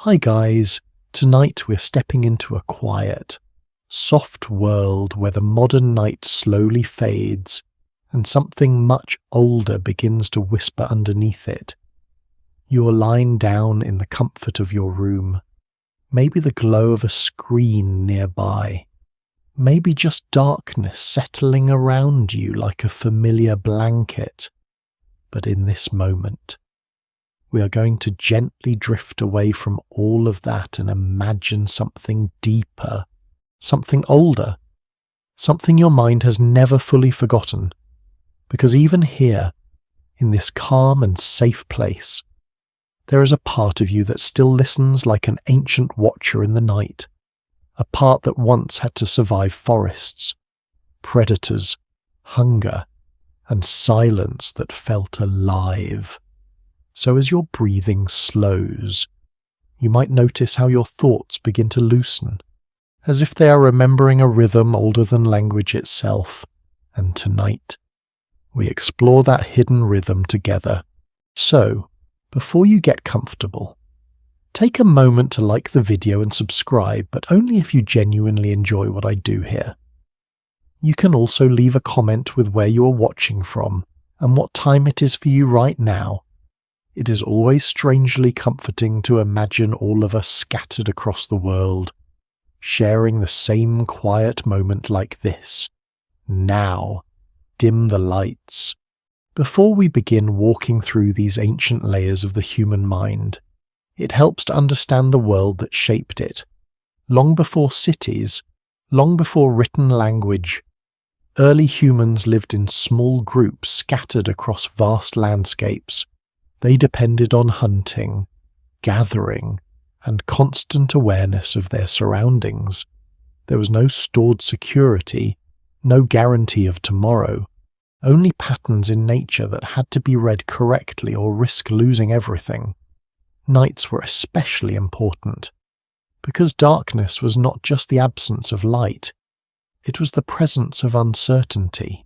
Hi guys, tonight we're stepping into a quiet, soft world where the modern night slowly fades and something much older begins to whisper underneath it. You're lying down in the comfort of your room, maybe the glow of a screen nearby, maybe just darkness settling around you like a familiar blanket. But in this moment, we are going to gently drift away from all of that and imagine something deeper, something older, something your mind has never fully forgotten. Because even here, in this calm and safe place, there is a part of you that still listens like an ancient watcher in the night, a part that once had to survive forests, predators, hunger, and silence that felt alive. So as your breathing slows, you might notice how your thoughts begin to loosen, as if they are remembering a rhythm older than language itself. And tonight, we explore that hidden rhythm together. So, before you get comfortable, take a moment to like the video and subscribe, but only if you genuinely enjoy what I do here. You can also leave a comment with where you are watching from and what time it is for you right now. It is always strangely comforting to imagine all of us scattered across the world, sharing the same quiet moment like this. Now, dim the lights. Before we begin walking through these ancient layers of the human mind, it helps to understand the world that shaped it. Long before cities, long before written language, early humans lived in small groups scattered across vast landscapes. They depended on hunting, gathering, and constant awareness of their surroundings. There was no stored security, no guarantee of tomorrow, only patterns in nature that had to be read correctly or risk losing everything. Nights were especially important, because darkness was not just the absence of light, it was the presence of uncertainty.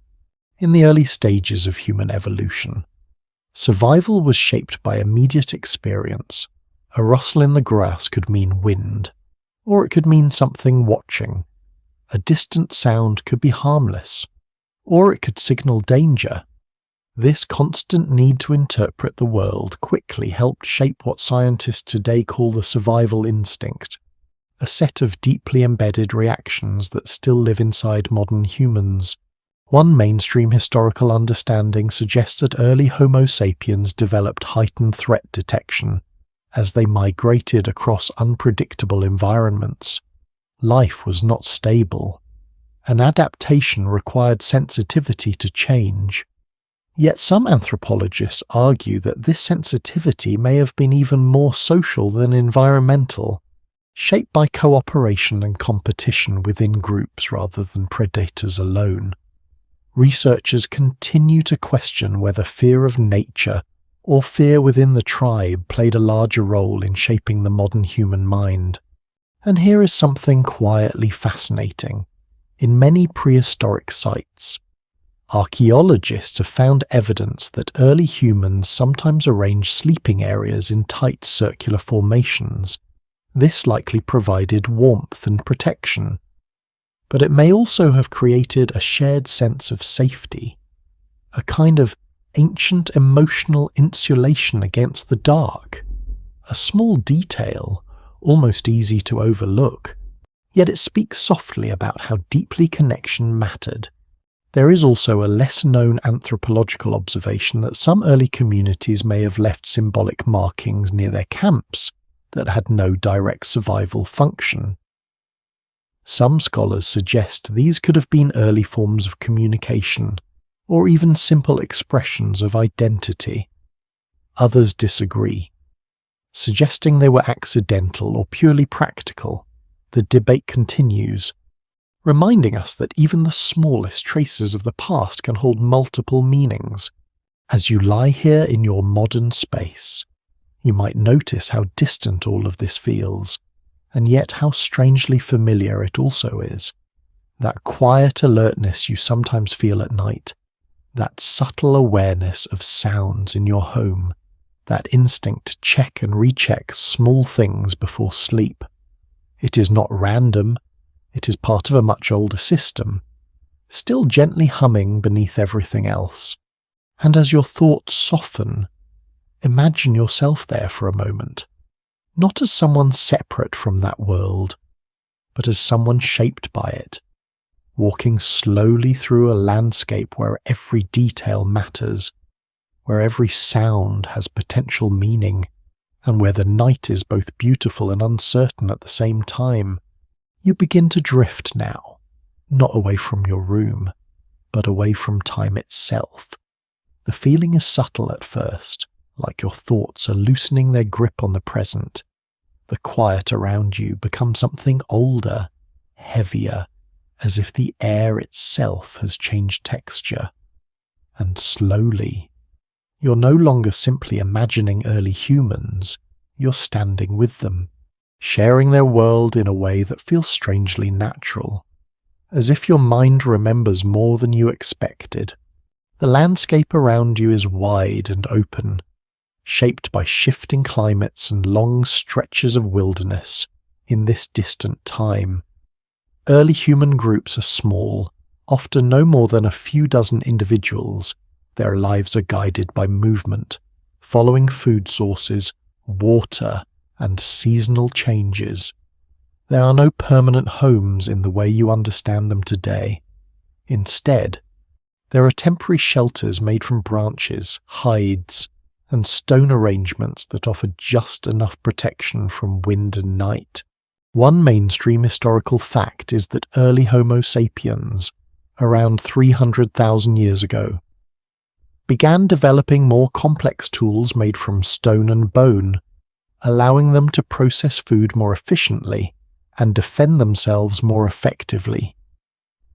In the early stages of human evolution, survival was shaped by immediate experience. A rustle in the grass could mean wind, or it could mean something watching. A distant sound could be harmless, or it could signal danger. This constant need to interpret the world quickly helped shape what scientists today call the survival instinct, a set of deeply embedded reactions that still live inside modern humans. One mainstream historical understanding suggests that early Homo sapiens developed heightened threat detection as they migrated across unpredictable environments. Life was not stable, and adaptation required sensitivity to change. Yet some anthropologists argue that this sensitivity may have been even more social than environmental, shaped by cooperation and competition within groups rather than predators alone. Researchers continue to question whether fear of nature or fear within the tribe played a larger role in shaping the modern human mind. And here is something quietly fascinating. In many prehistoric sites, archaeologists have found evidence that early humans sometimes arranged sleeping areas in tight circular formations. This likely provided warmth and protection. But it may also have created a shared sense of safety, a kind of ancient emotional insulation against the dark. A small detail, almost easy to overlook, yet it speaks softly about how deeply connection mattered. There is also a less-known anthropological observation that some early communities may have left symbolic markings near their camps that had no direct survival function. Some scholars suggest these could have been early forms of communication, or even simple expressions of identity. Others disagree, suggesting they were accidental or purely practical. The debate continues, reminding us that even the smallest traces of the past can hold multiple meanings. As you lie here in your modern space, you might notice how distant all of this feels, and yet how strangely familiar it also is. That quiet alertness you sometimes feel at night, that subtle awareness of sounds in your home, that instinct to check and recheck small things before sleep. It is not random, it is part of a much older system, still gently humming beneath everything else. And as your thoughts soften, imagine yourself there for a moment, not as someone separate from that world, but as someone shaped by it, walking slowly through a landscape where every detail matters, where every sound has potential meaning, and where the night is both beautiful and uncertain at the same time. You begin to drift now, not away from your room, but away from time itself. The feeling is subtle at first, like your thoughts are loosening their grip on the present. The quiet around you becomes something older, heavier, as if the air itself has changed texture. And slowly, you're no longer simply imagining early humans, you're standing with them, sharing their world in a way that feels strangely natural, as if your mind remembers more than you expected. The landscape around you is wide and open, shaped by shifting climates and long stretches of wilderness in this distant time. Early human groups are small, often no more than a few dozen individuals. Their lives are guided by movement, following food sources, water, and seasonal changes. There are no permanent homes in the way you understand them today. Instead, there are temporary shelters made from branches, hides, and stone arrangements that offer just enough protection from wind and night. One mainstream historical fact is that early Homo sapiens, around 300,000 years ago, began developing more complex tools made from stone and bone, allowing them to process food more efficiently and defend themselves more effectively.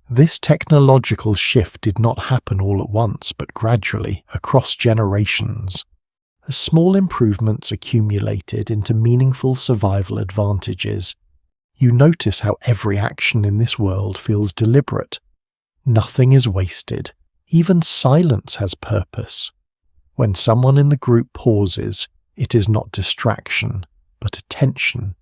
This technological shift did not happen all at once, but gradually, across generations. As small improvements accumulated into meaningful survival advantages, you notice how every action in this world feels deliberate. Nothing is wasted. Even silence has purpose. When someone in the group pauses, it is not distraction, but attention.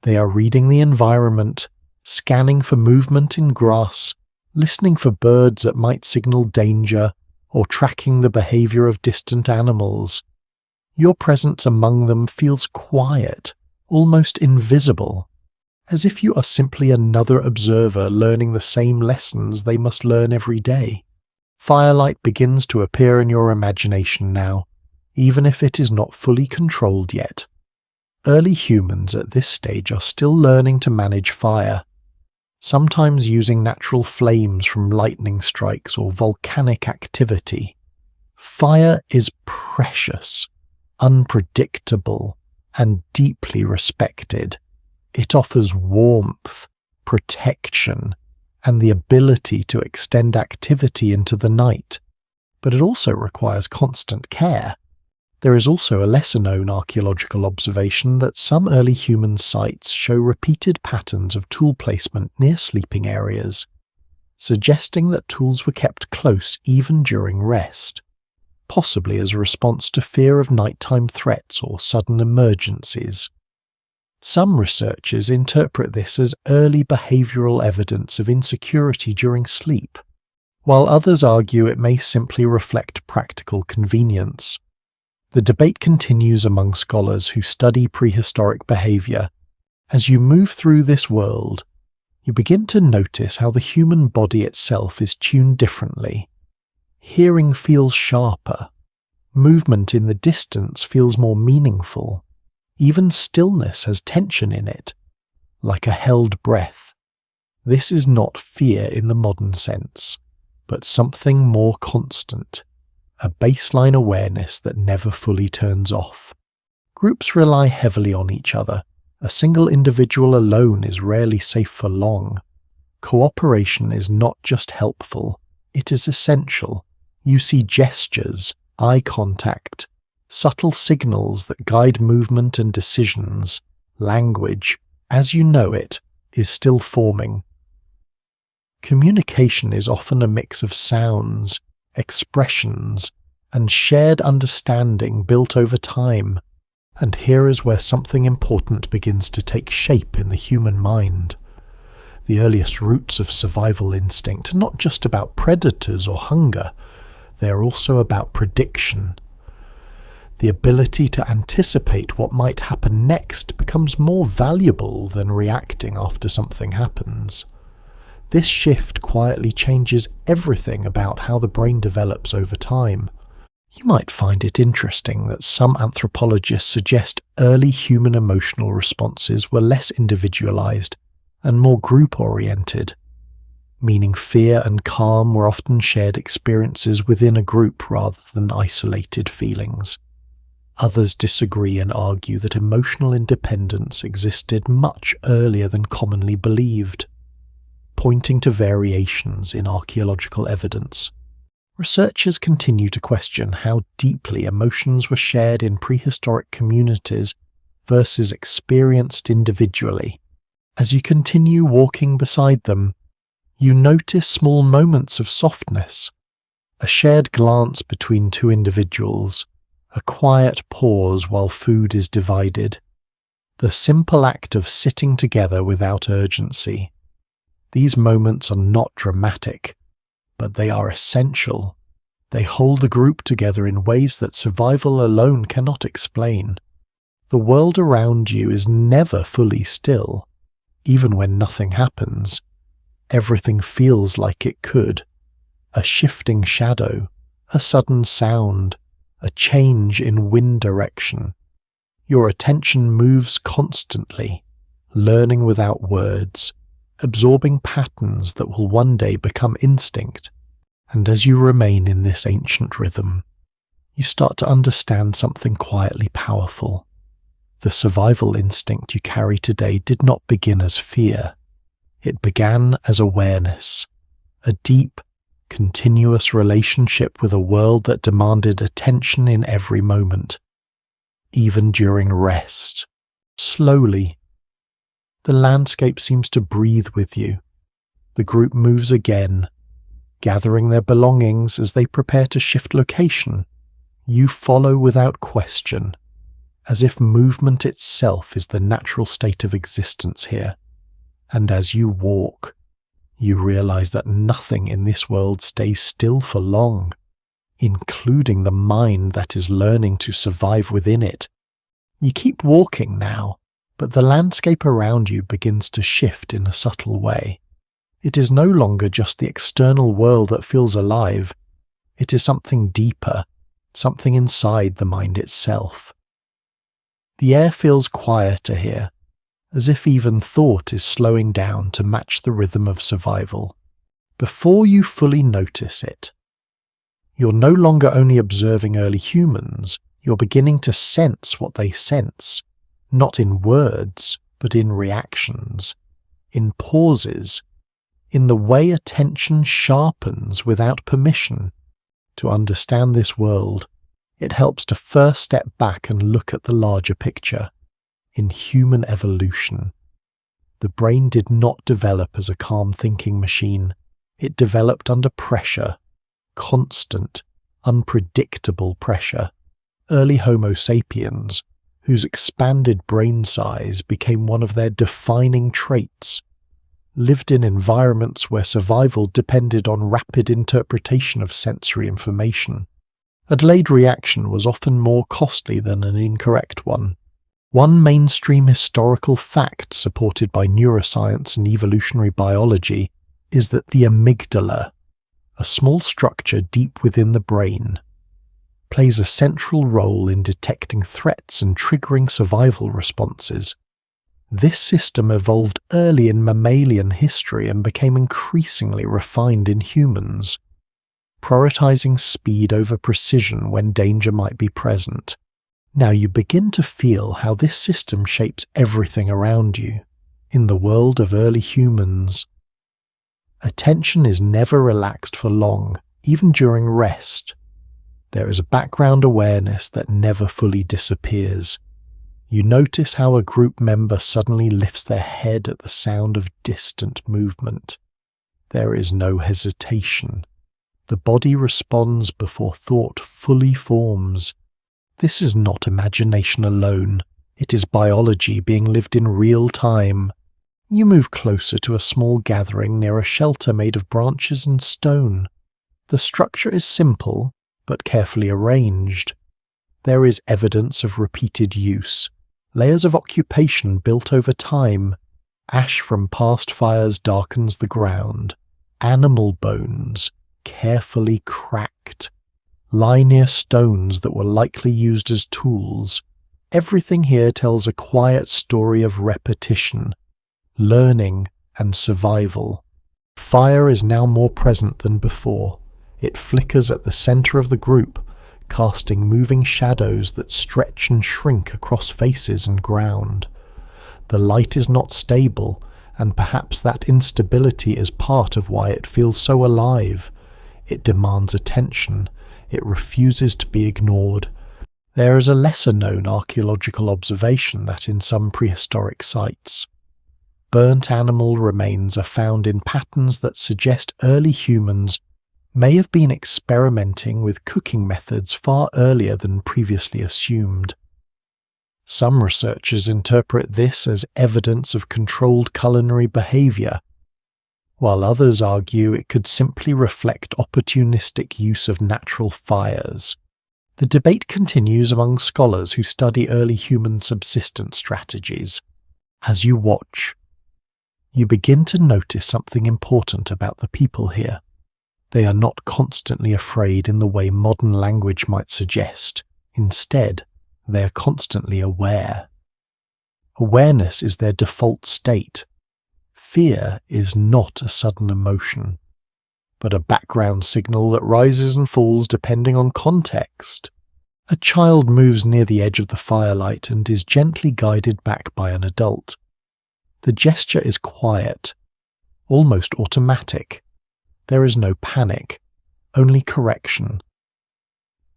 They are reading the environment, scanning for movement in grass, listening for birds that might signal danger, or tracking the behavior of distant animals. Your presence among them feels quiet, almost invisible, as if you are simply another observer learning the same lessons they must learn every day. Firelight begins to appear in your imagination now, even if it is not fully controlled yet. Early humans at this stage are still learning to manage fire, sometimes using natural flames from lightning strikes or volcanic activity. Fire is precious, unpredictable, and deeply respected. It offers warmth, protection, and the ability to extend activity into the night, but it also requires constant care. There is also a lesser-known archaeological observation that some early human sites show repeated patterns of tool placement near sleeping areas, suggesting that tools were kept close even during rest, possibly as a response to fear of nighttime threats or sudden emergencies. Some researchers interpret this as early behavioral evidence of insecurity during sleep, while others argue it may simply reflect practical convenience. The debate continues among scholars who study prehistoric behavior. As you move through this world, you begin to notice how the human body itself is tuned differently. Hearing feels sharper. Movement in the distance feels more meaningful. Even stillness has tension in it, like a held breath. This is not fear in the modern sense, but something more constant, a baseline awareness that never fully turns off. Groups rely heavily on each other. A single individual alone is rarely safe for long. Cooperation is not just helpful, it is essential. You see gestures, eye contact, subtle signals that guide movement and decisions. Language, as you know it, is still forming. Communication is often a mix of sounds, expressions, and shared understanding built over time. And here is where something important begins to take shape in the human mind. The earliest roots of survival instinct are not just about predators or hunger, they are also about prediction. The ability to anticipate what might happen next becomes more valuable than reacting after something happens. This shift quietly changes everything about how the brain develops over time. You might find it interesting that some anthropologists suggest early human emotional responses were less individualized and more group-oriented, meaning fear and calm were often shared experiences within a group rather than isolated feelings. Others disagree and argue that emotional independence existed much earlier than commonly believed, pointing to variations in archaeological evidence. Researchers continue to question how deeply emotions were shared in prehistoric communities versus experienced individually. As you continue walking beside them, you notice small moments of softness, a shared glance between two individuals, a quiet pause while food is divided, the simple act of sitting together without urgency. These moments are not dramatic, but they are essential. They hold the group together in ways that survival alone cannot explain. The world around you is never fully still. Even when nothing happens, everything feels like it could. A shifting shadow, a sudden sound, a change in wind direction. Your attention moves constantly, learning without words, absorbing patterns that will one day become instinct. And as you remain in this ancient rhythm, you start to understand something quietly powerful. The survival instinct you carry today did not begin as fear. It began as awareness, a deep, continuous relationship with a world that demanded attention in every moment, even during rest. Slowly, the landscape seems to breathe with you. The group moves again, gathering their belongings as they prepare to shift location. You follow without question, as if movement itself is the natural state of existence here. And as you walk, you realize that nothing in this world stays still for long, including the mind that is learning to survive within it. You keep walking now, but the landscape around you begins to shift in a subtle way. It is no longer just the external world that feels alive. It is something deeper, something inside the mind itself. The air feels quieter here, as if even thought is slowing down to match the rhythm of survival. Before you fully notice it, you're no longer only observing early humans, you're beginning to sense what they sense, not in words, but in reactions, in pauses, in the way attention sharpens without permission. To understand this world, it helps to first step back and look at the larger picture. In human evolution, the brain did not develop as a calm thinking machine. It developed under pressure, constant, unpredictable pressure. Early Homo sapiens, whose expanded brain size became one of their defining traits, lived in environments where survival depended on rapid interpretation of sensory information. A delayed reaction was often more costly than an incorrect one. One mainstream historical fact supported by neuroscience and evolutionary biology is that the amygdala, a small structure deep within the brain, plays a central role in detecting threats and triggering survival responses. This system evolved early in mammalian history and became increasingly refined in humans, prioritizing speed over precision when danger might be present. Now you begin to feel how this system shapes everything around you. In the world of early humans, attention is never relaxed for long, even during rest. There is a background awareness that never fully disappears. You notice how a group member suddenly lifts their head at the sound of distant movement. There is no hesitation. The body responds before thought fully forms. This is not imagination alone. It is biology being lived in real time. You move closer to a small gathering near a shelter made of branches and stone. The structure is simple, but carefully arranged. There is evidence of repeated use, layers of occupation built over time. Ash from past fires darkens the ground. Animal bones, carefully cracked, lie near stones that were likely used as tools. Everything here tells a quiet story of repetition, learning, and survival. Fire is now more present than before. It flickers at the center of the group, casting moving shadows that stretch and shrink across faces and ground. The light is not stable, and perhaps that instability is part of why it feels so alive. It demands attention. It refuses to be ignored. There is a lesser-known archaeological observation that in some prehistoric sites, burnt animal remains are found in patterns that suggest early humans may have been experimenting with cooking methods far earlier than previously assumed. Some researchers interpret this as evidence of controlled culinary behavior, while others argue it could simply reflect opportunistic use of natural fires. The debate continues among scholars who study early human subsistence strategies. As you watch, you begin to notice something important about the people here. They are not constantly afraid in the way modern language might suggest. Instead, they are constantly aware. Awareness is their default state. Fear is not a sudden emotion, but a background signal that rises and falls depending on context. A child moves near the edge of the firelight and is gently guided back by an adult. The gesture is quiet, almost automatic. There is no panic, only correction.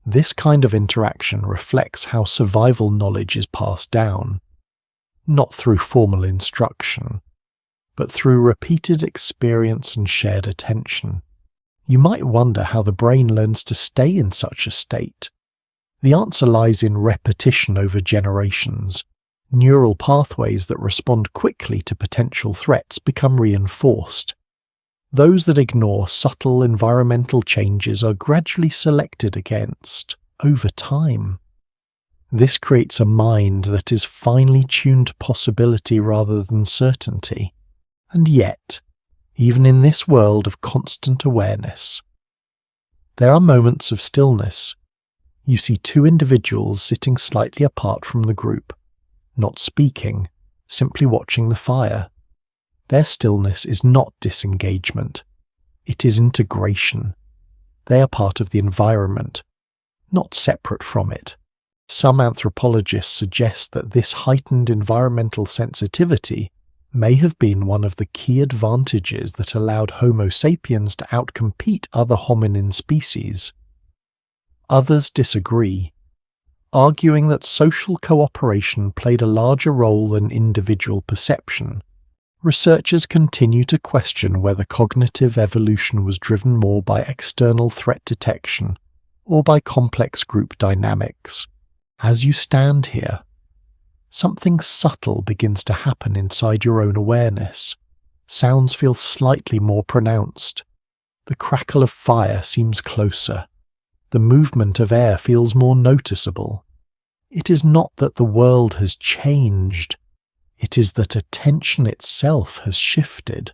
This kind of interaction reflects how survival knowledge is passed down, not through formal instruction, but through repeated experience and shared attention. You might wonder how the brain learns to stay in such a state. The answer lies in repetition over generations. Neural pathways that respond quickly to potential threats become reinforced. Those that ignore subtle environmental changes are gradually selected against over time. This creates a mind that is finely tuned to possibility rather than certainty. And yet, even in this world of constant awareness, there are moments of stillness. You see two individuals sitting slightly apart from the group, not speaking, simply watching the fire. Their stillness is not disengagement. It is integration. They are part of the environment, not separate from it. Some anthropologists suggest that this heightened environmental sensitivity may have been one of the key advantages that allowed Homo sapiens to outcompete other hominin species. Others disagree, arguing that social cooperation played a larger role than individual perception. Researchers continue to question whether cognitive evolution was driven more by external threat detection or by complex group dynamics. As you stand here, something subtle begins to happen inside your own awareness. Sounds feel slightly more pronounced. The crackle of fire seems closer. The movement of air feels more noticeable. It is not that the world has changed. It is that attention itself has shifted.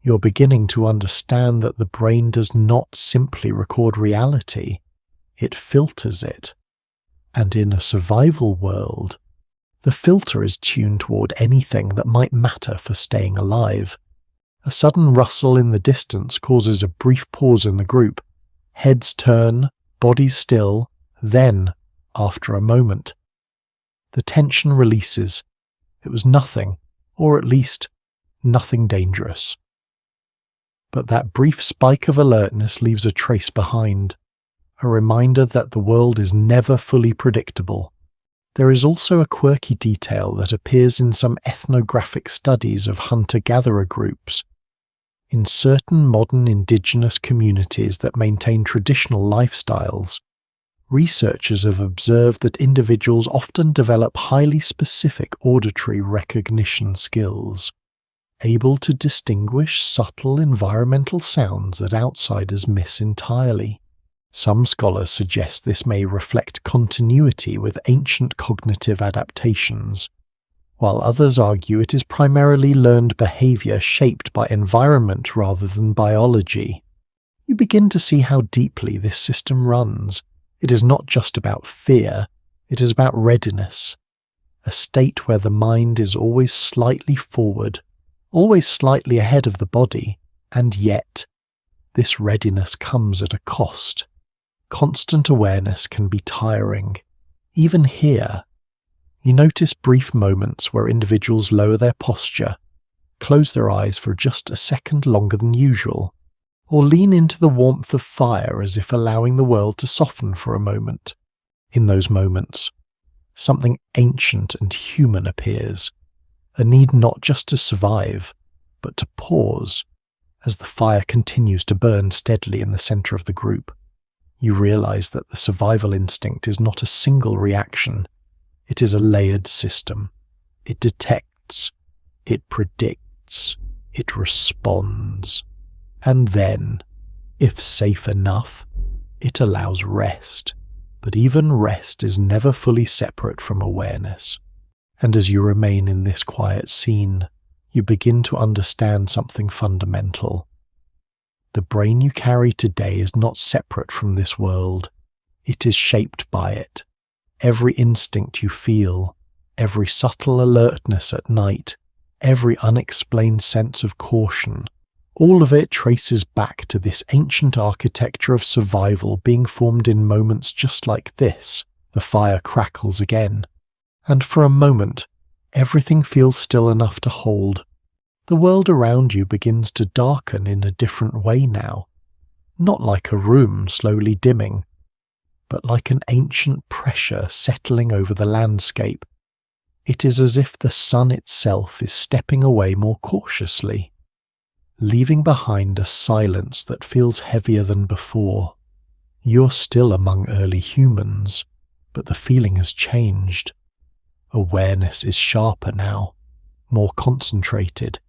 You're beginning to understand that the brain does not simply record reality. It filters it. And in a survival world, the filter is tuned toward anything that might matter for staying alive. A sudden rustle in the distance causes a brief pause in the group. Heads turn, bodies still, then, after a moment, the tension releases. It was nothing, or at least, nothing dangerous. But that brief spike of alertness leaves a trace behind, a reminder that the world is never fully predictable. There is also a quirky detail that appears in some ethnographic studies of hunter-gatherer groups. In certain modern indigenous communities that maintain traditional lifestyles, researchers have observed that individuals often develop highly specific auditory recognition skills, able to distinguish subtle environmental sounds that outsiders miss entirely. Some scholars suggest this may reflect continuity with ancient cognitive adaptations, while others argue it is primarily learned behavior shaped by environment rather than biology. You begin to see how deeply this system runs. It is not just about fear, it is about readiness, a state where the mind is always slightly forward, always slightly ahead of the body, and yet, this readiness comes at a cost. Constant awareness can be tiring. Even here, you notice brief moments where individuals lower their posture, close their eyes for just a second longer than usual, or lean into the warmth of fire as if allowing the world to soften for a moment. In those moments, something ancient and human appears, a need not just to survive, but to pause as the fire continues to burn steadily in the center of the group. You realize that the survival instinct is not a single reaction. It is a layered system. It detects, it predicts, it responds. And then, if safe enough, it allows rest. But even rest is never fully separate from awareness. And as you remain in this quiet scene, you begin to understand something fundamental. The brain you carry today is not separate from this world. It is shaped by it. Every instinct you feel, every subtle alertness at night, every unexplained sense of caution, all of it traces back to this ancient architecture of survival being formed in moments just like this. The fire crackles again, and for a moment, everything feels still enough to hold. The world around you begins to darken in a different way now, not like a room slowly dimming, but like an ancient pressure settling over the landscape. It is as if the sun itself is stepping away more cautiously, leaving behind a silence that feels heavier than before. You're still among early humans, but the feeling has changed. Awareness is sharper now, more concentrated,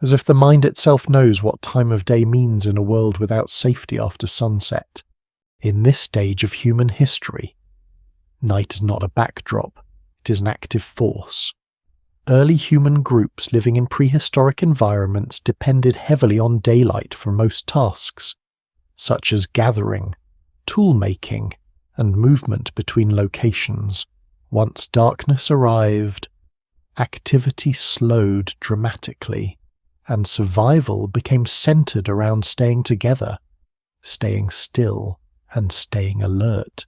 as if the mind itself knows what time of day means in a world without safety after sunset. In this stage of human history, night is not a backdrop, it is an active force. Early human groups living in prehistoric environments depended heavily on daylight for most tasks, such as gathering, tool-making, and movement between locations. Once darkness arrived, activity slowed dramatically, and survival became centered around staying together, staying still, and staying alert.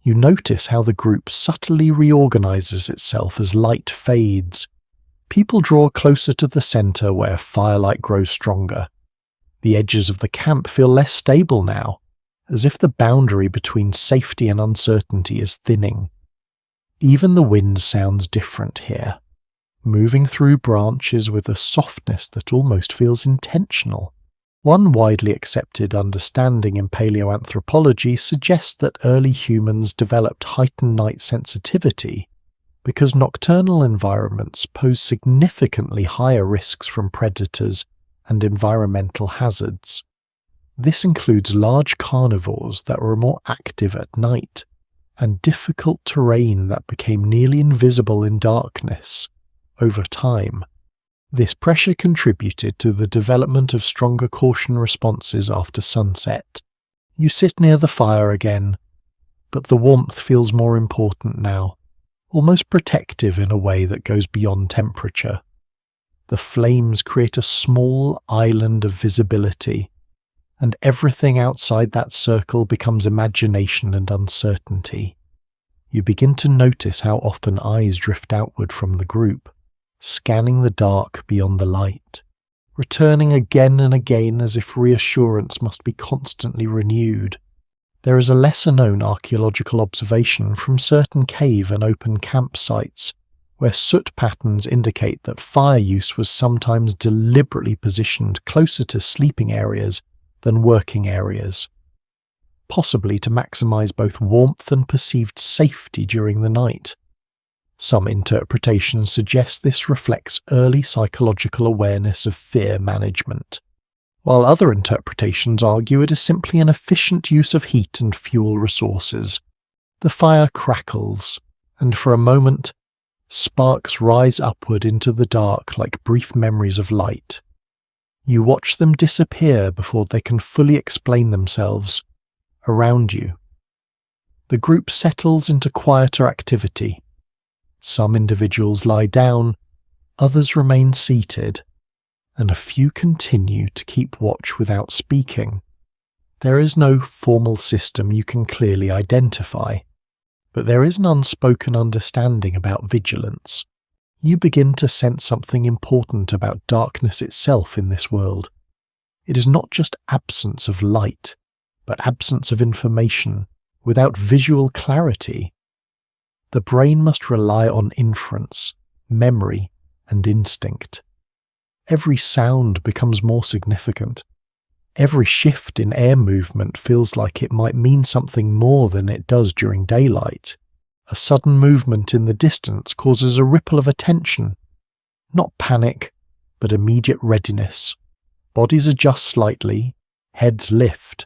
You notice how the group subtly reorganizes itself as light fades. People draw closer to the center where firelight grows stronger. The edges of the camp feel less stable now, as if the boundary between safety and uncertainty is thinning. Even the wind sounds different here, moving through branches with a softness that almost feels intentional. One widely accepted understanding in paleoanthropology suggests that early humans developed heightened night sensitivity because nocturnal environments pose significantly higher risks from predators and environmental hazards. This includes large carnivores that were more active at night, and difficult terrain that became nearly invisible in darkness. Over time, this pressure contributed to the development of stronger caution responses after sunset. You sit near the fire again, but the warmth feels more important now, almost protective in a way that goes beyond temperature. The flames create a small island of visibility, and everything outside that circle becomes imagination and uncertainty. You begin to notice how often eyes drift outward from the group, scanning the dark beyond the light, returning again and again as if reassurance must be constantly renewed. There is a lesser-known archaeological observation from certain cave and open campsites where soot patterns indicate that fire use was sometimes deliberately positioned closer to sleeping areas than working areas, possibly to maximize both warmth and perceived safety during the night. Some interpretations suggest this reflects early psychological awareness of fear management, while other interpretations argue it is simply an efficient use of heat and fuel resources. The fire crackles, and for a moment, sparks rise upward into the dark like brief memories of light. You watch them disappear before they can fully explain themselves around you. The group settles into quieter activity. Some individuals lie down, others remain seated, and a few continue to keep watch without speaking. There is no formal system you can clearly identify, but there is an unspoken understanding about vigilance. You begin to sense something important about darkness itself in this world. It is not just absence of light, but absence of information without visual clarity. The brain must rely on inference, memory, and instinct. Every sound becomes more significant. Every shift in air movement feels like it might mean something more than it does during daylight. A sudden movement in the distance causes a ripple of attention. Not panic, but immediate readiness. Bodies adjust slightly, heads lift,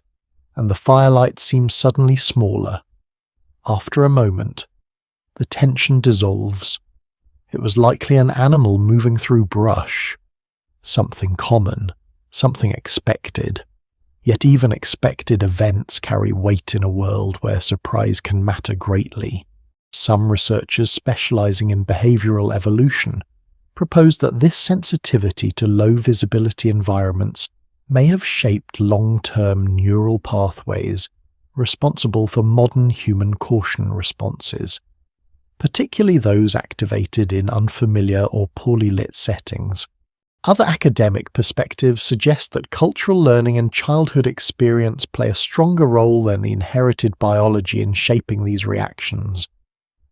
and the firelight seems suddenly smaller. After a moment, the tension dissolves. It was likely an animal moving through brush. Something common, something expected. Yet even expected events carry weight in a world where surprise can matter greatly. Some researchers specializing in behavioral evolution propose that this sensitivity to low visibility environments may have shaped long-term neural pathways responsible for modern human caution responses, particularly those activated in unfamiliar or poorly lit settings. Other academic perspectives suggest that cultural learning and childhood experience play a stronger role than the inherited biology in shaping these reactions.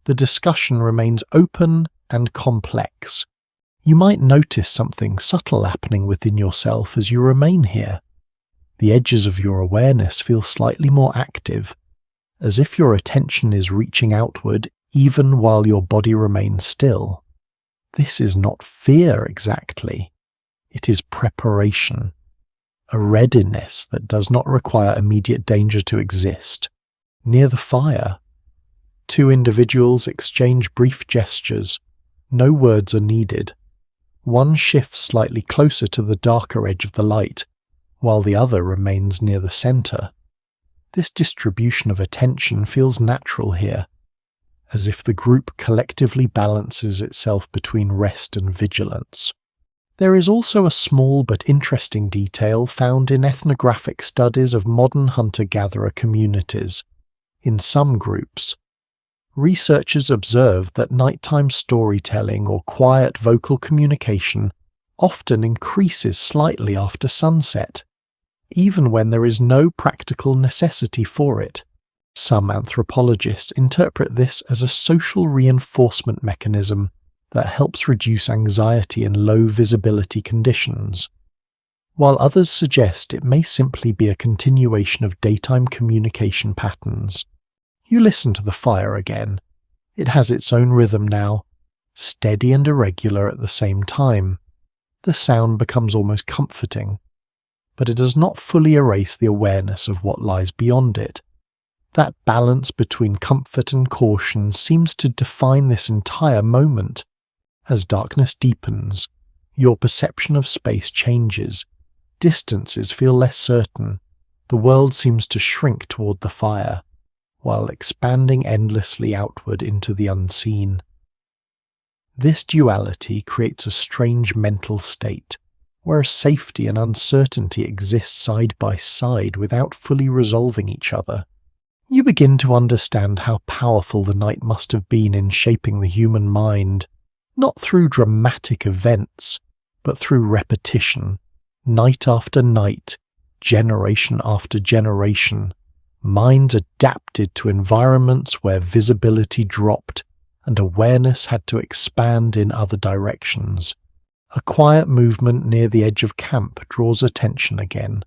The discussion remains open and complex. You might notice something subtle happening within yourself as you remain here. The edges of your awareness feel slightly more active, as if your attention is reaching outward even while your body remains still. This is not fear exactly. It is preparation, a readiness that does not require immediate danger to exist. Near the fire, two individuals exchange brief gestures. No words are needed. One shifts slightly closer to the darker edge of the light, while the other remains near the center. This distribution of attention feels natural here, as if the group collectively balances itself between rest and vigilance. There is also a small but interesting detail found in ethnographic studies of modern hunter-gatherer communities. In some groups, researchers observed that nighttime storytelling or quiet vocal communication often increases slightly after sunset, even when there is no practical necessity for it. Some anthropologists interpret this as a social reinforcement mechanism that helps reduce anxiety in low visibility conditions, while others suggest it may simply be a continuation of daytime communication patterns. You listen to the fire again. It has its own rhythm now, steady and irregular at the same time. The sound becomes almost comforting, but it does not fully erase the awareness of what lies beyond it. That balance between comfort and caution seems to define this entire moment. As darkness deepens, your perception of space changes. Distances feel less certain. The world seems to shrink toward the fire, while expanding endlessly outward into the unseen. This duality creates a strange mental state, where safety and uncertainty exist side by side without fully resolving each other. You begin to understand how powerful the night must have been in shaping the human mind, not through dramatic events, but through repetition, night after night, generation after generation. Minds adapted to environments where visibility dropped and awareness had to expand in other directions. A quiet movement near the edge of camp draws attention again.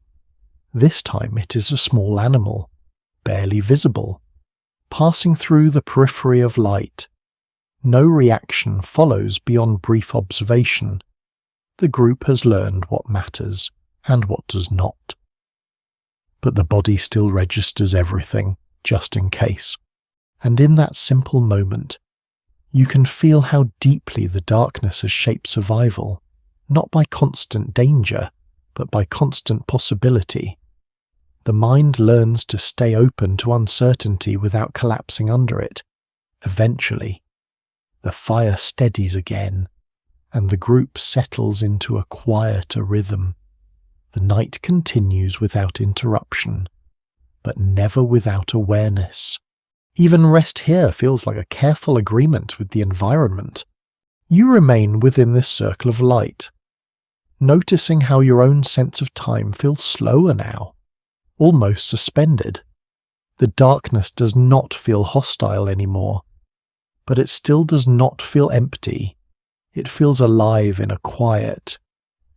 This time it is a small animal, barely visible, passing through the periphery of light. No reaction follows beyond brief observation. The group has learned what matters and what does not. But the body still registers everything, just in case. And in that simple moment, you can feel how deeply the darkness has shaped survival, not by constant danger, but by constant possibility. The mind learns to stay open to uncertainty without collapsing under it. Eventually, the fire steadies again, and the group settles into a quieter rhythm. The night continues without interruption, but never without awareness. Even rest here feels like a careful agreement with the environment. You remain within this circle of light, noticing how your own sense of time feels slower now, almost suspended. The darkness does not feel hostile anymore, but it still does not feel empty. It feels alive in a quiet,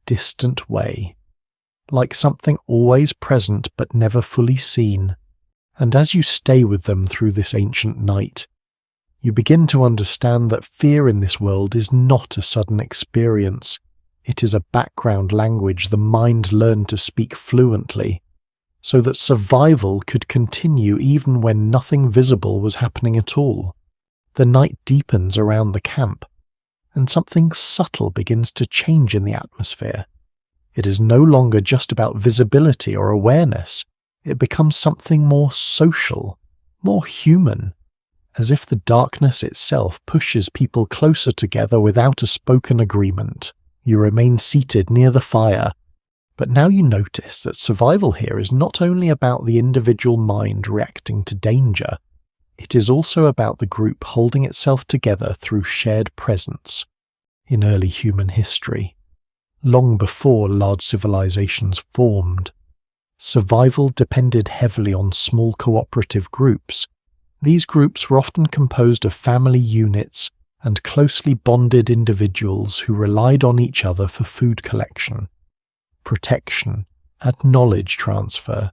distant way, like something always present but never fully seen. And as you stay with them through this ancient night, you begin to understand that fear in this world is not a sudden experience. It is a background language the mind learned to speak fluently, so that survival could continue even when nothing visible was happening at all. The night deepens around the camp, and something subtle begins to change in the atmosphere. It is no longer just about visibility or awareness. It becomes something more social, more human, as if the darkness itself pushes people closer together without a spoken agreement. You remain seated near the fire, but now you notice that survival here is not only about the individual mind reacting to danger, it is also about the group holding itself together through shared presence. In early human history, long before large civilizations formed, survival depended heavily on small cooperative groups. These groups were often composed of family units and closely bonded individuals who relied on each other for food collection, protection, and knowledge transfer.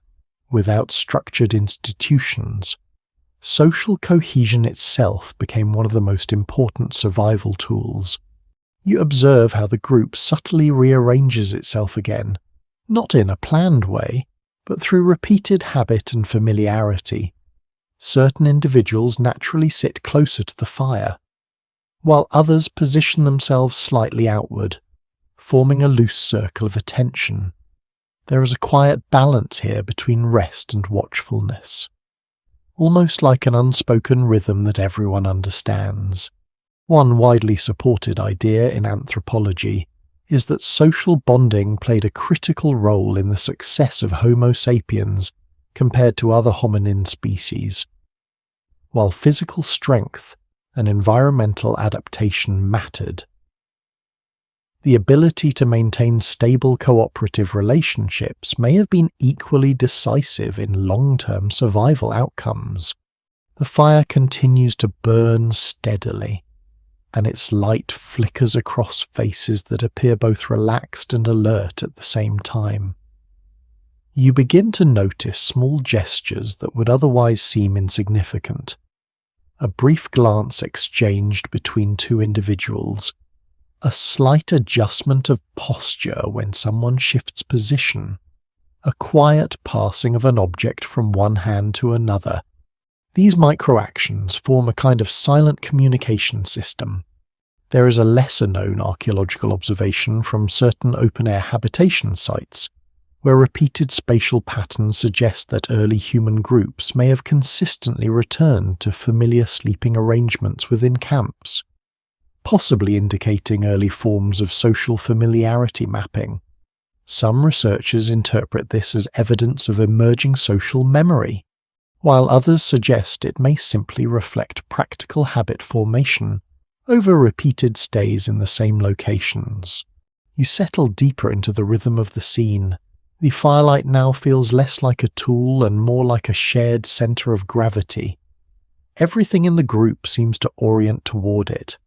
Without structured institutions, social cohesion itself became one of the most important survival tools. You observe how the group subtly rearranges itself again, not in a planned way, but through repeated habit and familiarity. Certain individuals naturally sit closer to the fire, while others position themselves slightly outward, forming a loose circle of attention. There is a quiet balance here between rest and watchfulness, almost like an unspoken rhythm that everyone understands. One widely supported idea in anthropology is that social bonding played a critical role in the success of Homo sapiens compared to other hominin species. While physical strength and environmental adaptation mattered, the ability to maintain stable cooperative relationships may have been equally decisive in long-term survival outcomes. The fire continues to burn steadily, and its light flickers across faces that appear both relaxed and alert at the same time. You begin to notice small gestures that would otherwise seem insignificant. A brief glance exchanged between two individuals, a slight adjustment of posture when someone shifts position, a quiet passing of an object from one hand to another. These microactions form a kind of silent communication system. There is a lesser-known archaeological observation from certain open-air habitation sites, where repeated spatial patterns suggest that early human groups may have consistently returned to familiar sleeping arrangements within camps, possibly indicating early forms of social familiarity mapping. Some researchers interpret this as evidence of emerging social memory, while others suggest it may simply reflect practical habit formation over repeated stays in the same locations. You settle deeper into the rhythm of the scene. The firelight now feels less like a tool and more like a shared center of gravity. Everything in the group seems to orient toward it,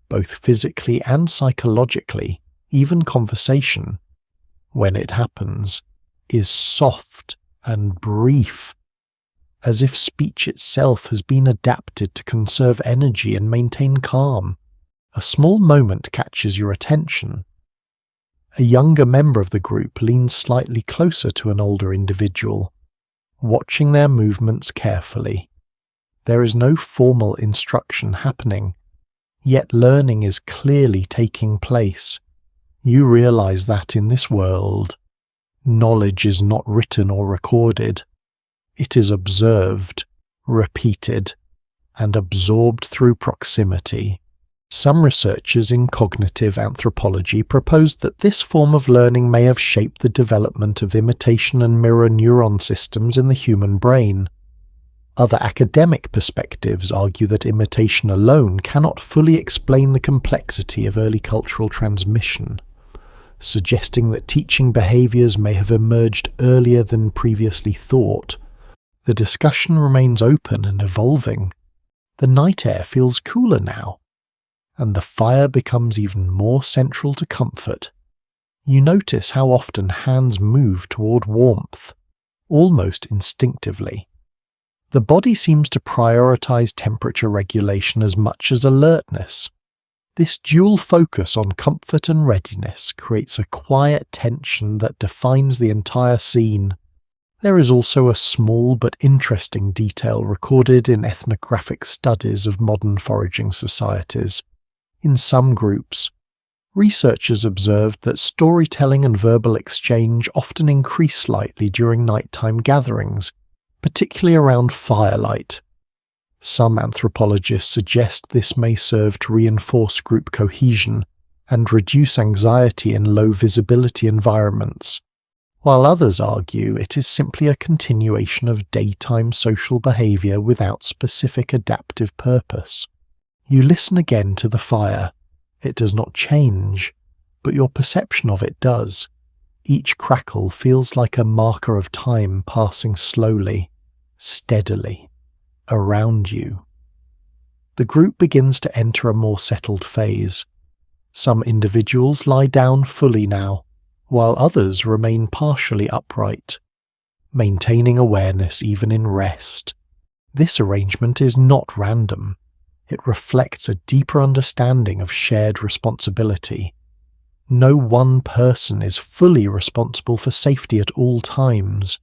both physically and psychologically. Even conversation, when it happens, is soft and brief, as if speech itself has been adapted to conserve energy and maintain calm. A small moment catches your attention. A younger member of the group leans slightly closer to an older individual, watching their movements carefully. There is no formal instruction happening, yet learning is clearly taking place. You realize that in this world, knowledge is not written or recorded. It is observed, repeated, and absorbed through proximity. Some researchers in cognitive anthropology proposed that this form of learning may have shaped the development of imitation and mirror neuron systems in the human brain. Other academic perspectives argue that imitation alone cannot fully explain the complexity of early cultural transmission, suggesting that teaching behaviors may have emerged earlier than previously thought. The discussion remains open and evolving. The night air feels cooler now, and the fire becomes even more central to comfort. You notice how often hands move toward warmth, almost instinctively. The body seems to prioritize temperature regulation as much as alertness. This dual focus on comfort and readiness creates a quiet tension that defines the entire scene. There is also a small but interesting detail recorded in ethnographic studies of modern foraging societies. In some groups, researchers observed that storytelling and verbal exchange often increase slightly during nighttime gatherings, particularly around firelight. Some anthropologists suggest this may serve to reinforce group cohesion and reduce anxiety in low-visibility environments, while others argue it is simply a continuation of daytime social behavior without specific adaptive purpose. You listen again to the fire. It does not change, but your perception of it does. Each crackle feels like a marker of time passing slowly, steadily, around you. The group begins to enter a more settled phase. Some individuals lie down fully now, while others remain partially upright, maintaining awareness even in rest. This arrangement is not random. It reflects a deeper understanding of shared responsibility. No one person is fully responsible for safety at all times,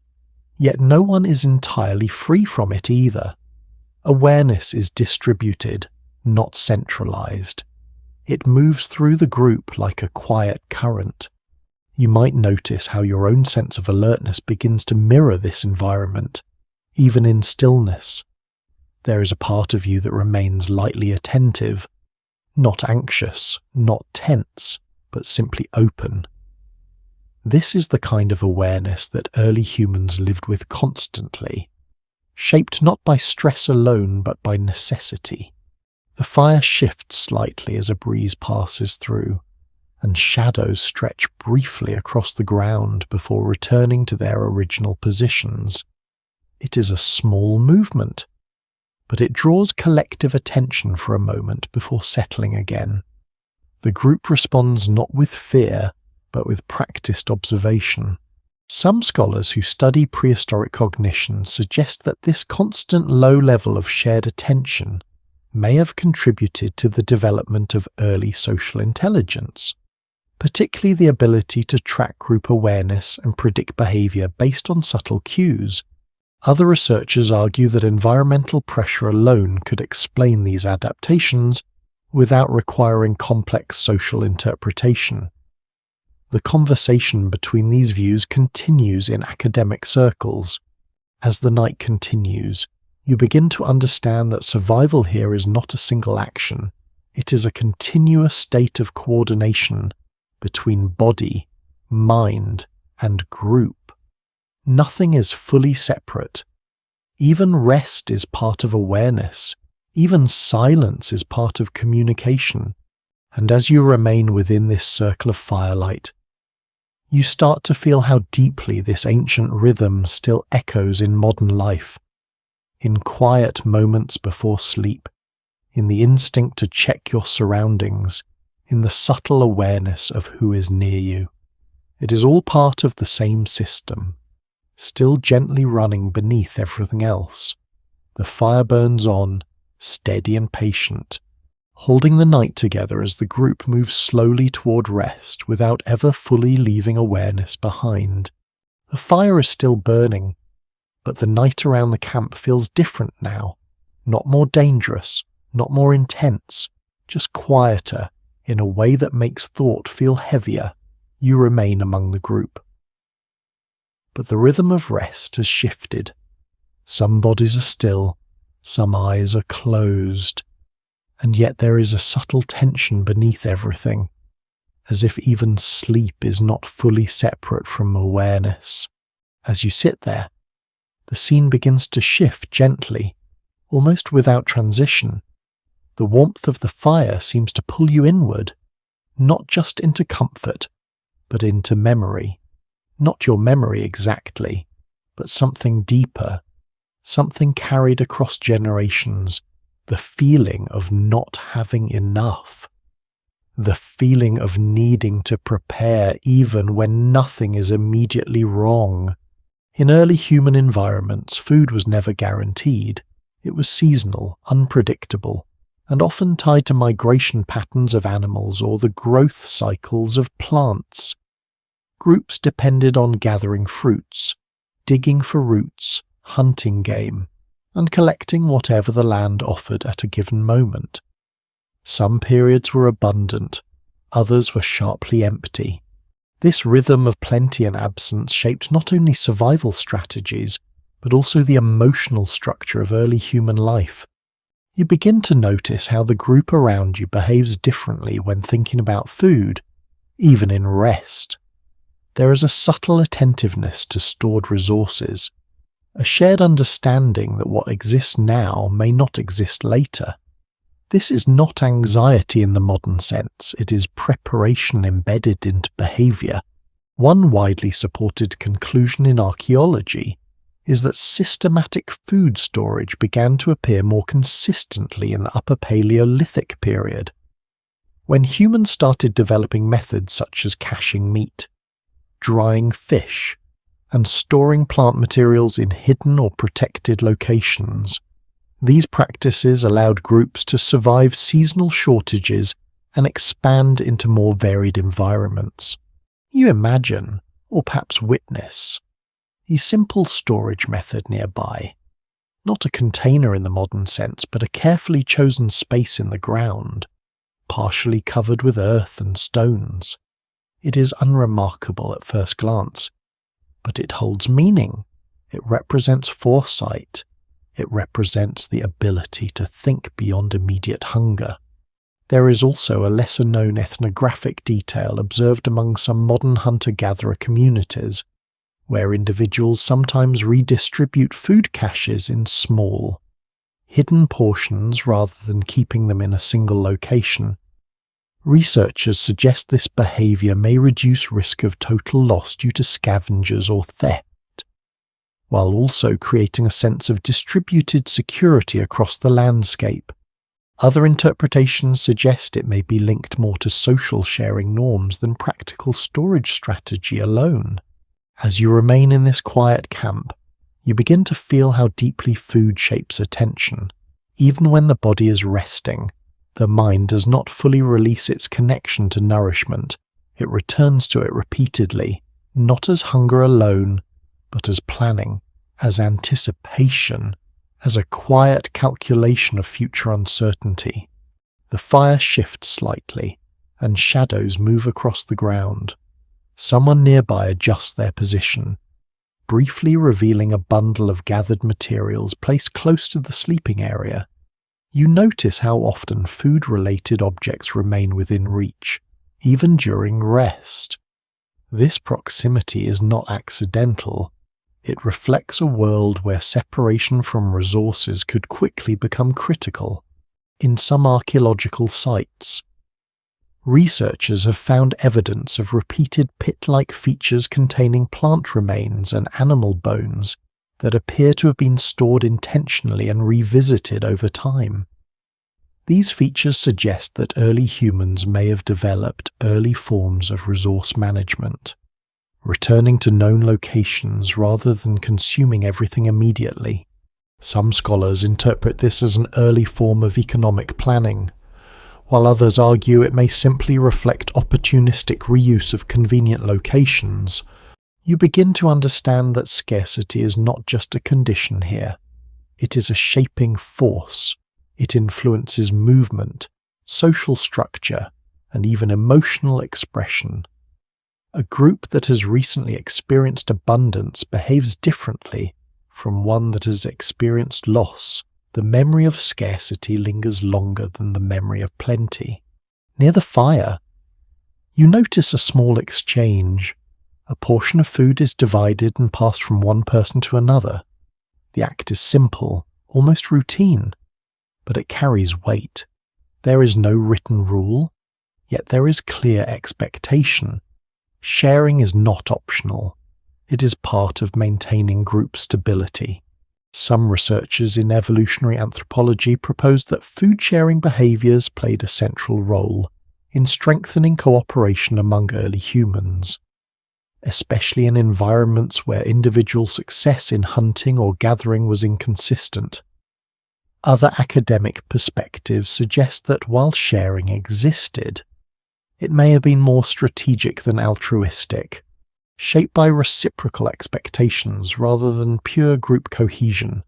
yet no one is entirely free from it either. Awareness is distributed, not centralized. It moves through the group like a quiet current. You might notice how your own sense of alertness begins to mirror this environment, even in stillness. There is a part of you that remains lightly attentive, not anxious, not tense, but simply open. This is the kind of awareness that early humans lived with constantly, shaped not by stress alone but by necessity. The fire shifts slightly as a breeze passes through, and shadows stretch briefly across the ground before returning to their original positions. It is a small movement, but it draws collective attention for a moment before settling again. The group responds not with fear, but with practiced observation. Some scholars who study prehistoric cognition suggest that this constant low level of shared attention may have contributed to the development of early social intelligence, particularly the ability to track group awareness and predict behavior based on subtle cues. Other researchers argue that environmental pressure alone could explain these adaptations without requiring complex social interpretation. The conversation between these views continues in academic circles. As the night continues, you begin to understand that survival here is not a single action. It is a continuous state of coordination between body, mind, and group. Nothing is fully separate. Even rest is part of awareness. Even silence is part of communication. And as you remain within this circle of firelight, you start to feel how deeply this ancient rhythm still echoes in modern life. in quiet moments before sleep, in the instinct to check your surroundings, in the subtle awareness of who is near you. It is all part of the same system, still gently running beneath everything else. The fire burns on, steady and patient, holding the night together as the group moves slowly toward rest without ever fully leaving awareness behind. The fire is still burning, but the night around the camp feels different now, not more dangerous, not more intense, just quieter, in a way that makes thought feel heavier. You remain among the group. But the rhythm of rest has shifted. Some bodies are still, some eyes are closed, and yet there is a subtle tension beneath everything, as if even sleep is not fully separate from awareness. As you sit there, the scene begins to shift gently, almost without transition. The warmth of the fire seems to pull you inward, not just into comfort, but into memory. Not your memory exactly, but something deeper, something carried across generations, the feeling of not having enough, the feeling of needing to prepare even when nothing is immediately wrong. In early human environments, food was never guaranteed. It was seasonal, unpredictable, and often tied to migration patterns of animals or the growth cycles of plants. Groups depended on gathering fruits, digging for roots, hunting game, and collecting whatever the land offered at a given moment. Some periods were abundant, others were sharply empty. This rhythm of plenty and absence shaped not only survival strategies, but also the emotional structure of early human life. You begin to notice how the group around you behaves differently when thinking about food, even in rest. There is a subtle attentiveness to stored resources, a shared understanding that what exists now may not exist later. This is not anxiety in the modern sense, it is preparation embedded into behaviour. One widely supported conclusion in archaeology is that systematic food storage began to appear more consistently in the Upper Paleolithic period, when humans started developing methods such as caching meat, drying fish, and storing plant materials in hidden or protected locations. These practices allowed groups to survive seasonal shortages and expand into more varied environments. You imagine, or perhaps witness, a simple storage method nearby. Not a container in the modern sense, but a carefully chosen space in the ground, partially covered with earth and stones. It is unremarkable at first glance, but it holds meaning. It represents foresight. It represents the ability to think beyond immediate hunger. There is also a lesser-known ethnographic detail observed among some modern hunter-gatherer communities, where individuals sometimes redistribute food caches in small, hidden portions rather than keeping them in a single location. Researchers suggest this behaviour may reduce risk of total loss due to scavengers or theft, while also creating a sense of distributed security across the landscape. Other interpretations suggest it may be linked more to social sharing norms than practical storage strategy alone. As you remain in this quiet camp, you begin to feel how deeply food shapes attention. Even when the body is resting, the mind does not fully release its connection to nourishment. It returns to it repeatedly, not as hunger alone, but as planning, as anticipation, as a quiet calculation of future uncertainty. The fire shifts slightly, and shadows move across the ground. Someone nearby adjusts their position, briefly revealing a bundle of gathered materials placed close to the sleeping area. You notice how often food-related objects remain within reach, even during rest. This proximity is not accidental. It reflects a world where separation from resources could quickly become critical. In some archaeological sites, researchers have found evidence of repeated pit-like features containing plant remains and animal bones, that appear to have been stored intentionally and revisited over time. These features suggest that early humans may have developed early forms of resource management, returning to known locations rather than consuming everything immediately. Some scholars interpret this as an early form of economic planning, while others argue it may simply reflect opportunistic reuse of convenient locations. You begin to understand that scarcity is not just a condition here. It is a shaping force. It influences movement, social structure, and even emotional expression. A group that has recently experienced abundance behaves differently from one that has experienced loss. The memory of scarcity lingers longer than the memory of plenty. Near the fire, you notice a small exchange. A portion of food is divided and passed from one person to another. The act is simple, almost routine, but it carries weight. There is no written rule, yet there is clear expectation. Sharing is not optional. It is part of maintaining group stability. Some researchers in evolutionary anthropology proposed that food-sharing behaviors played a central role in strengthening cooperation among early humans, especially in environments where individual success in hunting or gathering was inconsistent. Other academic perspectives suggest that while sharing existed, it may have been more strategic than altruistic, shaped by reciprocal expectations rather than pure group cohesion.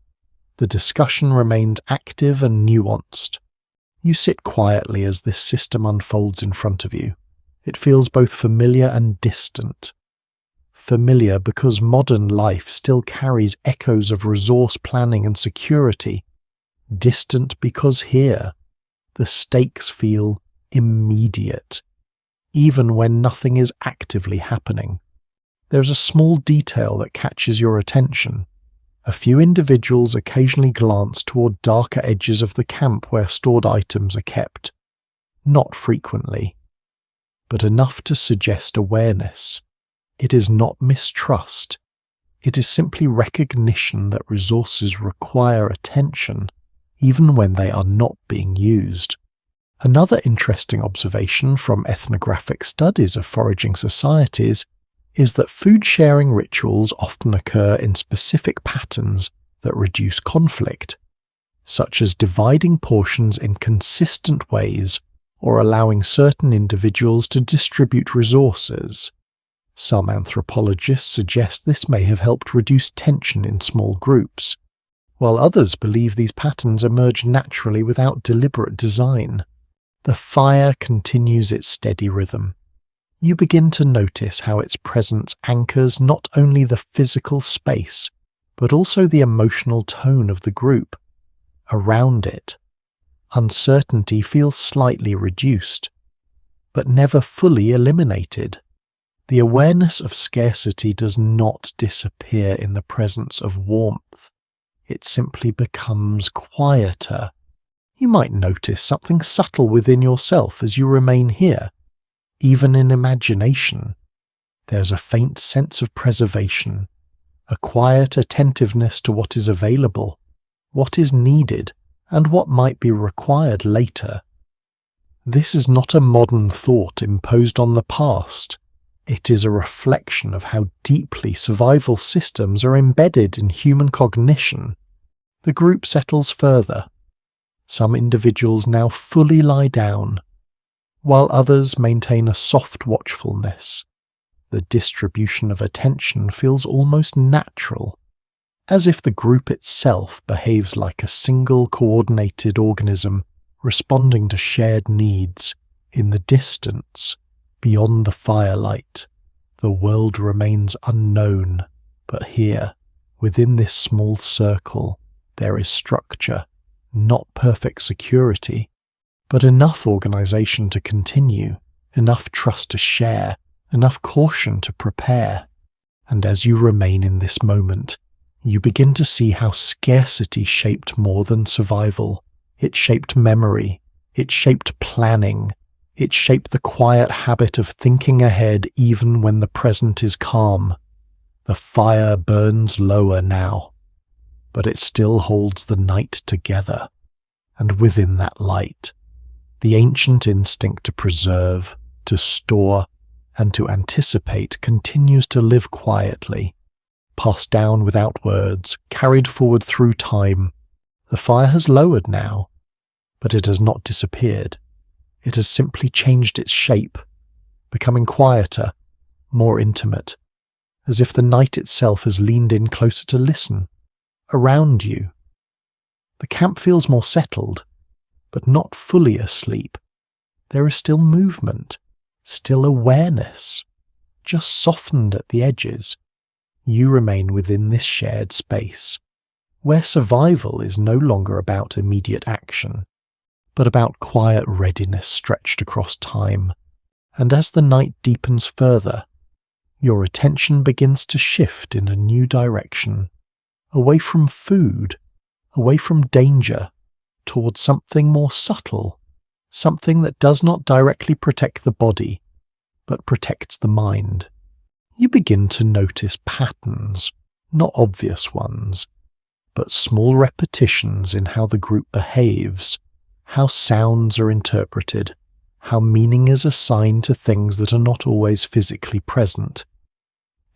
The discussion remains active and nuanced. You sit quietly as this system unfolds in front of you. It feels both familiar and distant. Familiar because modern life still carries echoes of resource planning and security. Distant because here, the stakes feel immediate, even when nothing is actively happening. There's a small detail that catches your attention. A few individuals occasionally glance toward darker edges of the camp where stored items are kept. Not frequently, but enough to suggest awareness. It is not mistrust. It is simply recognition that resources require attention, even when they are not being used. Another interesting observation from ethnographic studies of foraging societies is that food-sharing rituals often occur in specific patterns that reduce conflict, such as dividing portions in consistent ways or allowing certain individuals to distribute resources. Some anthropologists suggest this may have helped reduce tension in small groups, while others believe these patterns emerge naturally without deliberate design. The fire continues its steady rhythm. You begin to notice how its presence anchors not only the physical space, but also the emotional tone of the group. Around it, uncertainty feels slightly reduced, but never fully eliminated. The awareness of scarcity does not disappear in the presence of warmth. It simply becomes quieter. You might notice something subtle within yourself as you remain here. Even in imagination, there's a faint sense of preservation, a quiet attentiveness to what is available, what is needed, and what might be required later. This is not a modern thought imposed on the past. It is a reflection of how deeply survival systems are embedded in human cognition. The group settles further. Some individuals now fully lie down, while others maintain a soft watchfulness. The distribution of attention feels almost natural, as if the group itself behaves like a single coordinated organism responding to shared needs. In the distance, beyond the firelight, the world remains unknown, but here, within this small circle, there is structure, not perfect security, but enough organization to continue, enough trust to share, enough caution to prepare. And as you remain in this moment, you begin to see how scarcity shaped more than survival. It shaped memory, it shaped planning, it shaped the quiet habit of thinking ahead even when the present is calm. The fire burns lower now, but it still holds the night together. And within that light, the ancient instinct to preserve, to store, and to anticipate continues to live quietly, passed down without words, carried forward through time. The fire has lowered now, but it has not disappeared. It has simply changed its shape, becoming quieter, more intimate, as if the night itself has leaned in closer to listen, around you. The camp feels more settled, but not fully asleep. There is still movement, still awareness, just softened at the edges. You remain within this shared space, where survival is no longer about immediate action, but about quiet readiness stretched across time. And as the night deepens further, your attention begins to shift in a new direction, away from food, away from danger, towards something more subtle, something that does not directly protect the body, but protects the mind. You begin to notice patterns, not obvious ones, but small repetitions in how the group behaves, how sounds are interpreted, how meaning is assigned to things that are not always physically present.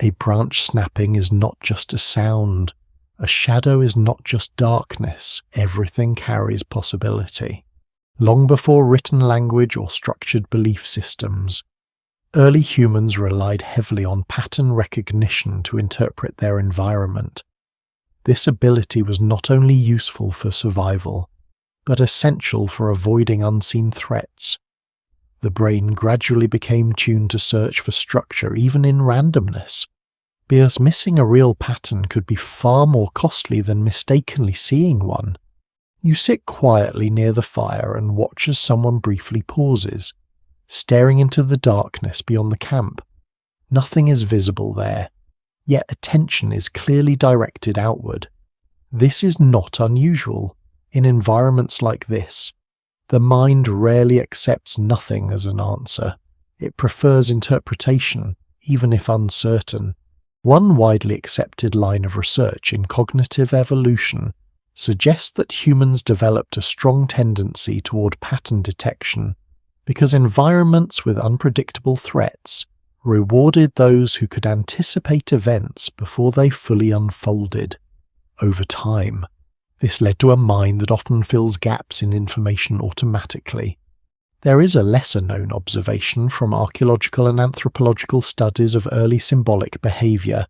A branch snapping is not just a sound. A shadow is not just darkness. Everything carries possibility. Long before written language or structured belief systems, early humans relied heavily on pattern recognition to interpret their environment. This ability was not only useful for survival, but essential for avoiding unseen threats. The brain gradually became tuned to search for structure even in randomness, because missing a real pattern could be far more costly than mistakenly seeing one. You sit quietly near the fire and watch as someone briefly pauses, staring into the darkness beyond the camp. Nothing is visible there, yet attention is clearly directed outward. This is not unusual. In environments like this, the mind rarely accepts nothing as an answer. It prefers interpretation, even if uncertain. One widely accepted line of research in cognitive evolution suggests that humans developed a strong tendency toward pattern detection because environments with unpredictable threats rewarded those who could anticipate events before they fully unfolded. Over time, this led to a mind that often fills gaps in information automatically. There is a lesser-known observation from archaeological and anthropological studies of early symbolic behavior,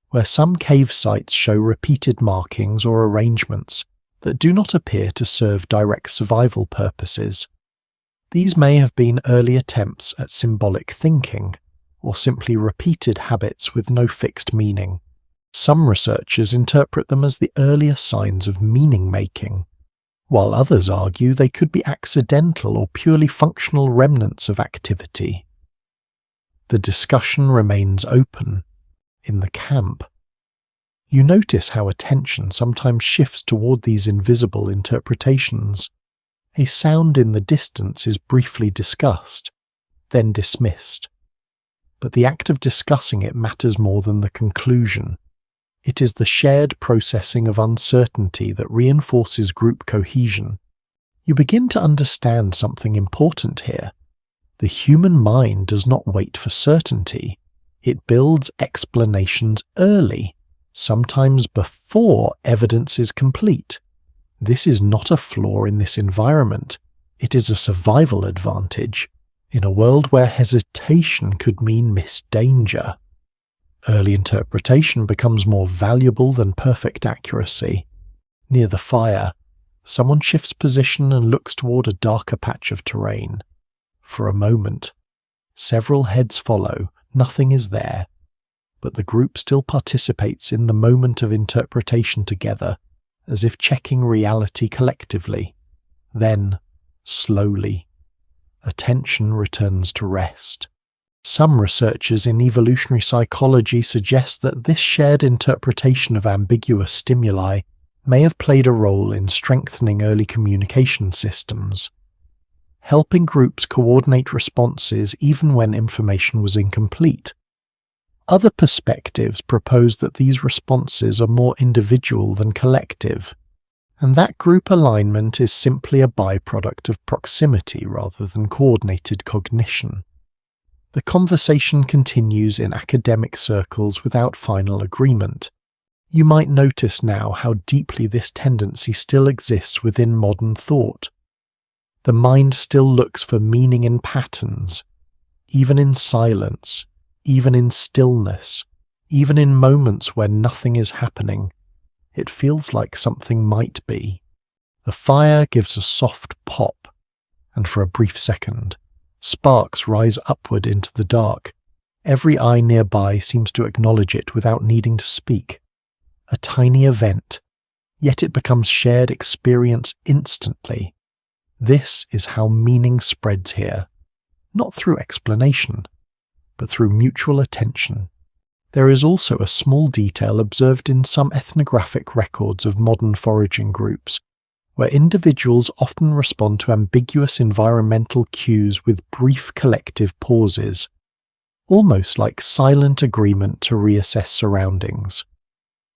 where some cave sites show repeated markings or arrangements that do not appear to serve direct survival purposes. These may have been early attempts at symbolic thinking, or simply repeated habits with no fixed meaning. Some researchers interpret them as the earliest signs of meaning-making, while others argue they could be accidental or purely functional remnants of activity. The discussion remains open. In the camp, you notice how attention sometimes shifts toward these invisible interpretations. A sound in the distance is briefly discussed, then dismissed. But the act of discussing it matters more than the conclusion. It is the shared processing of uncertainty that reinforces group cohesion. You begin to understand something important here. The human mind does not wait for certainty. It builds explanations early, sometimes before evidence is complete. This is not a flaw in this environment. It is a survival advantage, in a world where hesitation could mean missed danger. Early interpretation becomes more valuable than perfect accuracy. Near the fire, someone shifts position and looks toward a darker patch of terrain. For a moment, several heads follow. Nothing is there, but the group still participates in the moment of interpretation together, as if checking reality collectively. Then, slowly, attention returns to rest. Some researchers in evolutionary psychology suggest that this shared interpretation of ambiguous stimuli may have played a role in strengthening early communication systems, helping groups coordinate responses even when information was incomplete. Other perspectives propose that these responses are more individual than collective, and that group alignment is simply a byproduct of proximity rather than coordinated cognition. The conversation continues in academic circles without final agreement. You might notice now how deeply this tendency still exists within modern thought. The mind still looks for meaning in patterns, even in silence, even in stillness, even in moments where nothing is happening. It feels like something might be. The fire gives a soft pop, and for a brief second, sparks rise upward into the dark. Every eye nearby seems to acknowledge it without needing to speak. A tiny event, yet it becomes shared experience instantly. This is how meaning spreads here, not through explanation, but through mutual attention. There is also a small detail observed in some ethnographic records of modern foraging groups, where individuals often respond to ambiguous environmental cues with brief collective pauses, almost like silent agreement to reassess surroundings.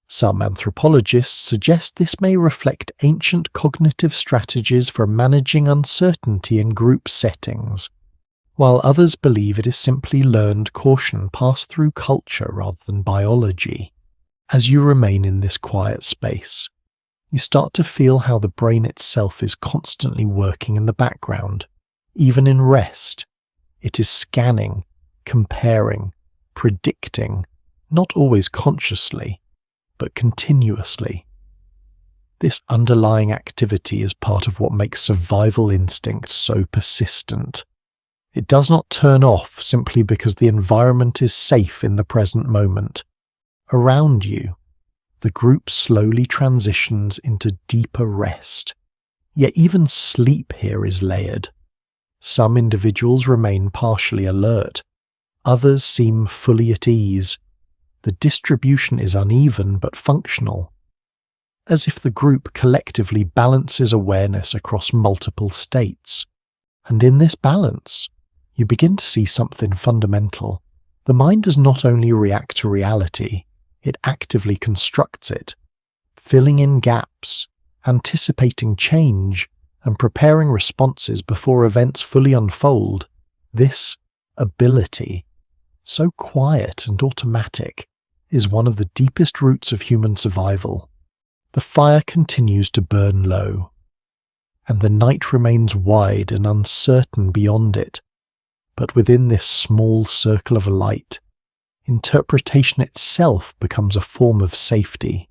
Some anthropologists suggest this may reflect ancient cognitive strategies for managing uncertainty in group settings, while others believe it is simply learned caution passed through culture rather than biology. As you remain in this quiet space, you start to feel how the brain itself is constantly working in the background. Even in rest, it is scanning, comparing, predicting, not always consciously, but continuously. This underlying activity is part of what makes survival instinct so persistent. It does not turn off simply because the environment is safe in the present moment. Around you, the group slowly transitions into deeper rest. Yet even sleep here is layered. Some individuals remain partially alert. Others seem fully at ease. The distribution is uneven but functional, as if the group collectively balances awareness across multiple states. And in this balance, you begin to see something fundamental. The mind does not only react to reality, it actively constructs it, filling in gaps, anticipating change, and preparing responses before events fully unfold. This ability, so quiet and automatic, is one of the deepest roots of human survival. The fire continues to burn low, and the night remains wide and uncertain beyond it. But within this small circle of light, interpretation itself becomes a form of safety,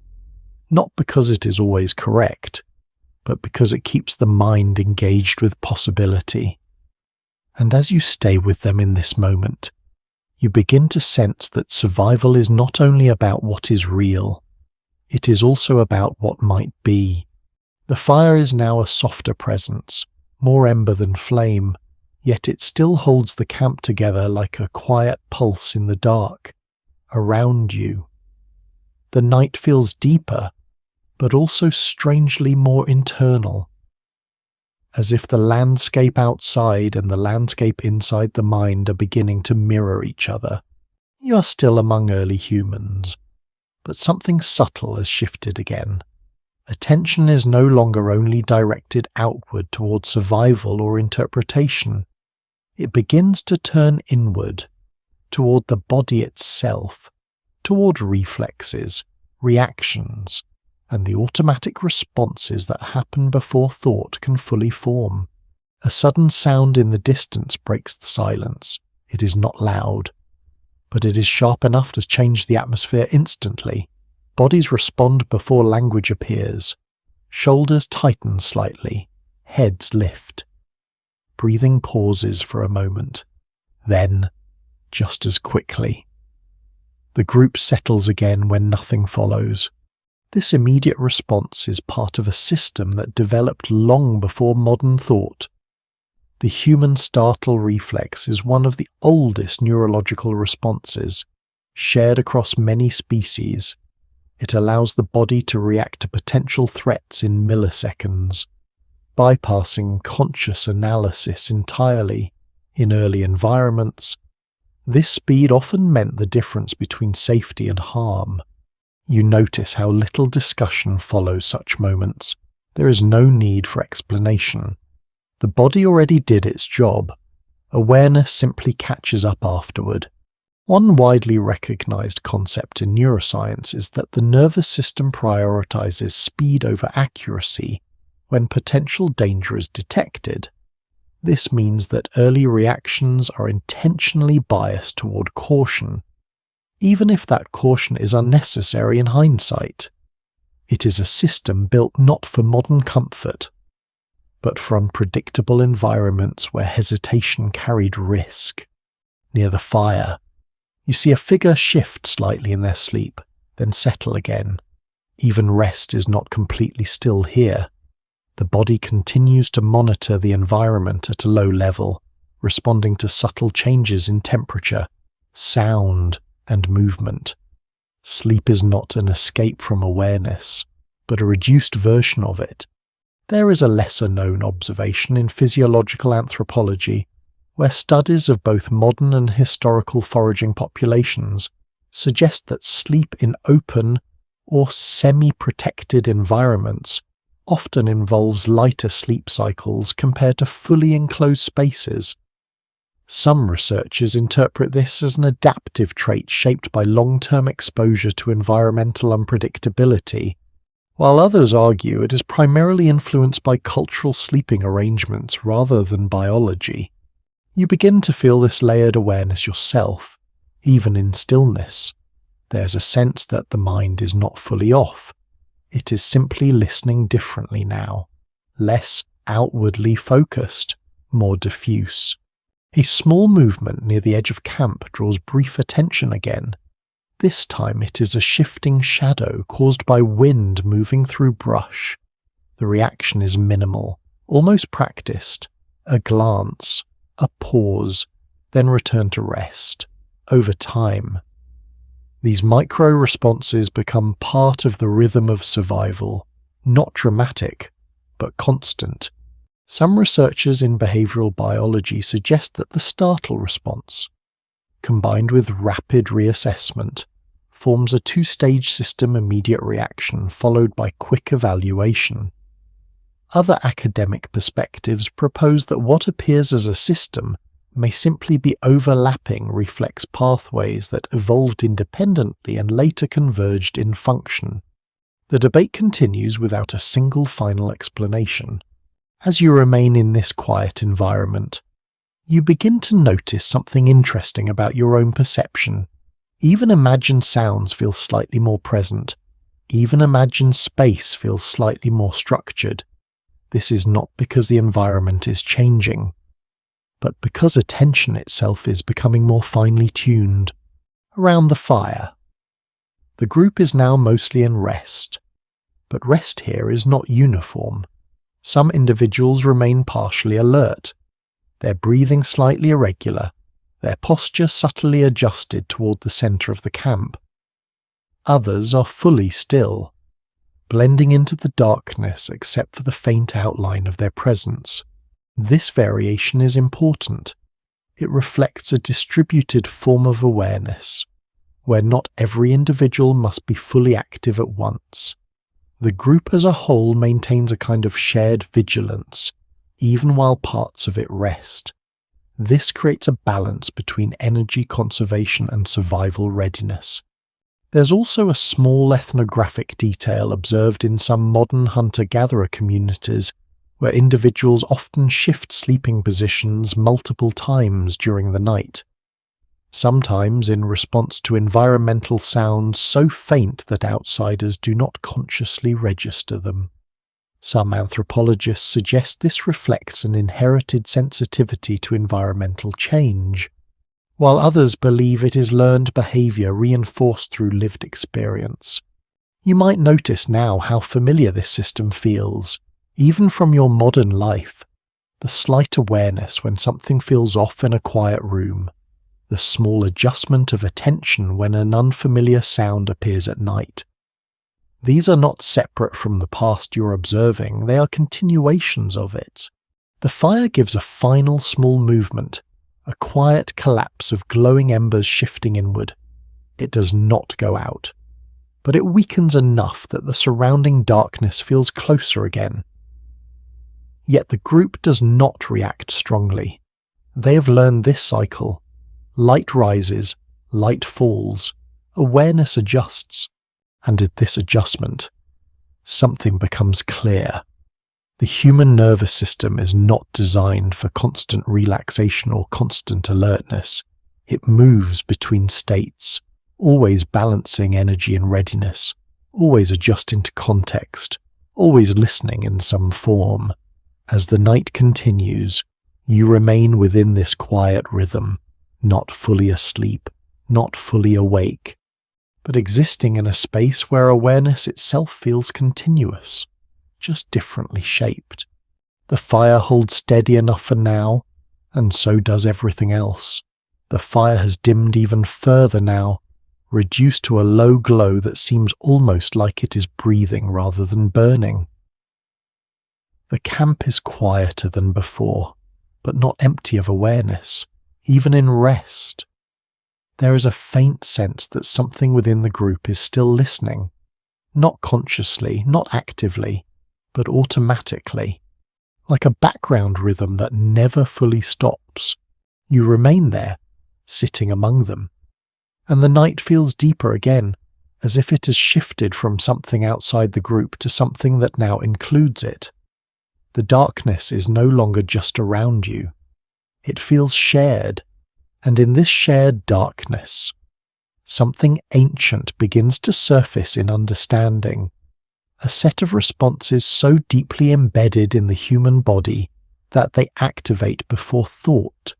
not because it is always correct, but because it keeps the mind engaged with possibility. And as you stay with them in this moment, you begin to sense that survival is not only about what is real, it is also about what might be. The fire is now a softer presence, more ember than flame, yet it still holds the camp together like a quiet pulse in the dark, around you. The night feels deeper, but also strangely more internal, as if the landscape outside and the landscape inside the mind are beginning to mirror each other. You are still among early humans, but something subtle has shifted again. Attention is no longer only directed outward toward survival or interpretation. It begins to turn inward, toward the body itself, toward reflexes, reactions, and the automatic responses that happen before thought can fully form. A sudden sound in the distance breaks the silence. It is not loud, but it is sharp enough to change the atmosphere instantly. Bodies respond before language appears. Shoulders tighten slightly, heads lift. Breathing pauses for a moment. Then, just as quickly, the group settles again when nothing follows. This immediate response is part of a system that developed long before modern thought. The human startle reflex is one of the oldest neurological responses, shared across many species. It allows the body to react to potential threats in milliseconds, bypassing conscious analysis entirely. In early environments, This speed often meant the difference between safety and harm. You notice how little discussion follows such moments. There is no need for explanation. The body already did its job. Awareness simply catches up afterward. One widely recognized concept in neuroscience is that the nervous system prioritizes speed over accuracy when potential danger is detected. This means that early reactions are intentionally biased toward caution, even if that caution is unnecessary in hindsight. It is a system built not for modern comfort, but for unpredictable environments where hesitation carried risk. Near the fire, you see a figure shift slightly in their sleep, then settle again. Even rest is not completely still here. The body continues to monitor the environment at a low level, responding to subtle changes in temperature, sound, and movement. Sleep is not an escape from awareness, but a reduced version of it. There is a lesser-known observation in physiological anthropology, where studies of both modern and historical foraging populations suggest that sleep in open or semi-protected environments often involves lighter sleep cycles compared to fully enclosed spaces. Some researchers interpret this as an adaptive trait shaped by long-term exposure to environmental unpredictability, while others argue it is primarily influenced by cultural sleeping arrangements rather than biology. You begin to feel this layered awareness yourself, even in stillness. There's a sense that the mind is not fully off. It is simply listening differently now, less outwardly focused, more diffuse. A small movement near the edge of camp draws brief attention again. This time it is a shifting shadow caused by wind moving through brush. The reaction is minimal, almost practiced. A glance, a pause, then return to rest. Over time, these micro-responses become part of the rhythm of survival, not dramatic, but constant. Some researchers in behavioral biology suggest that the startle response, combined with rapid reassessment, forms a two-stage system immediate reaction followed by quick evaluation. Other academic perspectives propose that what appears as a system may simply be overlapping reflex pathways that evolved independently and later converged in function. The debate continues without a single final explanation. As you remain in this quiet environment, you begin to notice something interesting about your own perception. Even imagined sounds feel slightly more present. Even imagined space feels slightly more structured. This is not because the environment is changing, but because attention itself is becoming more finely tuned. Around the fire, the group is now mostly in rest, but rest here is not uniform. Some individuals remain partially alert, their breathing slightly irregular, their posture subtly adjusted toward the center of the camp. Others are fully still, blending into the darkness except for the faint outline of their presence. This variation is important. It reflects a distributed form of awareness, where not every individual must be fully active at once. The group as a whole maintains a kind of shared vigilance, even while parts of it rest. This creates a balance between energy conservation and survival readiness. There's also a small ethnographic detail observed in some modern hunter-gatherer communities where individuals often shift sleeping positions multiple times during the night, sometimes in response to environmental sounds so faint that outsiders do not consciously register them. Some anthropologists suggest this reflects an inherited sensitivity to environmental change, while others believe it is learned behavior reinforced through lived experience. You might notice now how familiar this system feels, even from your modern life. The slight awareness when something feels off in a quiet room, the small adjustment of attention when an unfamiliar sound appears at night. These are not separate from the past you're observing, they are continuations of it. The fire gives a final small movement, a quiet collapse of glowing embers shifting inward. It does not go out, but it weakens enough that the surrounding darkness feels closer again. Yet the group does not react strongly. They have learned this cycle. Light rises, light falls, awareness adjusts, and at this adjustment, something becomes clear. The human nervous system is not designed for constant relaxation or constant alertness. It moves between states, always balancing energy and readiness, always adjusting to context, always listening in some form. As the night continues, you remain within this quiet rhythm, not fully asleep, not fully awake, but existing in a space where awareness itself feels continuous, just differently shaped. The fire holds steady enough for now, and so does everything else. The fire has dimmed even further now, reduced to a low glow that seems almost like it is breathing rather than burning. The camp is quieter than before, but not empty of awareness, even in rest. There is a faint sense that something within the group is still listening, not consciously, not actively, but automatically, like a background rhythm that never fully stops. You remain there, sitting among them, and the night feels deeper again, as if it has shifted from something outside the group to something that now includes it. The darkness is no longer just around you. It feels shared, and in this shared darkness, something ancient begins to surface in understanding, a set of responses so deeply embedded in the human body that they activate before thought,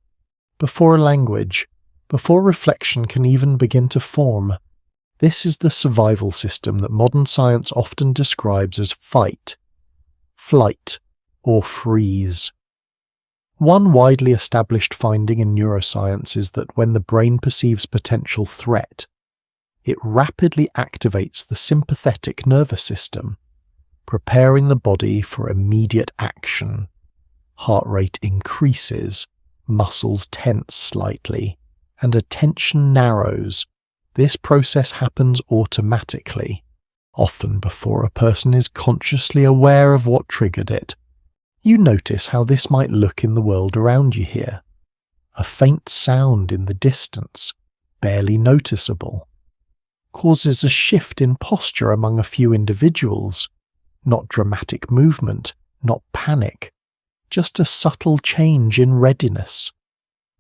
before a language, before reflection can even begin to form. This is the survival system that modern science often describes as fight, flight, or freeze. One widely established finding in neuroscience is that when the brain perceives potential threat, it rapidly activates the sympathetic nervous system, preparing the body for immediate action. Heart rate increases, muscles tense slightly, and attention narrows. This process happens automatically, often before a person is consciously aware of what triggered it. You notice how this might look in the world around you here. A faint sound in the distance, barely noticeable, causes a shift in posture among a few individuals. Not dramatic movement, not panic, just a subtle change in readiness.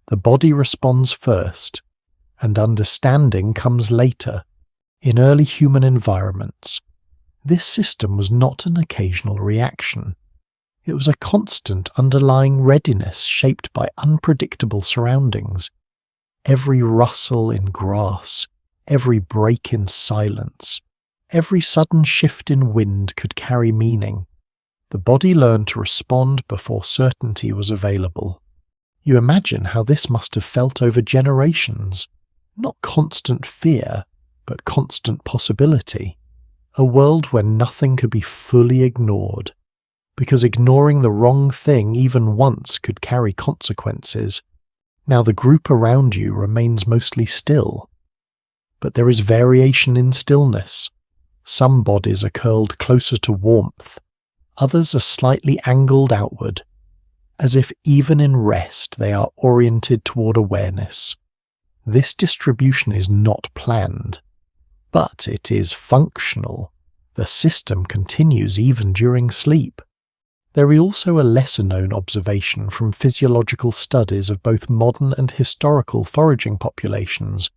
The body responds first, and understanding comes later. In early human environments, this system was not an occasional reaction. It was a constant underlying readiness shaped by unpredictable surroundings. Every rustle in grass, every break in silence, every sudden shift in wind could carry meaning. The body learned to respond before certainty was available. You imagine how this must have felt over generations. Not constant fear, but constant possibility. A world where nothing could be fully ignored, because ignoring the wrong thing even once could carry consequences. Now the group around you remains mostly still. But there is variation in stillness. Some bodies are curled closer to warmth, others are slightly angled outward, as if even in rest they are oriented toward awareness. This distribution is not planned, but it is functional. The system continues even during sleep. There is also a lesser-known observation from physiological studies of both modern and historical foraging populations,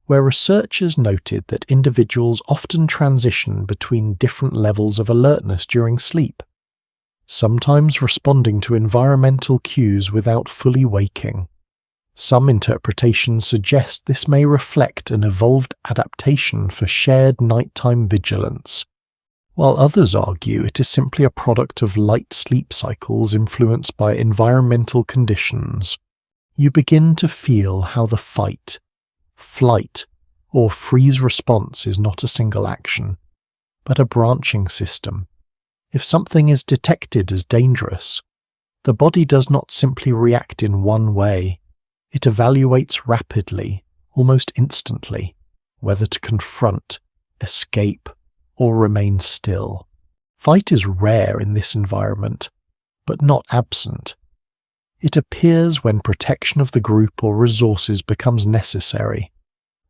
where researchers noted that individuals often transition between different levels of alertness during sleep, sometimes responding to environmental cues without fully waking. Some interpretations suggest this may reflect an evolved adaptation for shared nighttime vigilance, while others argue it is simply a product of light sleep cycles influenced by environmental conditions. You begin to feel how the fight, flight, or freeze response is not a single action, but a branching system. If something is detected as dangerous, the body does not simply react in one way. It evaluates rapidly, almost instantly, whether to confront, escape, or remain still. Fight is rare in this environment, but not absent. It appears when protection of the group or resources becomes necessary.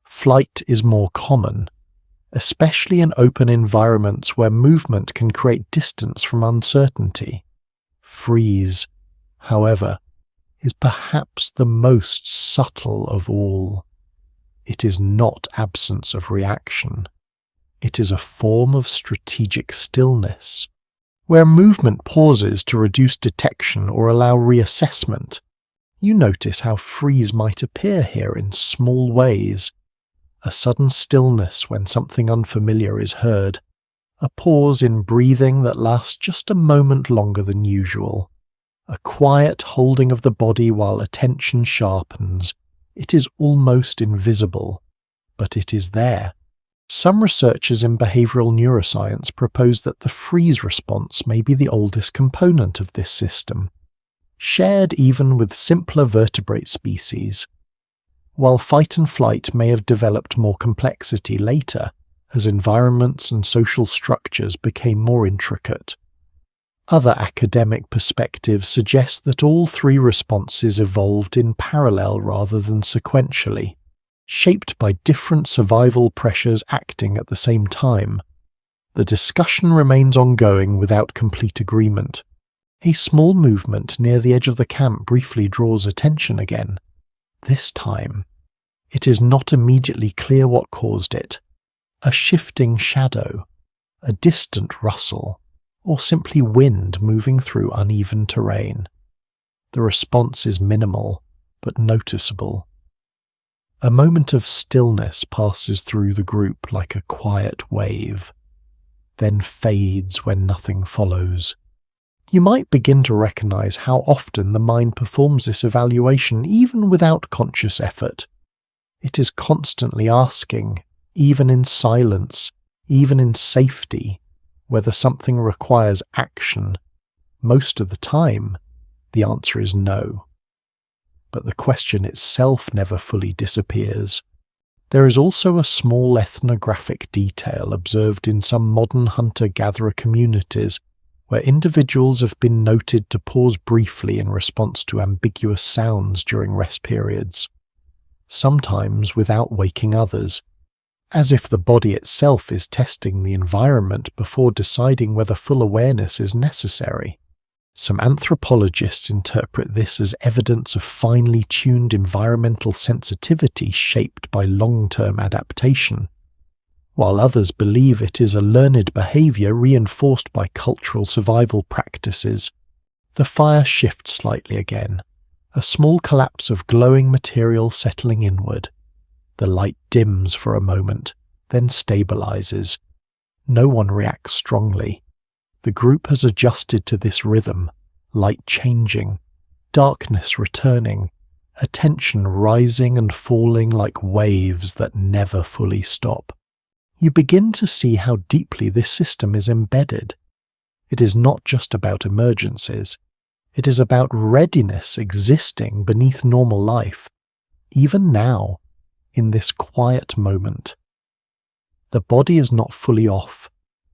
Flight is more common, especially in open environments where movement can create distance from uncertainty. Freeze, however, is perhaps the most subtle of all. It is not absence of reaction. It is a form of strategic stillness, where movement pauses to reduce detection or allow reassessment. You notice how freeze might appear here in small ways. A sudden stillness when something unfamiliar is heard, a pause in breathing that lasts just a moment longer than usual, a quiet holding of the body while attention sharpens. It is almost invisible, but it is there. Some researchers in behavioral neuroscience propose that the freeze response may be the oldest component of this system, shared even with simpler vertebrate species, while fight and flight may have developed more complexity later as environments and social structures became more intricate. Other academic perspectives suggest that all three responses evolved in parallel rather than sequentially, shaped by different survival pressures acting at the same time. The discussion remains ongoing without complete agreement. A small movement near the edge of the camp briefly draws attention again. This time, it is not immediately clear what caused it. A shifting shadow, a distant rustle, or simply wind moving through uneven terrain. The response is minimal, but noticeable. A moment of stillness passes through the group like a quiet wave, then fades when nothing follows. You might begin to recognize how often the mind performs this evaluation even without conscious effort. It is constantly asking, even in silence, even in safety, whether something requires action. Most of the time, the answer is no. But the question itself never fully disappears. There is also a small ethnographic detail observed in some modern hunter-gatherer communities where individuals have been noted to pause briefly in response to ambiguous sounds during rest periods, sometimes without waking others, as if the body itself is testing the environment before deciding whether full awareness is necessary. Some anthropologists interpret this as evidence of finely tuned environmental sensitivity shaped by long-term adaptation, while others believe it is a learned behavior reinforced by cultural survival practices. The fire shifts slightly again, a small collapse of glowing material settling inward. The light dims for a moment, then stabilizes. No one reacts strongly. The group has adjusted to this rhythm, light changing, darkness returning, attention rising and falling like waves that never fully stop. You begin to see how deeply this system is embedded. It is not just about emergencies. It is about readiness existing beneath normal life, even now, in this quiet moment. The body is not fully off.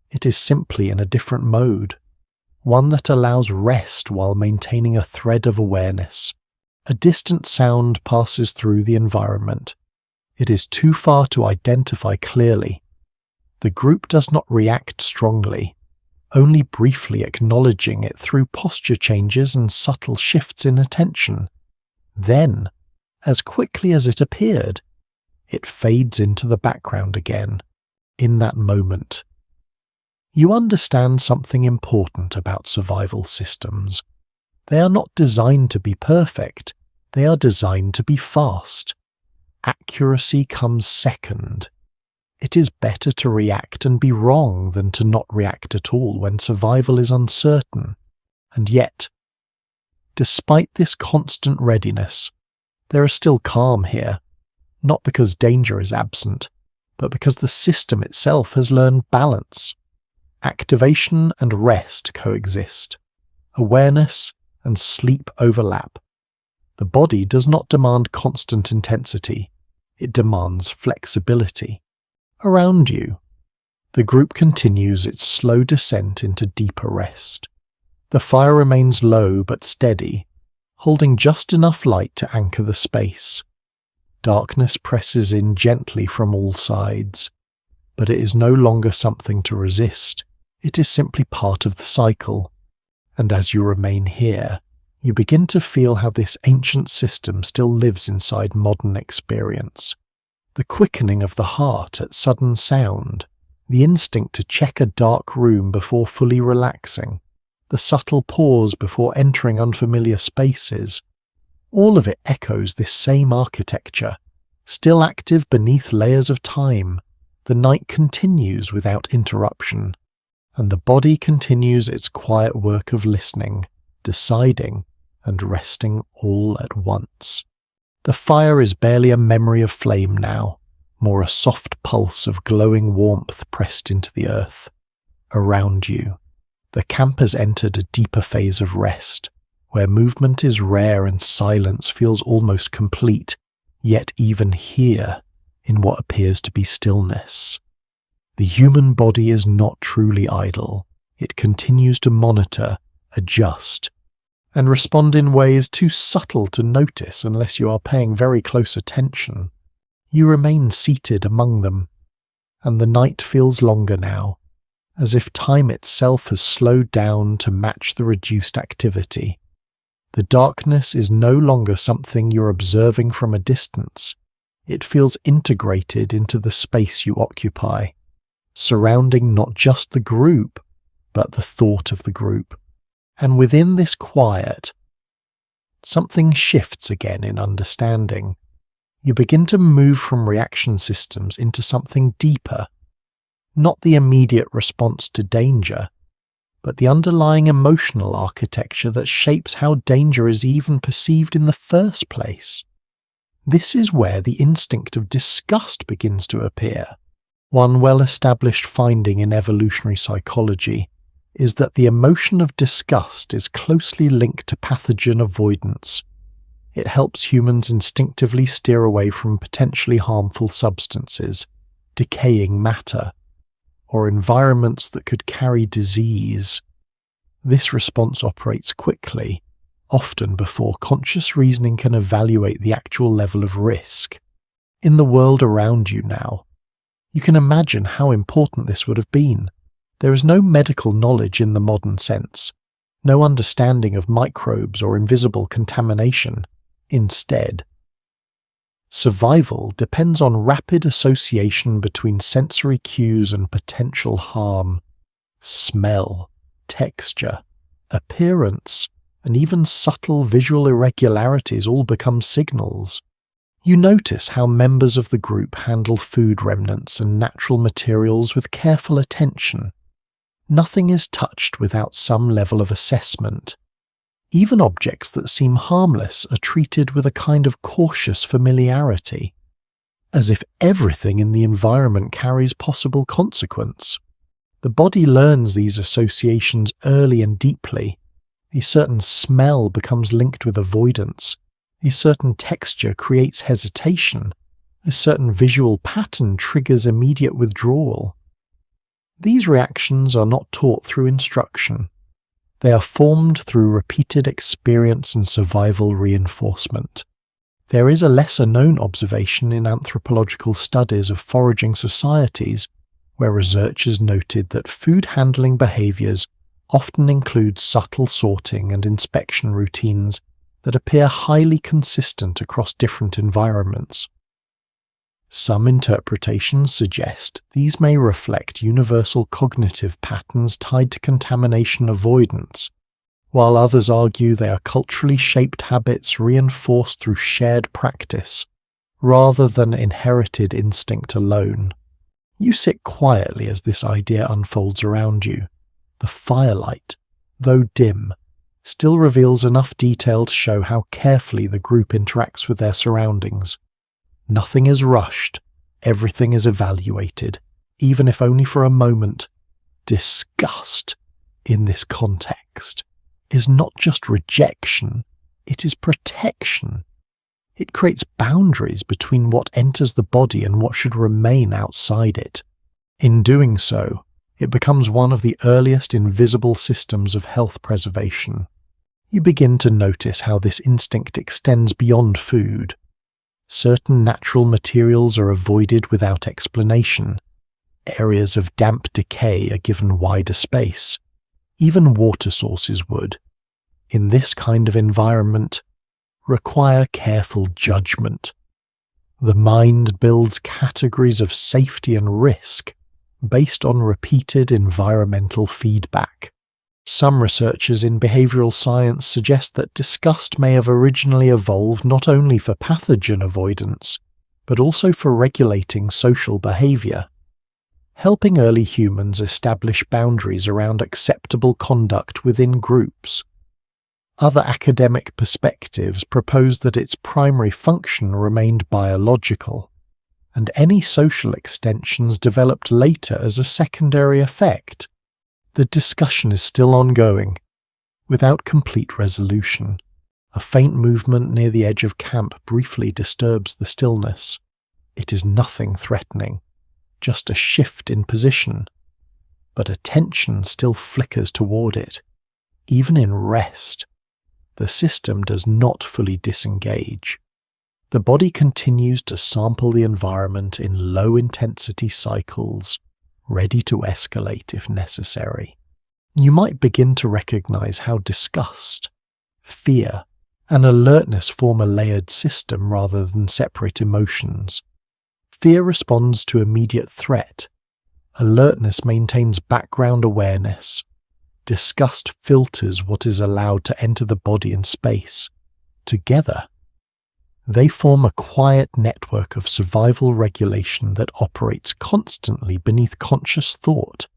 It is simply in a different mode, one that allows rest while maintaining a thread of awareness. A distant sound passes through the environment. It is too far to identify clearly. The group does not react strongly, only briefly acknowledging it through posture changes and subtle shifts in attention. Then, as quickly as it appeared, it fades into the background again, in that moment. You understand something important about survival systems. They are not designed to be perfect, they are designed to be fast. Accuracy comes second. It is better to react and be wrong than to not react at all when survival is uncertain. And yet, despite this constant readiness, there is still calm here, not because danger is absent, but because the system itself has learned balance. Activation and rest coexist. Awareness and sleep overlap. The body does not demand constant intensity, it demands flexibility. Around you, the group continues its slow descent into deeper rest. The fire remains low but steady, holding just enough light to anchor the space. Darkness presses in gently from all sides, but it is no longer something to resist. It is simply part of the cycle. And as you remain here, you begin to feel how this ancient system still lives inside modern experience. The quickening of the heart at sudden sound, the instinct to check a dark room before fully relaxing, the subtle pause before entering unfamiliar spaces, all of it echoes this same architecture, still active beneath layers of time. The night continues without interruption, and the body continues its quiet work of listening, deciding, and resting all at once. The fire is barely a memory of flame now, more a soft pulse of glowing warmth pressed into the earth. Around you, the camp has entered a deeper phase of rest, where movement is rare and silence feels almost complete, yet even here, in what appears to be stillness. The human body is not truly idle. It continues to monitor, adjust, and respond in ways too subtle to notice unless you are paying very close attention. You remain seated among them, and the night feels longer now, as if time itself has slowed down to match the reduced activity. The darkness is no longer something you're observing from a distance. It feels integrated into the space you occupy, surrounding not just the group, but the thought of the group. And within this quiet, something shifts again in understanding. You begin to move from reaction systems into something deeper, not the immediate response to danger, but the underlying emotional architecture that shapes how danger is even perceived in the first place. This is where the instinct of disgust begins to appear. One well-established finding in evolutionary psychology is that the emotion of disgust is closely linked to pathogen avoidance. It helps humans instinctively steer away from potentially harmful substances, decaying matter, or environments that could carry disease. This response operates quickly, often before conscious reasoning can evaluate the actual level of risk. In the world around you now, you can imagine how important this would have been. There is no medical knowledge in the modern sense, no understanding of microbes or invisible contamination. Instead, survival depends on rapid association between sensory cues and potential harm. Smell, texture, appearance, and even subtle visual irregularities all become signals. You notice how members of the group handle food remnants and natural materials with careful attention. Nothing is touched without some level of assessment. Even objects that seem harmless are treated with a kind of cautious familiarity, as if everything in the environment carries possible consequence. The body learns these associations early and deeply. A certain smell becomes linked with avoidance. A certain texture creates hesitation. A certain visual pattern triggers immediate withdrawal. These reactions are not taught through instruction. They are formed through repeated experience and survival reinforcement. There is a lesser-known observation in anthropological studies of foraging societies, where researchers noted that food handling behaviors often include subtle sorting and inspection routines that appear highly consistent across different environments. Some interpretations suggest these may reflect universal cognitive patterns tied to contamination avoidance, while others argue they are culturally shaped habits reinforced through shared practice, rather than inherited instinct alone. You sit quietly as this idea unfolds around you. The firelight, though dim, still reveals enough detail to show how carefully the group interacts with their surroundings. Nothing is rushed, everything is evaluated, even if only for a moment. Disgust, in this context, is not just rejection, It is protection. It creates boundaries between what enters the body and what should remain outside it. In doing so, it becomes one of the earliest invisible systems of health preservation. You begin to notice how this instinct extends beyond food. Certain natural materials are avoided without explanation. Areas of damp decay are given wider space. Even water sources would, in this kind of environment, require careful judgment. The mind builds categories of safety and risk based on repeated environmental feedback. Some researchers in behavioral science suggest that disgust may have originally evolved not only for pathogen avoidance, but also for regulating social behavior, helping early humans establish boundaries around acceptable conduct within groups. Other academic perspectives propose that its primary function remained biological, and any social extensions developed later as a secondary effect. The discussion is still ongoing, without complete resolution. A faint movement near the edge of camp briefly disturbs the stillness. It is nothing threatening, just a shift in position, but attention still flickers toward it. Even in rest, the system does not fully disengage. The body continues to sample the environment in low-intensity cycles, ready to escalate if necessary. You might begin to recognize how disgust, fear, and alertness form a layered system rather than separate emotions. Fear responds to immediate threat. Alertness maintains background awareness. Disgust filters what is allowed to enter the body and space. Together, they form a quiet network of survival regulation that operates constantly beneath conscious thought.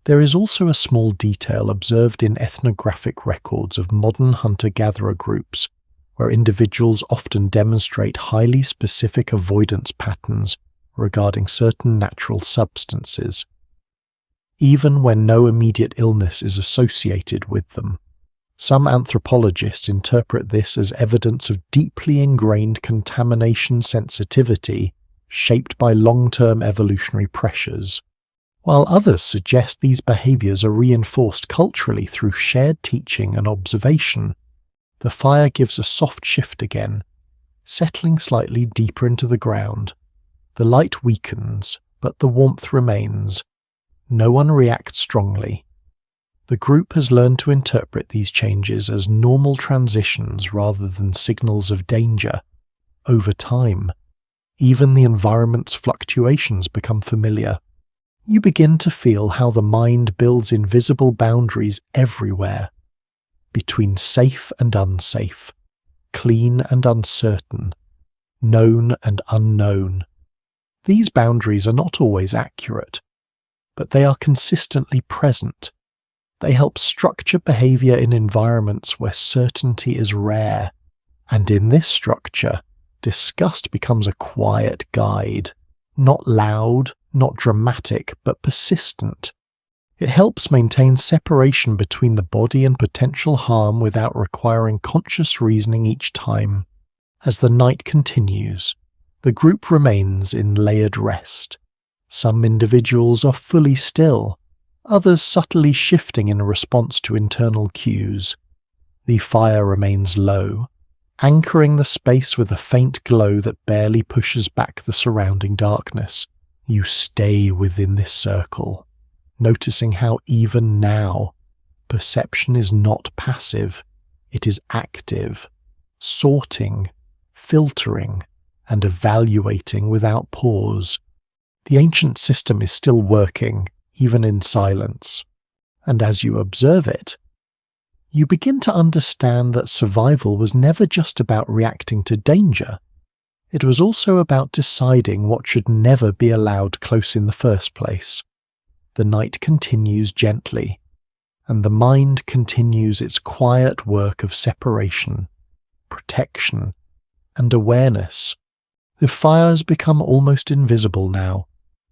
There is also a small detail observed in ethnographic records of modern hunter-gatherer groups, where individuals often demonstrate highly specific avoidance patterns regarding certain natural substances, even when no immediate illness is associated with them. Some anthropologists interpret this as evidence of deeply ingrained contamination sensitivity shaped by long-term evolutionary pressures, while others suggest these behaviors are reinforced culturally through shared teaching and observation. The fire gives a soft shift again, settling slightly deeper into the ground. The light weakens, but the warmth remains. No one reacts strongly. The group has learned to interpret these changes as normal transitions rather than signals of danger. Over time, even the environment's fluctuations become familiar. You begin to feel how the mind builds invisible boundaries everywhere, between safe and unsafe, clean and uncertain, known and unknown. These boundaries are not always accurate, but they are consistently present. They help structure behavior in environments where certainty is rare, and in this structure, disgust becomes a quiet guide, not loud, not dramatic, but persistent. It helps maintain separation between the body and potential harm without requiring conscious reasoning each time. As the night continues, the group remains in layered rest. Some individuals are fully still, others subtly shifting in response to internal cues. The fire remains low, anchoring the space with a faint glow that barely pushes back the surrounding darkness. You stay within this circle, noticing how even now, perception is not passive, it is active, sorting, filtering, and evaluating without pause. The ancient system is still working, even in silence, and as you observe it, you begin to understand that survival was never just about reacting to danger. It was also about deciding what should never be allowed close in the first place. The night continues gently, and the mind continues its quiet work of separation, protection, and awareness. The fires become almost invisible now,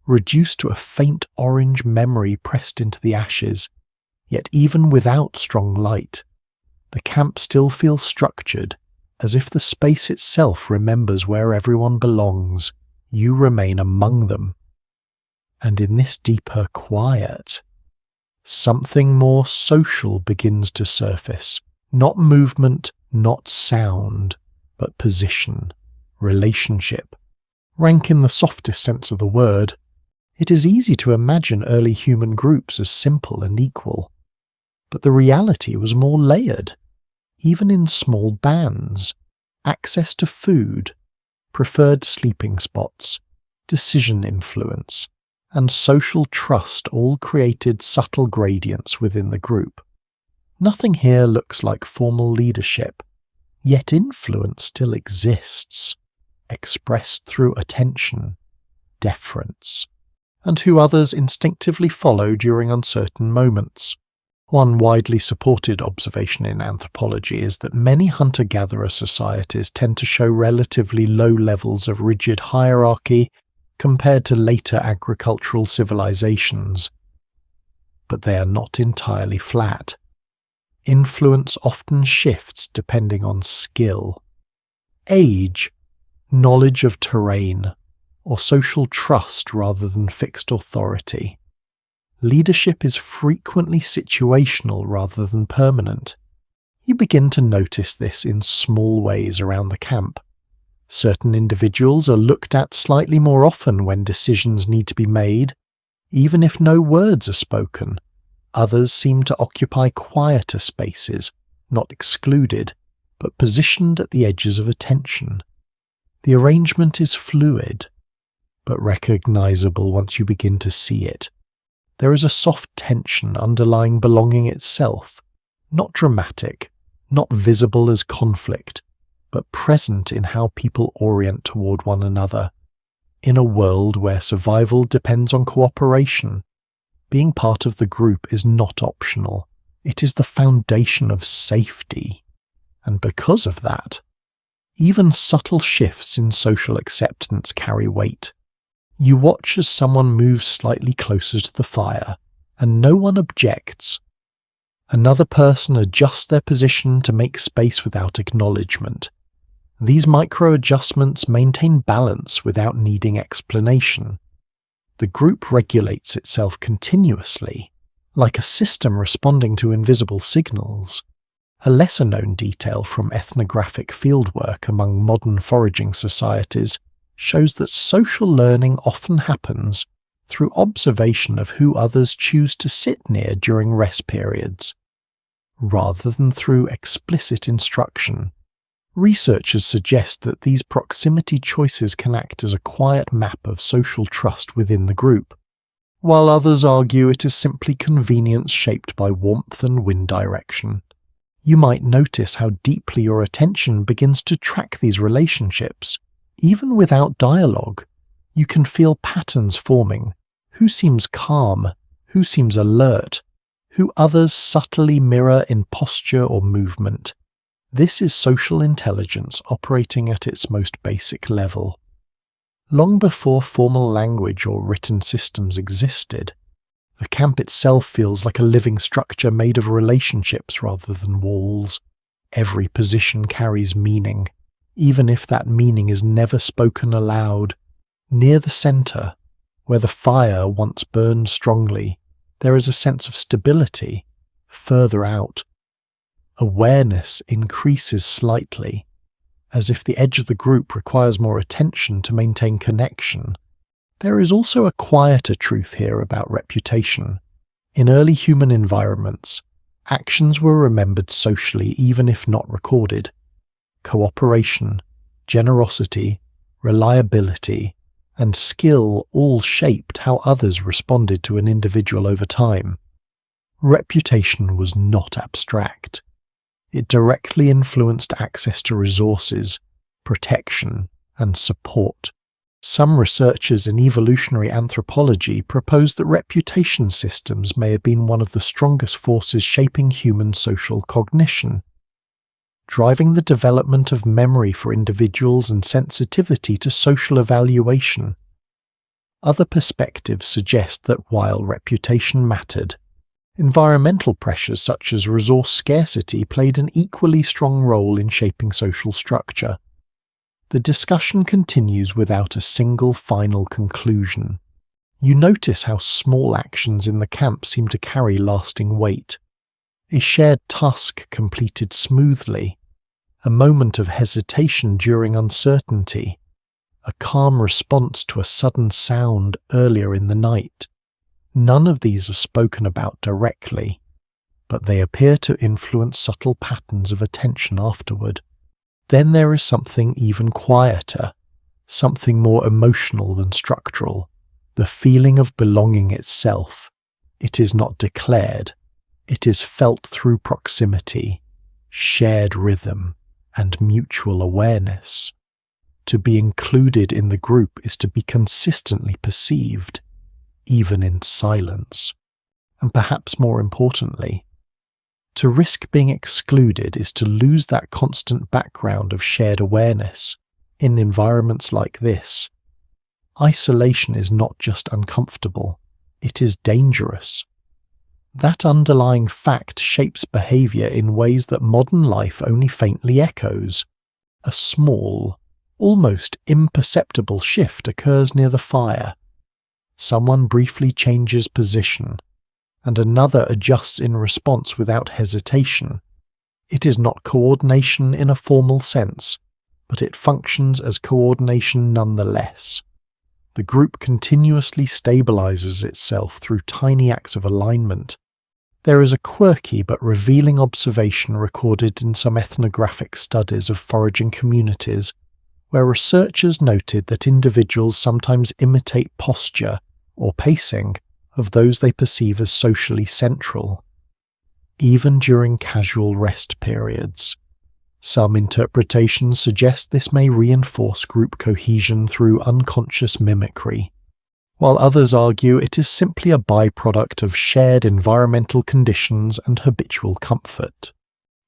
reduced to a faint orange memory pressed into the ashes, yet even without strong light, the camp still feels structured, as if the space itself remembers where everyone belongs. You remain among them. And in this deeper quiet, something more social begins to surface. Not movement, not sound, but position, relationship. Rank in the softest sense of the word. It is easy to imagine early human groups as simple and equal. But the reality was more layered. Even in small bands, access to food, preferred sleeping spots, decision influence, and social trust all created subtle gradients within the group. Nothing here looks like formal leadership, yet influence still exists, expressed through attention, deference, and who others instinctively follow during uncertain moments. One widely supported observation in anthropology is that many hunter-gatherer societies tend to show relatively low levels of rigid hierarchy compared to later agricultural civilizations. But they are not entirely flat. Influence often shifts depending on skill, age, knowledge of terrain, or social trust rather than fixed authority. Leadership is frequently situational rather than permanent. You begin to notice this in small ways around the camp. Certain individuals are looked at slightly more often when decisions need to be made, even if no words are spoken. Others seem to occupy quieter spaces, not excluded, but positioned at the edges of attention. The arrangement is fluid, but recognizable once you begin to see it. There is a soft tension underlying belonging itself, not dramatic, not visible as conflict, but present in how people orient toward one another. In a world where survival depends on cooperation, being part of the group is not optional. It is the foundation of safety. And because of that, even subtle shifts in social acceptance carry weight. You watch as someone moves slightly closer to the fire, and no one objects. Another person adjusts their position to make space without acknowledgement. These micro-adjustments maintain balance without needing explanation. The group regulates itself continuously, like a system responding to invisible signals. A lesser-known detail from ethnographic fieldwork among modern foraging societies shows that social learning often happens through observation of who others choose to sit near during rest periods, rather than through explicit instruction. Researchers suggest that these proximity choices can act as a quiet map of social trust within the group, while others argue it is simply convenience shaped by warmth and wind direction. You might notice how deeply your attention begins to track these relationships. Even without dialogue, you can feel patterns forming. Who seems calm? Who seems alert? Who others subtly mirror in posture or movement? This is social intelligence operating at its most basic level. Long before formal language or written systems existed, the camp itself feels like a living structure made of relationships rather than walls. Every position carries meaning, even if that meaning is never spoken aloud. Near the center, where the fire once burned strongly, there is a sense of stability. Further out, awareness increases slightly, as if the edge of the group requires more attention to maintain connection. There is also a quieter truth here about reputation. In early human environments, actions were remembered socially even if not recorded. Cooperation, generosity, reliability, and skill all shaped how others responded to an individual over time. Reputation was not abstract. It directly influenced access to resources, protection, and support. Some researchers in evolutionary anthropology propose that reputation systems may have been one of the strongest forces shaping human social cognition, driving the development of memory for individuals and sensitivity to social evaluation. Other perspectives suggest that while reputation mattered, Environmental pressures such as resource scarcity played an equally strong role in shaping social structure. The discussion continues without a single final conclusion. You notice how small actions in the camp seem to carry lasting weight. A shared task completed smoothly, a moment of hesitation during uncertainty, a calm response to a sudden sound earlier in the night. None of these are spoken about directly, but they appear to influence subtle patterns of attention afterward. Then there is something even quieter, something more emotional than structural, the feeling of belonging itself. It is not declared, it is felt through proximity, shared rhythm, and mutual awareness. To be included in the group is to be consistently perceived, even in silence. And perhaps more importantly, to risk being excluded is to lose that constant background of shared awareness. In environments like this, isolation is not just uncomfortable, it is dangerous. That underlying fact shapes behavior in ways that modern life only faintly echoes. A small, almost imperceptible shift occurs near the fire. Someone briefly changes position, and another adjusts in response without hesitation. It is not coordination in a formal sense, but it functions as coordination nonetheless. The group continuously stabilizes itself through tiny acts of alignment. There is a quirky but revealing observation recorded in some ethnographic studies of foraging communities, where researchers noted that individuals sometimes imitate posture or pacing of those they perceive as socially central, even during casual rest periods. Some interpretations suggest this may reinforce group cohesion through unconscious mimicry, while others argue it is simply a byproduct of shared environmental conditions and habitual comfort.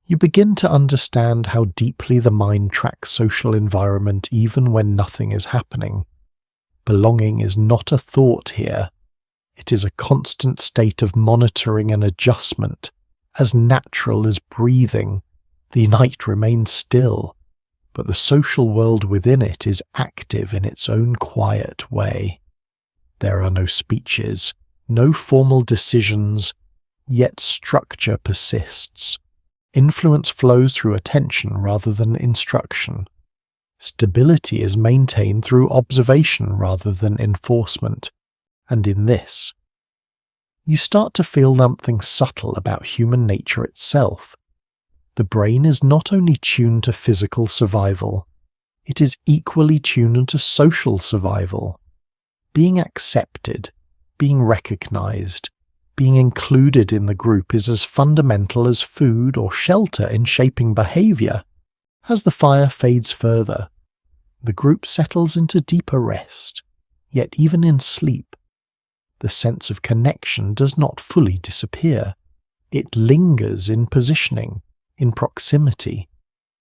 You begin to understand how deeply the mind tracks social environment even when nothing is happening. Belonging is not a thought here. It is a constant state of monitoring and adjustment, as natural as breathing. The night remains still, but the social world within it is active in its own quiet way. There are no speeches, no formal decisions, yet structure persists. Influence flows through attention rather than instruction. Stability is maintained through observation rather than enforcement, and in this, you start to feel something subtle about human nature itself. The brain is not only tuned to physical survival, it is equally tuned to social survival. Being accepted, being recognized, being included in the group is as fundamental as food or shelter in shaping behavior. As the fire fades further, the group settles into deeper rest, yet even in sleep, the sense of connection does not fully disappear. It lingers in positioning, in proximity,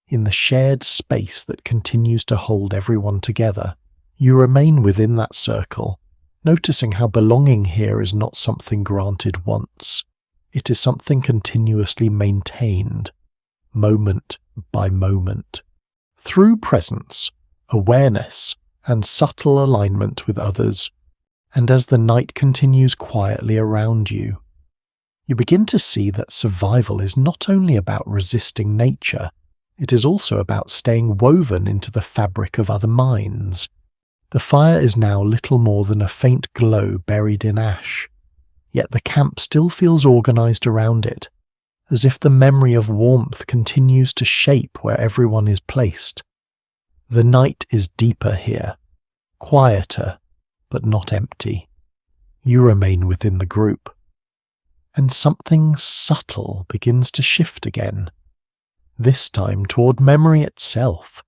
in the shared space that continues to hold everyone together. You remain within that circle, noticing how belonging here is not something granted once. It is something continuously maintained, moment by moment, through presence, awareness, and subtle alignment with others. And as the night continues quietly around you, you begin to see that survival is not only about resisting nature, it is also about staying woven into the fabric of other minds. The fire is now little more than a faint glow buried in ash, yet the camp still feels organized around it, as if the memory of warmth continues to shape where everyone is placed. The night is deeper here, quieter, but not empty. You remain within the group, and something subtle begins to shift again, this time toward memory itself.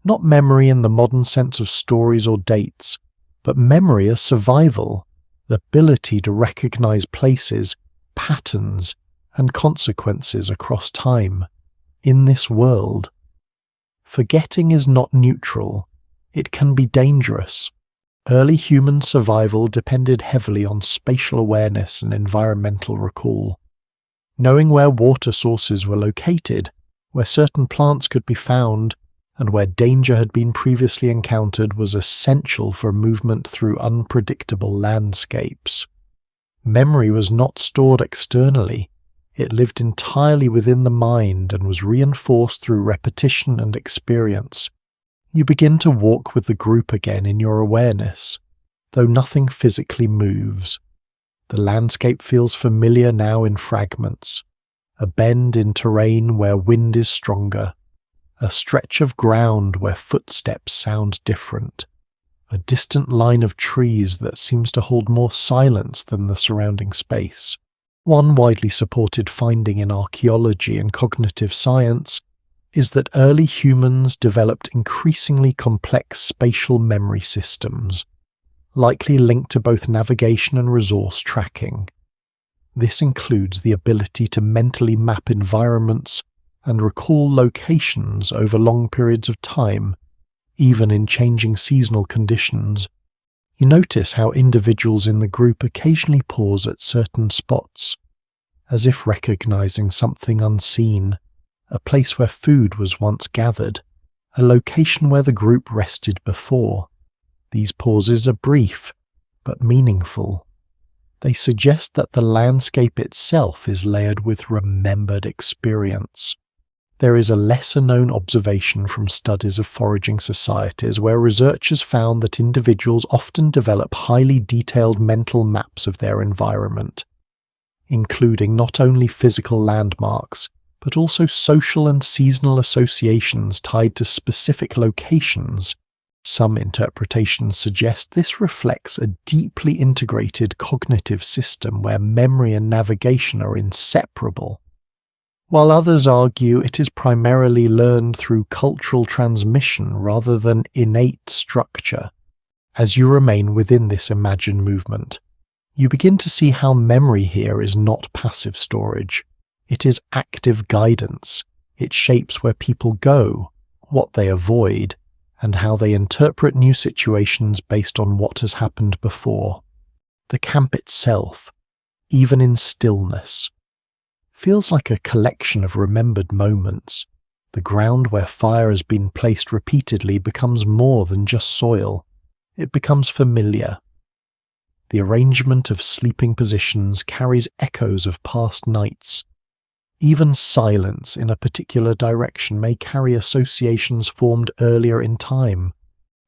Not memory in the modern sense of stories or dates, but memory as survival, the ability to recognize places, patterns, and consequences across time, in this world. Forgetting is not neutral, it can be dangerous. Early human survival depended heavily on spatial awareness and environmental recall. Knowing where water sources were located, where certain plants could be found, and where danger had been previously encountered was essential for movement through unpredictable landscapes. Memory was not stored externally. It lived entirely within the mind and was reinforced through repetition and experience. You begin to walk with the group again in your awareness, though nothing physically moves. The landscape feels familiar now in fragments, a bend in terrain where wind is stronger, a stretch of ground where footsteps sound different, a distant line of trees that seems to hold more silence than the surrounding space. One widely supported finding in archaeology and cognitive science is that early humans developed increasingly complex spatial memory systems, likely linked to both navigation and resource tracking. This includes the ability to mentally map environments and recall locations over long periods of time, even in changing seasonal conditions. You notice how individuals in the group occasionally pause at certain spots, as if recognizing something unseen, a place where food was once gathered, a location where the group rested before. These pauses are brief, but meaningful. They suggest that the landscape itself is layered with remembered experience. There is a lesser-known observation from studies of foraging societies where researchers found that individuals often develop highly detailed mental maps of their environment, including not only physical landmarks, but also social and seasonal associations tied to specific locations. Some interpretations suggest this reflects a deeply integrated cognitive system where memory and navigation are inseparable, while others argue it is primarily learned through cultural transmission rather than innate structure. As you remain within this imagined movement, you begin to see how memory here is not passive storage. It is active guidance. It shapes where people go, what they avoid, and how they interpret new situations based on what has happened before. The camp itself, even in stillness, feels like a collection of remembered moments. The ground where fire has been placed repeatedly becomes more than just soil. It becomes familiar. The arrangement of sleeping positions carries echoes of past nights. Even silence in a particular direction may carry associations formed earlier in time.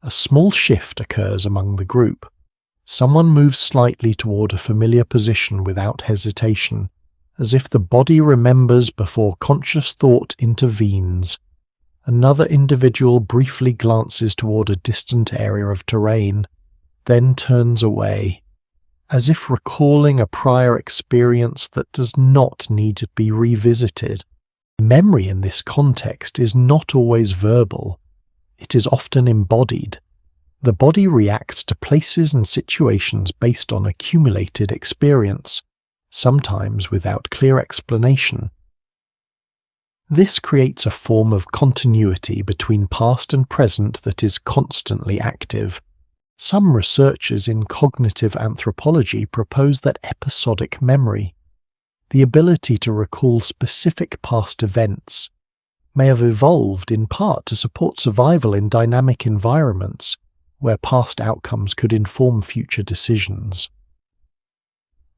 A small shift occurs among the group. Someone moves slightly toward a familiar position without hesitation, as if the body remembers before conscious thought intervenes. Another individual briefly glances toward a distant area of terrain, then turns away, as if recalling a prior experience that does not need to be revisited. Memory in this context is not always verbal. It is often embodied. The body reacts to places and situations based on accumulated experience, sometimes without clear explanation. This creates a form of continuity between past and present that is constantly active. Some researchers in cognitive anthropology propose that episodic memory, the ability to recall specific past events, may have evolved in part to support survival in dynamic environments where past outcomes could inform future decisions.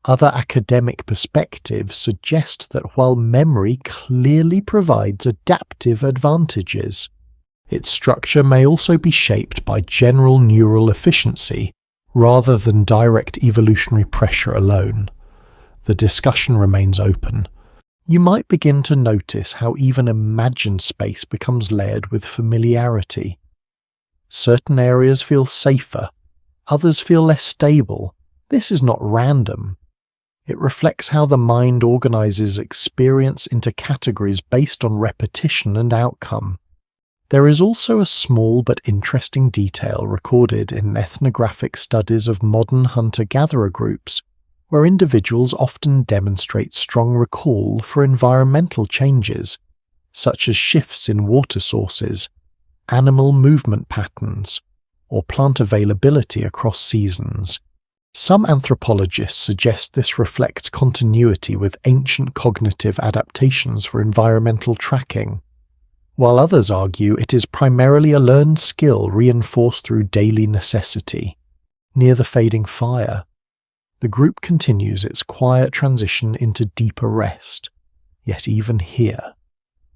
Other academic perspectives suggest that while memory clearly provides adaptive advantages, its structure may also be shaped by general neural efficiency rather than direct evolutionary pressure alone. The discussion remains open. You might begin to notice how even imagined space becomes layered with familiarity. Certain areas feel safer, others feel less stable. This is not random. It reflects how the mind organizes experience into categories based on repetition and outcome. There is also a small but interesting detail recorded in ethnographic studies of modern hunter-gatherer groups, where individuals often demonstrate strong recall for environmental changes, such as shifts in water sources, animal movement patterns, or plant availability across seasons. Some anthropologists suggest this reflects continuity with ancient cognitive adaptations for environmental tracking, while others argue it is primarily a learned skill reinforced through daily necessity. Near the fading fire, the group continues its quiet transition into deeper rest. Yet even here,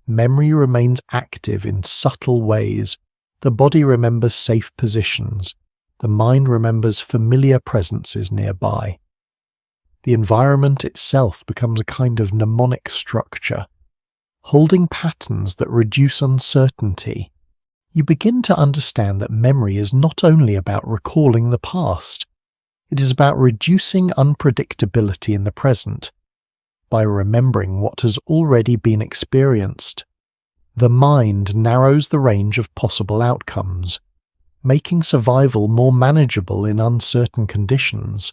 memory remains active in subtle ways. The body remembers safe positions. The mind remembers familiar presences nearby. The environment itself becomes a kind of mnemonic structure, holding patterns that reduce uncertainty. You begin to understand that memory is not only about recalling the past, it is about reducing unpredictability in the present by remembering what has already been experienced. The mind narrows the range of possible outcomes, making survival more manageable in uncertain conditions.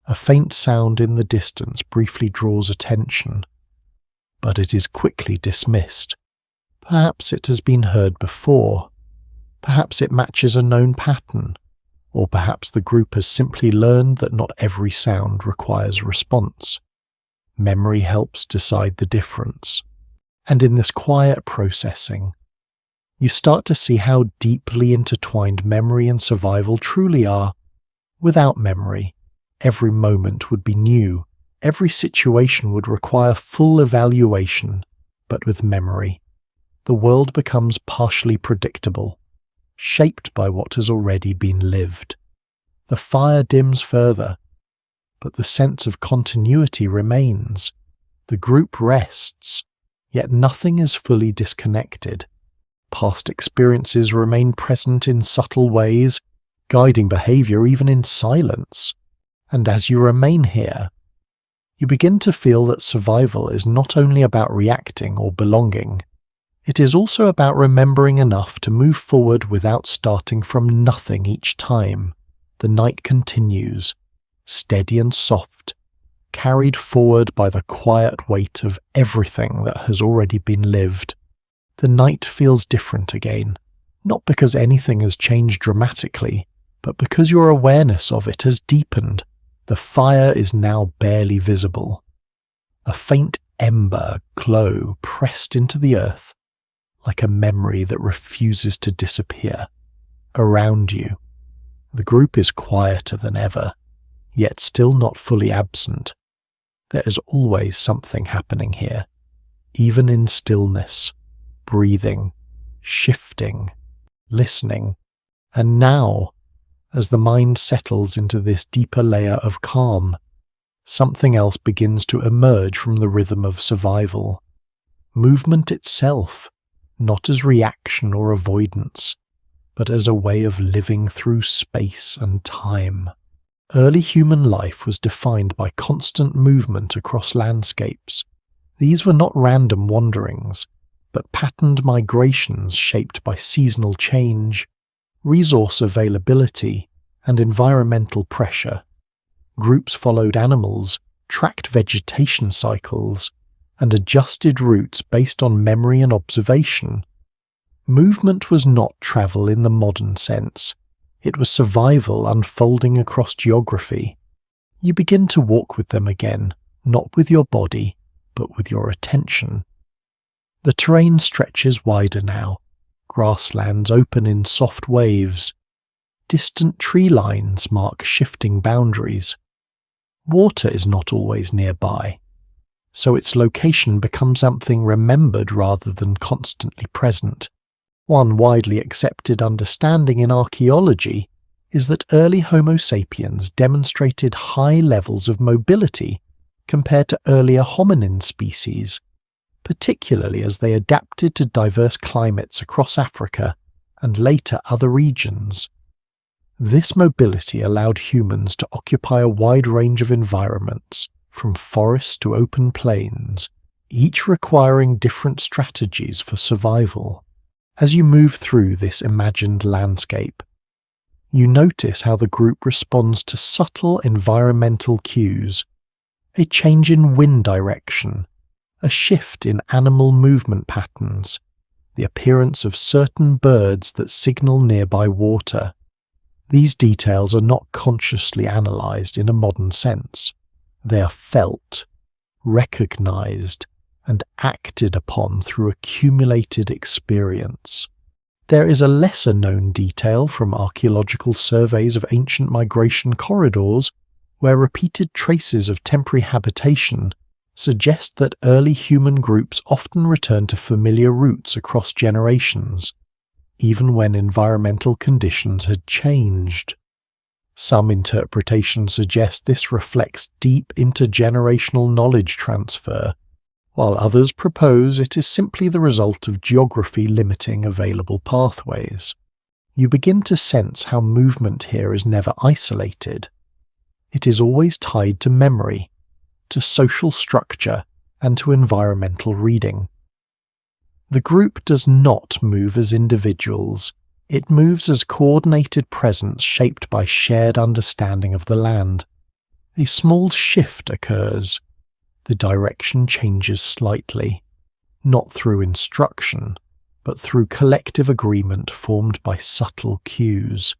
A faint sound in the distance briefly draws attention, but it is quickly dismissed. Perhaps it has been heard before. Perhaps it matches a known pattern, or perhaps the group has simply learned that not every sound requires response. Memory helps decide the difference. And in this quiet processing, you start to see how deeply intertwined memory and survival truly are. Without memory, every moment would be new. Every situation would require full evaluation. But with memory, the world becomes partially predictable, shaped by what has already been lived. The fire dims further, but the sense of continuity remains. The group rests, yet nothing is fully disconnected. Past experiences remain present in subtle ways, guiding behavior even in silence. And as you remain here, you begin to feel that survival is not only about reacting or belonging, it is also about remembering enough to move forward without starting from nothing each time. The night continues, steady and soft, carried forward by the quiet weight of everything that has already been lived. The night feels different again, not because anything has changed dramatically, but because your awareness of it has deepened. The fire is now barely visible. A faint ember glow pressed into the earth, like a memory that refuses to disappear. Around you, the group is quieter than ever, yet still not fully absent. There is always something happening here, even in stillness, breathing, shifting, listening. And now, as the mind settles into this deeper layer of calm, something else begins to emerge from the rhythm of survival. Movement itself, not as reaction or avoidance, but as a way of living through space and time. Early human life was defined by constant movement across landscapes. These were not random wanderings, but patterned migrations shaped by seasonal change, resource availability, and environmental pressure. Groups followed animals, tracked vegetation cycles, and adjusted routes based on memory and observation. Movement was not travel in the modern sense. It was survival unfolding across geography. You begin to walk with them again, not with your body, but with your attention. The terrain stretches wider now. Grasslands open in soft waves. Distant tree lines mark shifting boundaries. Water is not always nearby, so its location becomes something remembered rather than constantly present. One widely accepted understanding in archaeology is that early Homo sapiens demonstrated high levels of mobility compared to earlier hominin species, particularly as they adapted to diverse climates across Africa and later other regions. This mobility allowed humans to occupy a wide range of environments, from forests to open plains, each requiring different strategies for survival. As you move through this imagined landscape, you notice how the group responds to subtle environmental cues, a change in wind direction, a shift in animal movement patterns, the appearance of certain birds that signal nearby water. These details are not consciously analysed in a modern sense. They are felt, recognised, and acted upon through accumulated experience. There is a lesser-known detail from archaeological surveys of ancient migration corridors where repeated traces of temporary habitation suggest that early human groups often return to familiar routes across generations, even when environmental conditions had changed. Some interpretations suggest this reflects deep intergenerational knowledge transfer, while others propose it is simply the result of geography limiting available pathways. You begin to sense how movement here is never isolated. It is always tied to memory, to social structure, and to environmental reading. The group does not move as individuals. It moves as coordinated presence shaped by shared understanding of the land. A small shift occurs. The direction changes slightly, not through instruction, but through collective agreement formed by subtle cues.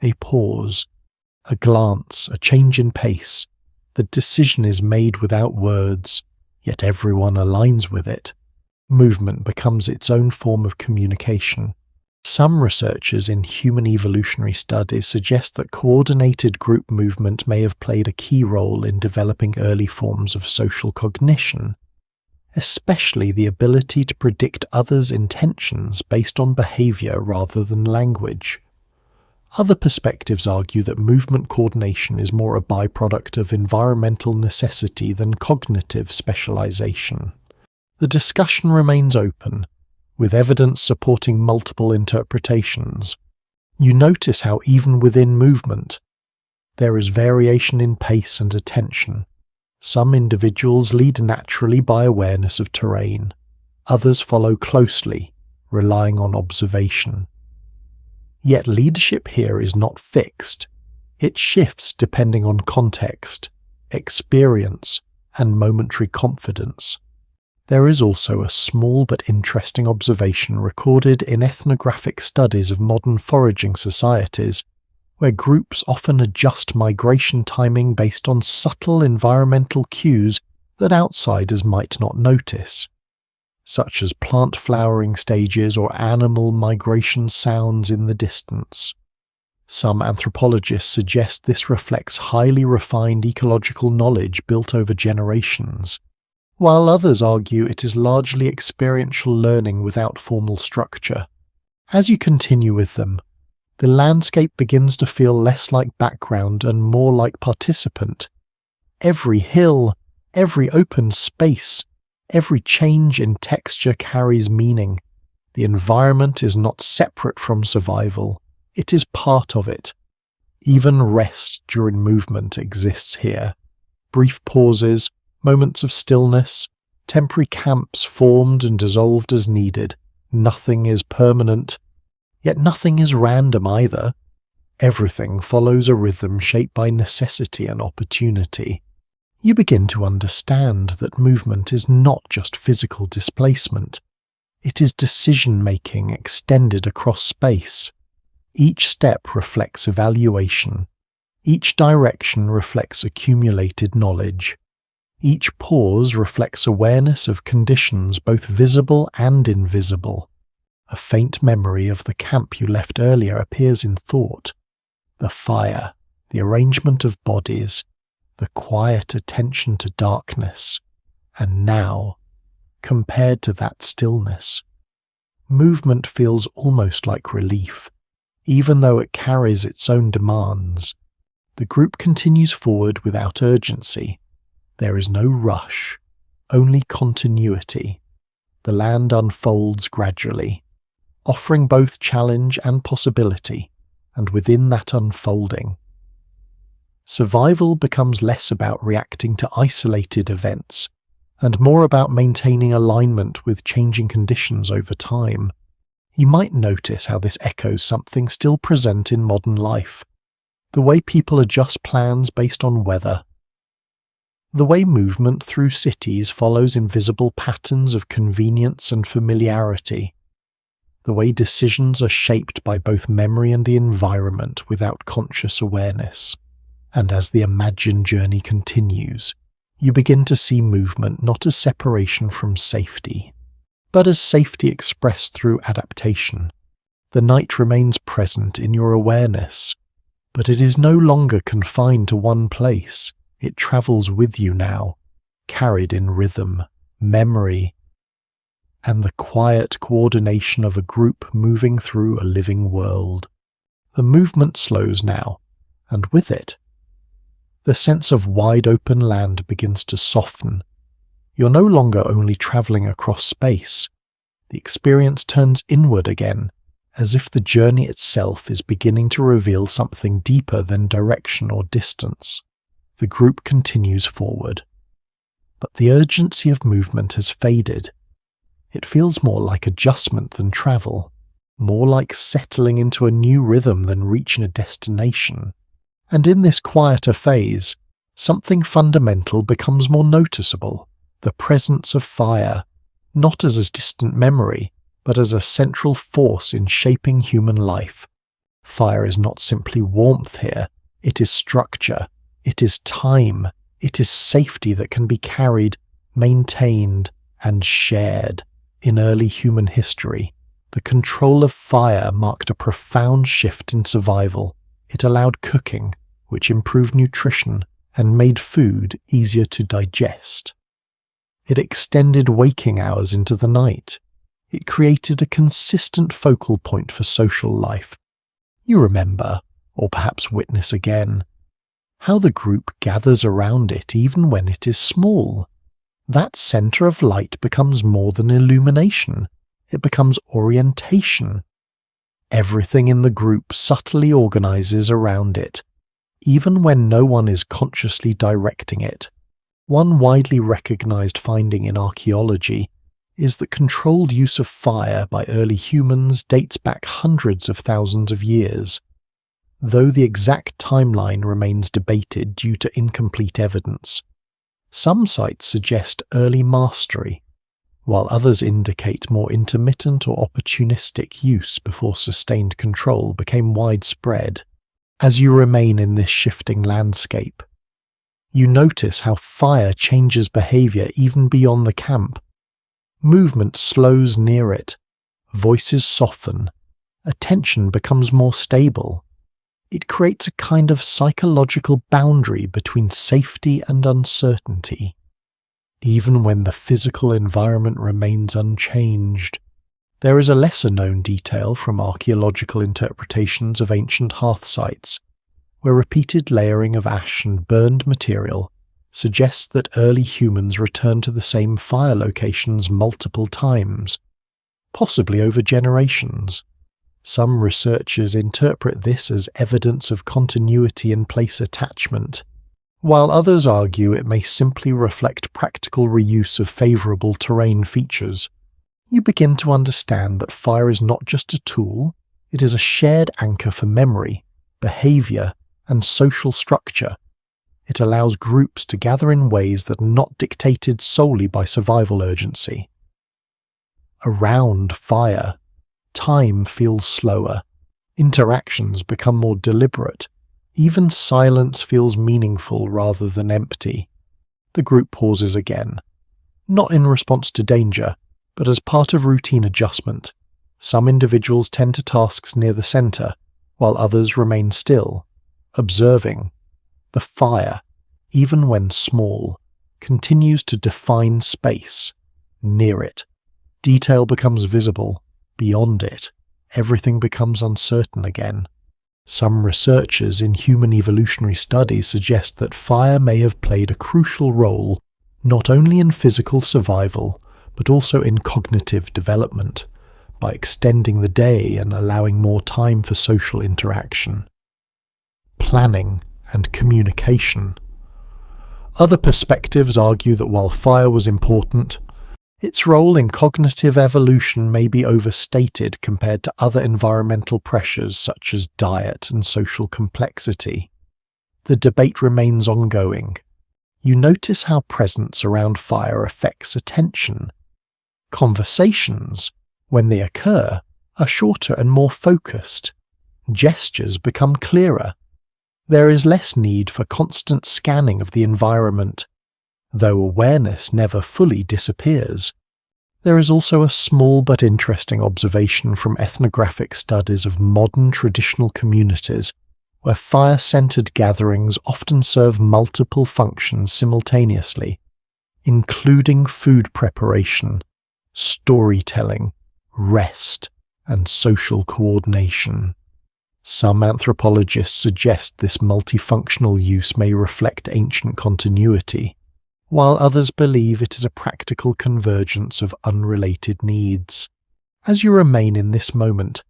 A pause, a glance, a change in pace. The decision is made without words, yet everyone aligns with it. Movement becomes its own form of communication. Some researchers in human evolutionary studies suggest that coordinated group movement may have played a key role in developing early forms of social cognition, especially the ability to predict others' intentions based on behavior rather than language. Other perspectives argue that movement coordination is more a byproduct of environmental necessity than cognitive specialization. The discussion remains open, with evidence supporting multiple interpretations. You notice how even within movement, there is variation in pace and attention. Some individuals lead naturally by awareness of terrain. Others follow closely, relying on observation. Yet leadership here is not fixed. It shifts depending on context, experience, and momentary confidence. There is also a small but interesting observation recorded in ethnographic studies of modern foraging societies, where groups often adjust migration timing based on subtle environmental cues that outsiders might not notice, such as plant flowering stages or animal migration sounds in the distance. Some anthropologists suggest this reflects highly refined ecological knowledge built over generations, while others argue it is largely experiential learning without formal structure. As you continue with them, the landscape begins to feel less like background and more like participant. Every hill, every open space, every change in texture carries meaning. The environment is not separate from survival, it is part of it. Even rest during movement exists here. Brief pauses, moments of stillness, temporary camps formed and dissolved as needed. Nothing is permanent, yet nothing is random either. Everything follows a rhythm shaped by necessity and opportunity. You begin to understand that movement is not just physical displacement. It is decision-making extended across space. Each step reflects evaluation. Each direction reflects accumulated knowledge. Each pause reflects awareness of conditions both visible and invisible. A faint memory of the camp you left earlier appears in thought. The fire, the arrangement of bodies, the quiet attention to darkness, and now, compared to that stillness, movement feels almost like relief, even though it carries its own demands. The group continues forward without urgency. There is no rush, only continuity. The land unfolds gradually, offering both challenge and possibility, and within that unfolding, survival becomes less about reacting to isolated events, and more about maintaining alignment with changing conditions over time. You might notice how this echoes something still present in modern life. The way people adjust plans based on weather. The way movement through cities follows invisible patterns of convenience and familiarity. the way decisions are shaped by both memory and the environment without conscious awareness. And as the imagined journey continues, you begin to see movement not as separation from safety, but as safety expressed through adaptation. The night remains present in your awareness, but it is no longer confined to one place. It travels with you now, carried in rhythm, memory, and the quiet coordination of a group moving through a living world. The movement slows now, and with it, the sense of wide-open land begins to soften. You're no longer only travelling across space. The experience turns inward again, as if the journey itself is beginning to reveal something deeper than direction or distance. The group continues forward. But the urgency of movement has faded. It feels more like adjustment than travel, more like settling into a new rhythm than reaching a destination. And in this quieter phase, something fundamental becomes more noticeable: the presence of fire, not as a distant memory, but as a central force in shaping human life. Fire is not simply warmth here, it is structure, it is time, it is safety that can be carried, maintained, and shared. In early human history, the control of fire marked a profound shift in survival. It allowed cooking, which improved nutrition and made food easier to digest. It extended waking hours into the night. It created a consistent focal point for social life. You remember, or perhaps witness again, how the group gathers around it even when it is small. That centre of light becomes more than illumination. It becomes orientation. Everything in the group subtly organises around it, even when no one is consciously directing it. One widely recognised finding in archaeology is that controlled use of fire by early humans dates back hundreds of thousands of years, though the exact timeline remains debated due to incomplete evidence. Some sites suggest early mastery, while others indicate more intermittent or opportunistic use before sustained control became widespread. As you remain in this shifting landscape, you notice how fire changes behaviour even beyond the camp. Movement slows near it, voices soften, attention becomes more stable. It creates a kind of psychological boundary between safety and uncertainty, even when the physical environment remains unchanged. There is a lesser-known detail from archaeological interpretations of ancient hearth sites, where repeated layering of ash and burned material suggests that early humans returned to the same fire locations multiple times, possibly over generations. Some researchers interpret this as evidence of continuity in place attachment, while others argue it may simply reflect practical reuse of favourable terrain features. You begin to understand that fire is not just a tool, it is a shared anchor for memory, behaviour, and social structure. It allows groups to gather in ways that are not dictated solely by survival urgency. Around fire, time feels slower, interactions become more deliberate, even silence feels meaningful rather than empty. The group pauses again, not in response to danger, but as part of routine adjustment. Some individuals tend to tasks near the centre, while others remain still, observing. The fire, even when small, continues to define space. Near it, detail becomes visible. Beyond it, everything becomes uncertain again. Some researchers in human evolutionary studies suggest that fire may have played a crucial role not only in physical survival, but also in cognitive development, by extending the day and allowing more time for social interaction, planning, and communication. Other perspectives argue that while fire was important, its role in cognitive evolution may be overstated compared to other environmental pressures such as diet and social complexity. The debate remains ongoing. You notice how presence around fire affects attention. Conversations, when they occur, are shorter and more focused. Gestures become clearer. There is less need for constant scanning of the environment. Though awareness never fully disappears, there is also a small but interesting observation from ethnographic studies of modern traditional communities where fire-centered gatherings often serve multiple functions simultaneously, including food preparation, storytelling, rest, and social coordination. Some anthropologists suggest this multifunctional use may reflect ancient continuity, while others believe it is a practical convergence of unrelated needs. As you remain in this moment,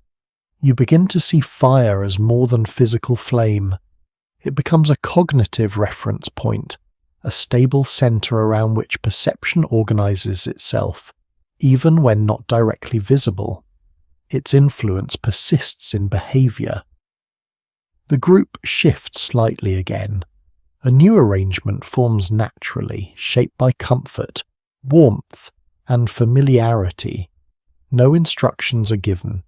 you begin to see fire as more than physical flame. It becomes a cognitive reference point, a stable center around which perception organizes itself, even when not directly visible. Its influence persists in behavior. The group shifts slightly again. A new arrangement forms naturally, shaped by comfort, warmth, and familiarity. No instructions are given,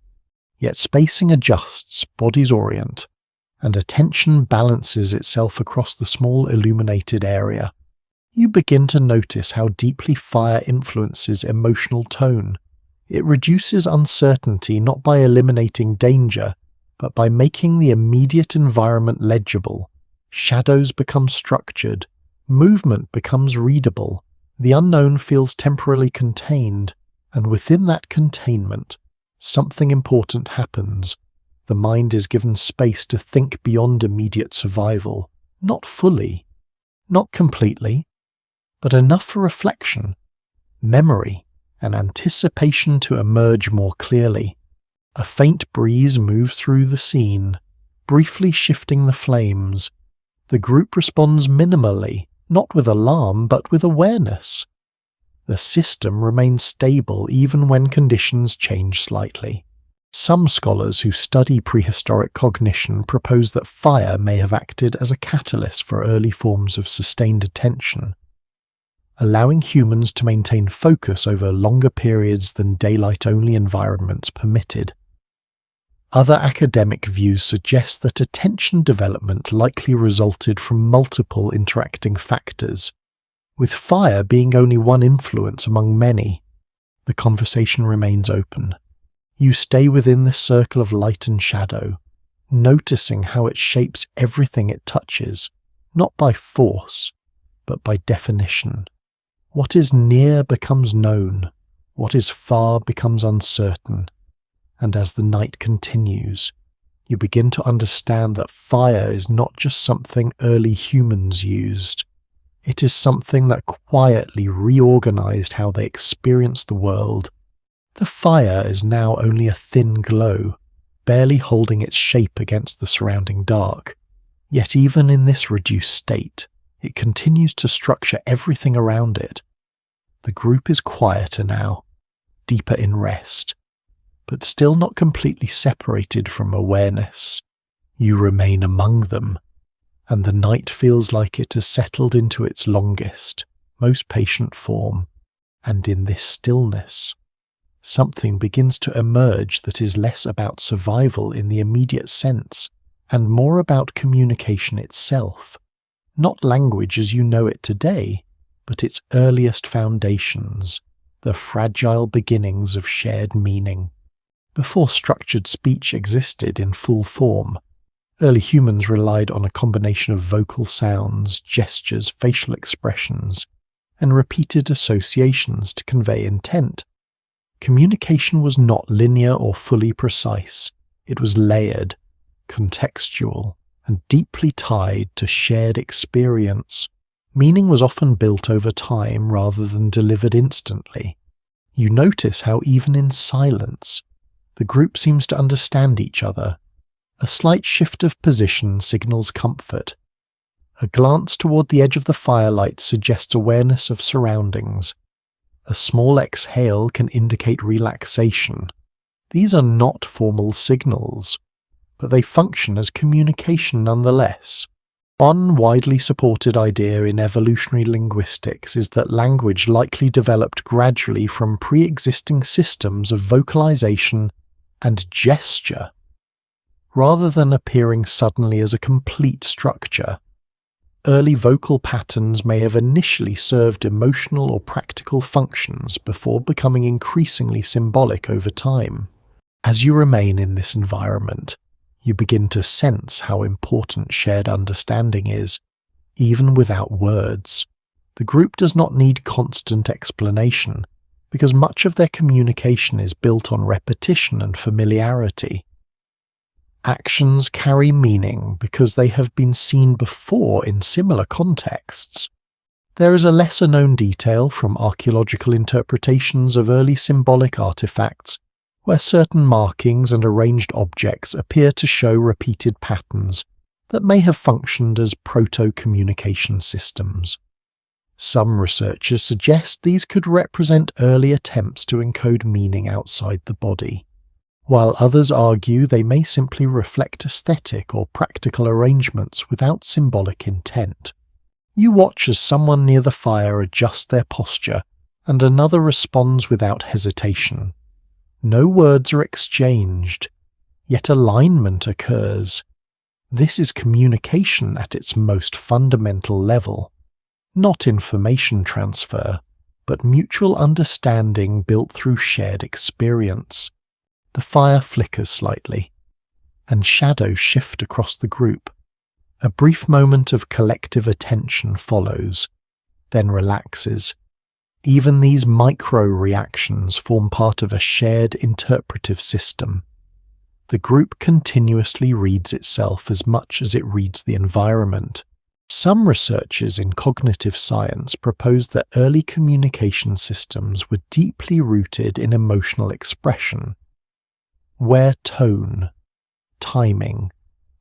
yet spacing adjusts, bodies orient, and attention balances itself across the small illuminated area. You begin to notice how deeply fire influences emotional tone. It reduces uncertainty not by eliminating danger, but by making the immediate environment legible. Shadows become structured, movement becomes readable, the unknown feels temporarily contained, and within that containment, something important happens. The mind is given space to think beyond immediate survival, not fully, not completely, but enough for reflection, memory, and anticipation to emerge more clearly. A faint breeze moves through the scene, briefly shifting the flames. The group responds minimally, not with alarm, but with awareness. The system remains stable even when conditions change slightly. Some scholars who study prehistoric cognition propose that fire may have acted as a catalyst for early forms of sustained attention, allowing humans to maintain focus over longer periods than daylight-only environments permitted. Other academic views suggest that attention development likely resulted from multiple interacting factors, with fire being only one influence among many. The conversation remains open. You stay within this circle of light and shadow, noticing how it shapes everything it touches, not by force, but by definition. What is near becomes known, what is far becomes uncertain. And as the night continues, you begin to understand that fire is not just something early humans used. It is something that quietly reorganized how they experience the world. The fire is now only a thin glow, barely holding its shape against the surrounding dark. Yet even in this reduced state, it continues to structure everything around it. The group is quieter now, deeper in rest, but still not completely separated from awareness. You remain among them, and the night feels like it has settled into its longest, most patient form, and in this stillness, something begins to emerge that is less about survival in the immediate sense, and more about communication itself. Not language as you know it today, but its earliest foundations, the fragile beginnings of shared meaning. Before structured speech existed in full form, early humans relied on a combination of vocal sounds, gestures, facial expressions, and repeated associations to convey intent. Communication was not linear or fully precise. It was layered, contextual, and deeply tied to shared experience. Meaning was often built over time rather than delivered instantly. You notice how even in silence, the group seems to understand each other. A slight shift of position signals comfort. A glance toward the edge of the firelight suggests awareness of surroundings. A small exhale can indicate relaxation. These are not formal signals, but they function as communication nonetheless. One widely supported idea in evolutionary linguistics is that language likely developed gradually from pre-existing systems of vocalization and gesture, rather than appearing suddenly as a complete structure. Early vocal patterns may have initially served emotional or practical functions before becoming increasingly symbolic over time. As you remain in this environment, you begin to sense how important shared understanding is, even without words. The group does not need constant explanation, because much of their communication is built on repetition and familiarity. Actions carry meaning because they have been seen before in similar contexts. There is a lesser-known detail from archaeological interpretations of early symbolic artifacts where certain markings and arranged objects appear to show repeated patterns that may have functioned as proto-communication systems. Some researchers suggest these could represent early attempts to encode meaning outside the body, while others argue they may simply reflect aesthetic or practical arrangements without symbolic intent. You watch as someone near the fire adjusts their posture, and another responds without hesitation. No words are exchanged, yet alignment occurs. This is communication at its most fundamental level. Not information transfer, but mutual understanding built through shared experience. The fire flickers slightly, and shadows shift across the group. A brief moment of collective attention follows, then relaxes. Even these micro-reactions form part of a shared interpretive system. The group continuously reads itself as much as it reads the environment. Some researchers in cognitive science propose that early communication systems were deeply rooted in emotional expression, where tone, timing,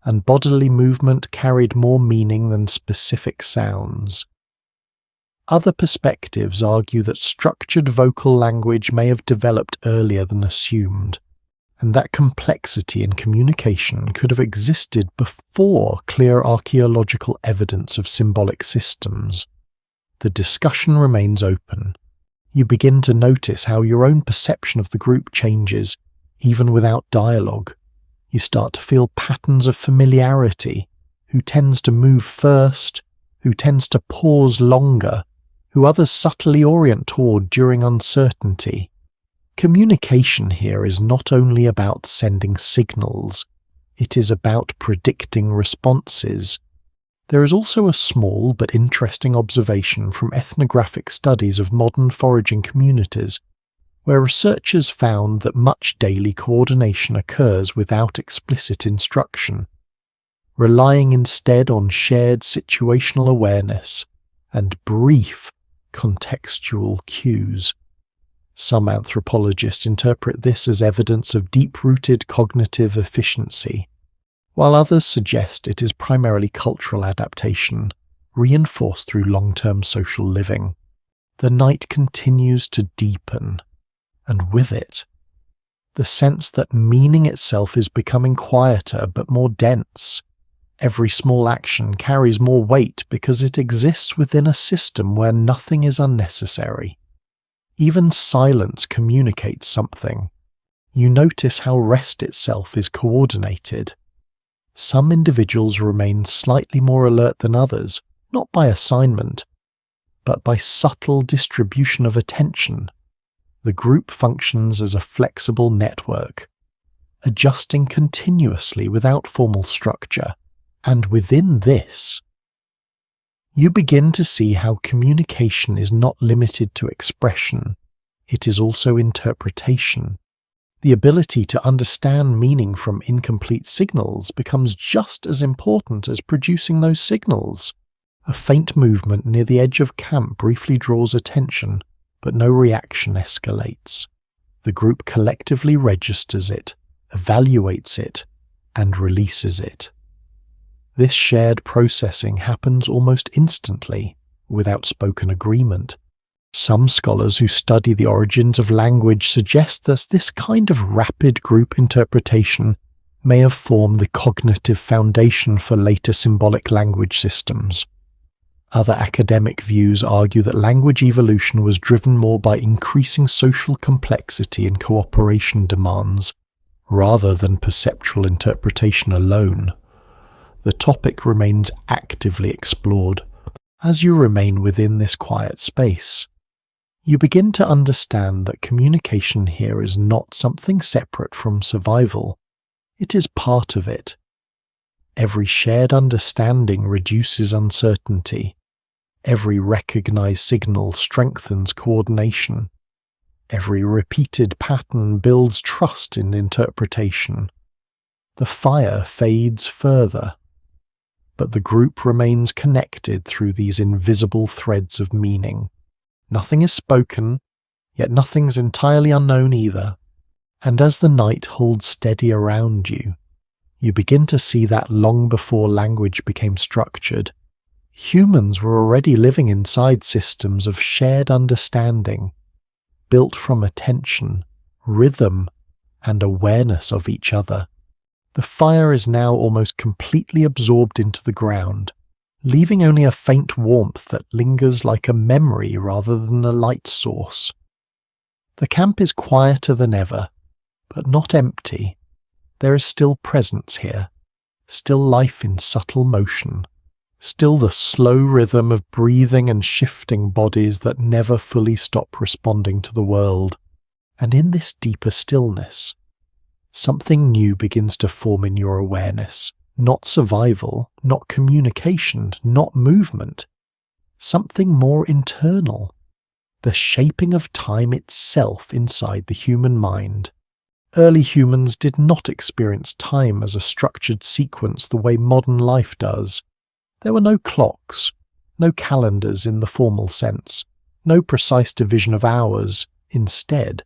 and bodily movement carried more meaning than specific sounds. Other perspectives argue that structured vocal language may have developed earlier than assumed, and that complexity in communication could have existed before clear archaeological evidence of symbolic systems. The discussion remains open. You begin to notice how your own perception of the group changes, even without dialogue. You start to feel patterns of familiarity. Who tends to move first? Who tends to pause longer? Who others subtly orient toward during uncertainty? Communication here is not only about sending signals, it is about predicting responses. There is also a small but interesting observation from ethnographic studies of modern foraging communities, where researchers found that much daily coordination occurs without explicit instruction, relying instead on shared situational awareness and brief contextual cues. Some anthropologists interpret this as evidence of deep-rooted cognitive efficiency, while others suggest it is primarily cultural adaptation, reinforced through long-term social living. The night continues to deepen, and with it, the sense that meaning itself is becoming quieter but more dense. Every small action carries more weight because it exists within a system where nothing is unnecessary. Even silence communicates something. You notice how rest itself is coordinated. Some individuals remain slightly more alert than others, not by assignment, but by subtle distribution of attention. The group functions as a flexible network, adjusting continuously without formal structure, and within this, you begin to see how communication is not limited to expression, it is also interpretation. The ability to understand meaning from incomplete signals becomes just as important as producing those signals. A faint movement near the edge of camp briefly draws attention, but no reaction escalates. The group collectively registers it, evaluates it, and releases it. This shared processing happens almost instantly, without spoken agreement. Some scholars who study the origins of language suggest that this kind of rapid group interpretation may have formed the cognitive foundation for later symbolic language systems. Other academic views argue that language evolution was driven more by increasing social complexity and cooperation demands, rather than perceptual interpretation alone. The topic remains actively explored. As you remain within this quiet space, you begin to understand that communication here is not something separate from survival. It is part of it. Every shared understanding reduces uncertainty. Every recognized signal strengthens coordination. Every repeated pattern builds trust in interpretation. The fire fades further, but the group remains connected through these invisible threads of meaning. Nothing is spoken, yet nothing's entirely unknown either. And as the night holds steady around you, you begin to see that long before language became structured, humans were already living inside systems of shared understanding, built from attention, rhythm, and awareness of each other. The fire is now almost completely absorbed into the ground, leaving only a faint warmth that lingers like a memory rather than a light source. The camp is quieter than ever, but not empty. There is still presence here, still life in subtle motion, still the slow rhythm of breathing and shifting bodies that never fully stop responding to the world. And in this deeper stillness, something new begins to form in your awareness. Not survival, not communication, not movement. Something more internal. The shaping of time itself inside the human mind. Early humans did not experience time as a structured sequence the way modern life does. There were no clocks, no calendars in the formal sense, no precise division of hours. Instead,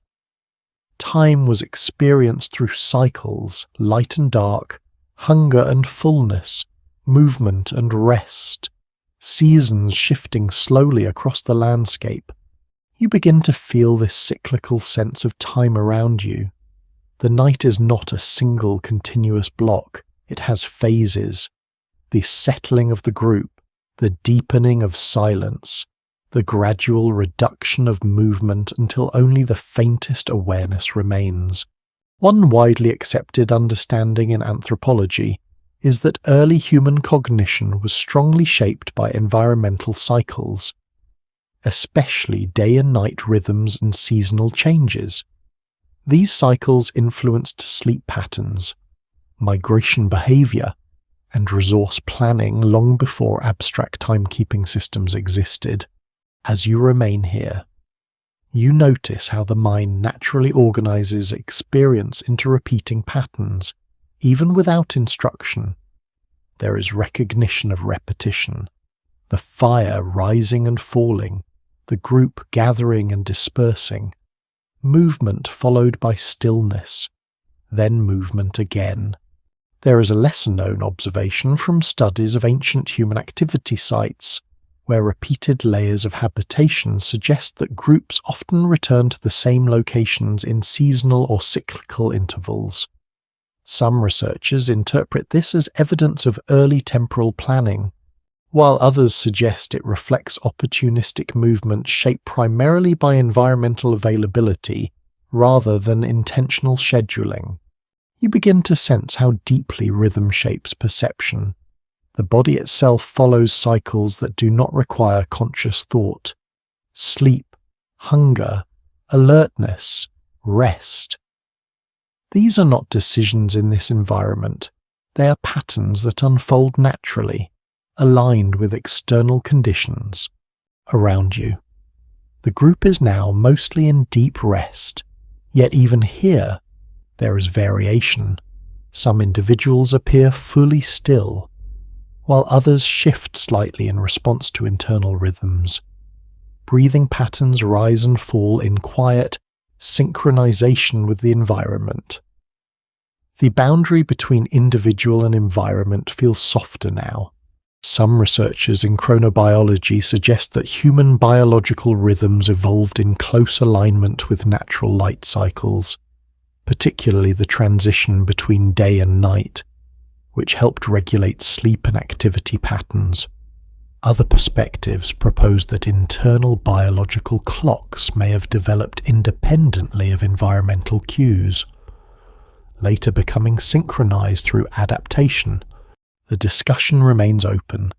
time was experienced through cycles, light and dark, hunger and fullness, movement and rest, seasons shifting slowly across the landscape. You begin to feel this cyclical sense of time around you. The night is not a single continuous block, it has phases. The settling of the group, the deepening of silence, the gradual reduction of movement until only the faintest awareness remains. One widely accepted understanding in anthropology is that early human cognition was strongly shaped by environmental cycles, especially day and night rhythms and seasonal changes. These cycles influenced sleep patterns, migration behavior, and resource planning long before abstract timekeeping systems existed. As you remain here, you notice how the mind naturally organizes experience into repeating patterns, even without instruction. There is recognition of repetition, the fire rising and falling, the group gathering and dispersing, movement followed by stillness, then movement again. There is a lesser-known observation from studies of ancient human activity sites, where repeated layers of habitation suggest that groups often return to the same locations in seasonal or cyclical intervals. Some researchers interpret this as evidence of early temporal planning, while others suggest it reflects opportunistic movement shaped primarily by environmental availability rather than intentional scheduling. You begin to sense how deeply rhythm shapes perception. The body itself follows cycles that do not require conscious thought. Sleep, hunger, alertness, rest. These are not decisions in this environment. They are patterns that unfold naturally, aligned with external conditions around you. The group is now mostly in deep rest, yet even here there is variation. Some individuals appear fully still, while others shift slightly in response to internal rhythms. Breathing patterns rise and fall in quiet synchronization with the environment. The boundary between individual and environment feels softer now. Some researchers in chronobiology suggest that human biological rhythms evolved in close alignment with natural light cycles, particularly the transition between day and night, which helped regulate sleep and activity patterns. Other perspectives propose that internal biological clocks may have developed independently of environmental cues. later becoming synchronized through adaptation. The discussion remains open.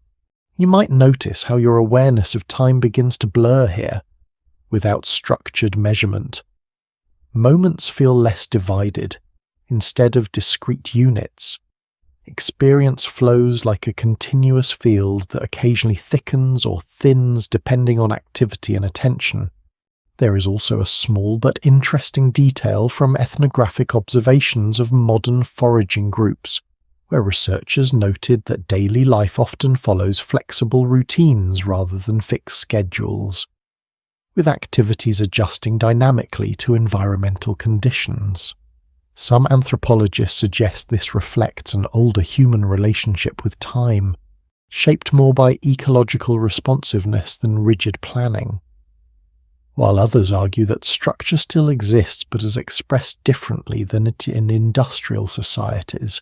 You might notice how your awareness of time begins to blur here, without structured measurement. Moments feel less divided, instead of discrete units. Experience flows like a continuous field that occasionally thickens or thins depending on activity and attention. There is also a small but interesting detail from ethnographic observations of modern foraging groups, where researchers noted that daily life often follows flexible routines rather than fixed schedules, with activities adjusting dynamically to environmental conditions. Some anthropologists suggest this reflects an older human relationship with time, shaped more by ecological responsiveness than rigid planning, while others argue that structure still exists but is expressed differently than in industrial societies.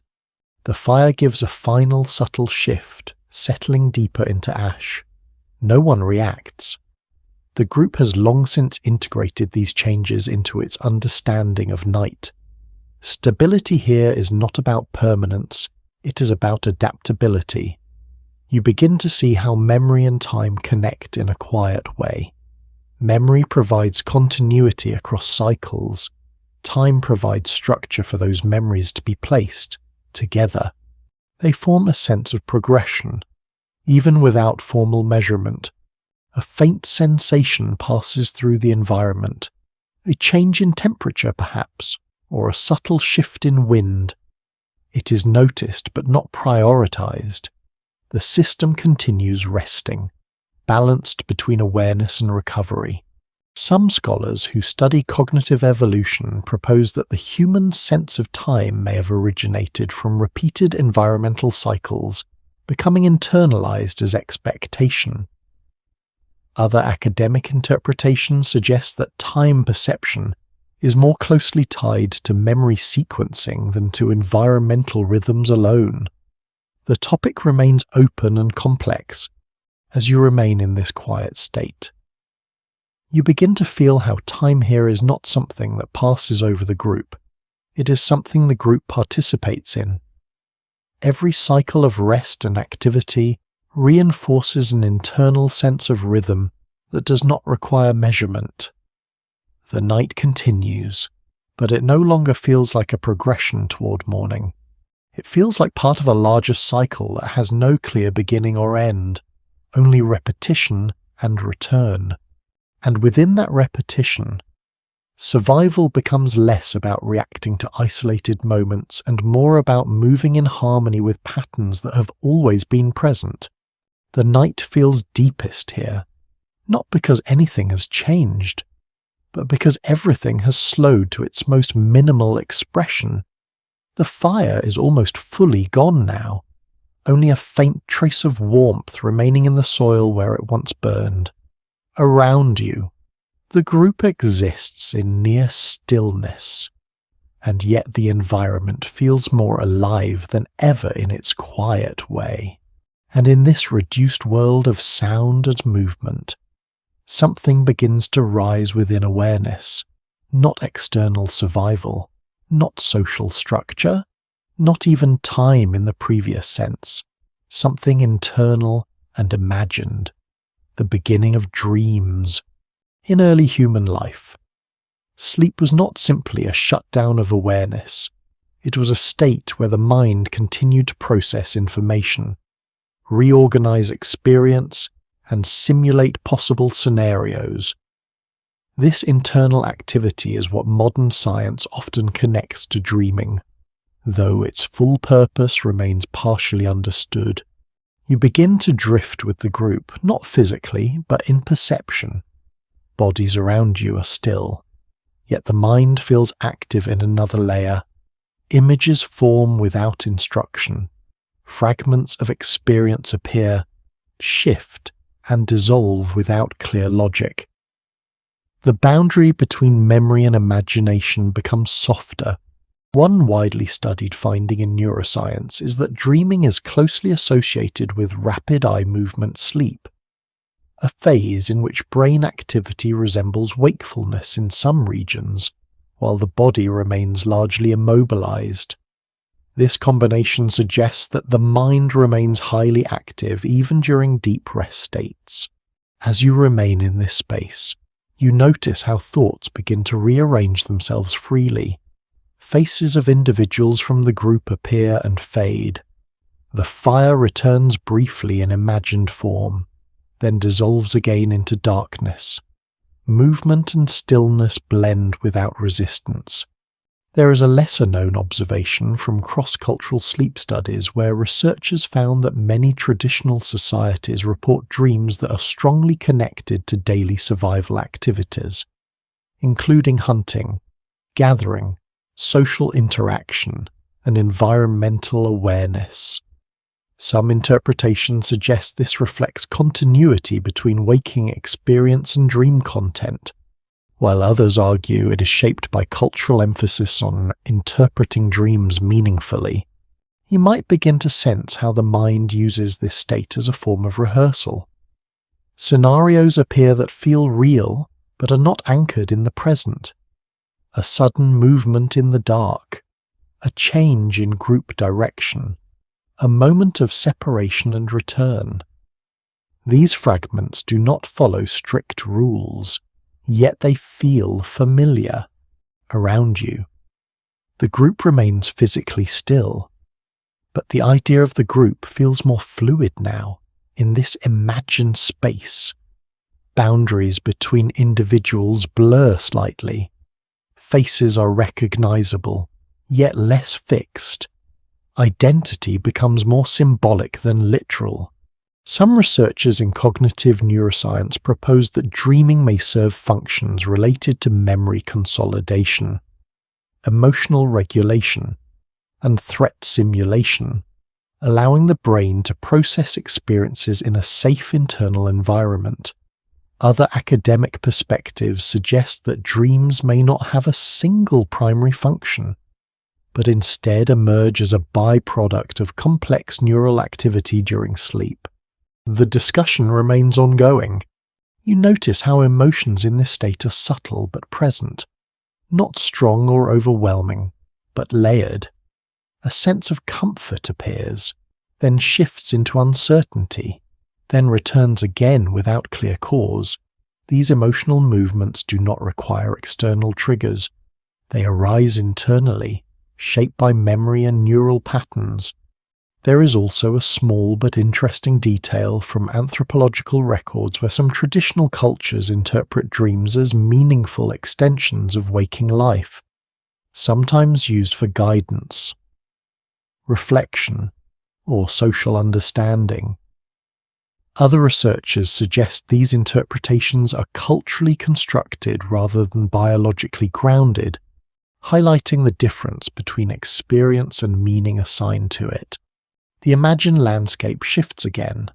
The fire gives a final subtle shift, settling deeper into ash. No one reacts. The group has long since integrated these changes into its understanding of night. Stability here is not about permanence, it is about adaptability. You begin to see how memory and time connect in a quiet way. Memory provides continuity across cycles. Time provides structure for those memories to be placed together. They form a sense of progression, even without formal measurement. A faint sensation passes through the environment, a change in temperature perhaps, or a subtle shift in wind. It is noticed but not prioritized. The system continues resting, balanced between awareness and recovery. Some scholars who study cognitive evolution propose that the human sense of time may have originated from repeated environmental cycles, becoming internalized as expectation. Other academic interpretations suggest that time perception is more closely tied to memory sequencing than to environmental rhythms alone. The topic remains open and complex as you remain in this quiet state. You begin to feel how time here is not something that passes over the group. It is something the group participates in. Every cycle of rest and activity reinforces an internal sense of rhythm that does not require measurement. The night continues, but it no longer feels like a progression toward morning. It feels like part of a larger cycle that has no clear beginning or end, only repetition and return. And within that repetition, survival becomes less about reacting to isolated moments and more about moving in harmony with patterns that have always been present. The night feels deepest here, not because anything has changed, but because everything has slowed to its most minimal expression. The fire is almost fully gone now, only a faint trace of warmth remaining in the soil where it once burned. Around you, the group exists in near stillness, and yet the environment feels more alive than ever in its quiet way. And in this reduced world of sound and movement, something begins to rise within awareness, not external survival, not social structure, not even time in the previous sense, something internal and imagined, the beginning of dreams. In early human life, sleep was not simply a shutdown of awareness, it was a state where the mind continued to process information, reorganize experience, and simulate possible scenarios. This internal activity is what modern science often connects to dreaming, though its full purpose remains partially understood. You begin to drift with the group, not physically, but in perception. Bodies around you are still, yet the mind feels active in another layer. Images form without instruction. Fragments of experience appear, shift, and dissolve without clear logic. The boundary between memory and imagination becomes softer. One widely studied finding in neuroscience is that dreaming is closely associated with rapid eye movement sleep, a phase in which brain activity resembles wakefulness in some regions, while the body remains largely immobilized. This combination suggests that the mind remains highly active even during deep rest states. As you remain in this space, you notice how thoughts begin to rearrange themselves freely. Faces of individuals from the group appear and fade. The fire returns briefly in imagined form, then dissolves again into darkness. Movement and stillness blend without resistance. There is a lesser-known observation from cross-cultural sleep studies where researchers found that many traditional societies report dreams that are strongly connected to daily survival activities, including hunting, gathering, social interaction, and environmental awareness. Some interpretations suggest this reflects continuity between waking experience and dream content, while others argue it is shaped by cultural emphasis on interpreting dreams meaningfully. You might begin to sense how the mind uses this state as a form of rehearsal. Scenarios appear that feel real, but are not anchored in the present. A sudden movement in the dark, a change in group direction, a moment of separation and return. These fragments do not follow strict rules, yet they feel familiar around you. The group remains physically still, but the idea of the group feels more fluid now in this imagined space. Boundaries between individuals blur slightly. Faces are recognizable, yet less fixed. Identity becomes more symbolic than literal. Some researchers in cognitive neuroscience propose that dreaming may serve functions related to memory consolidation, emotional regulation, and threat simulation, allowing the brain to process experiences in a safe internal environment. Other academic perspectives suggest that dreams may not have a single primary function, but instead emerge as a byproduct of complex neural activity during sleep. The discussion remains ongoing. You notice how emotions in this state are subtle but present, not strong or overwhelming, but layered. A sense of comfort appears, then shifts into uncertainty, then returns again without clear cause. These emotional movements do not require external triggers. They arise internally, shaped by memory and neural patterns. There is also a small but interesting detail from anthropological records where some traditional cultures interpret dreams as meaningful extensions of waking life, sometimes used for guidance, reflection, or social understanding. Other researchers suggest these interpretations are culturally constructed rather than biologically grounded, highlighting the difference between experience and meaning assigned to it. The imagined landscape shifts again.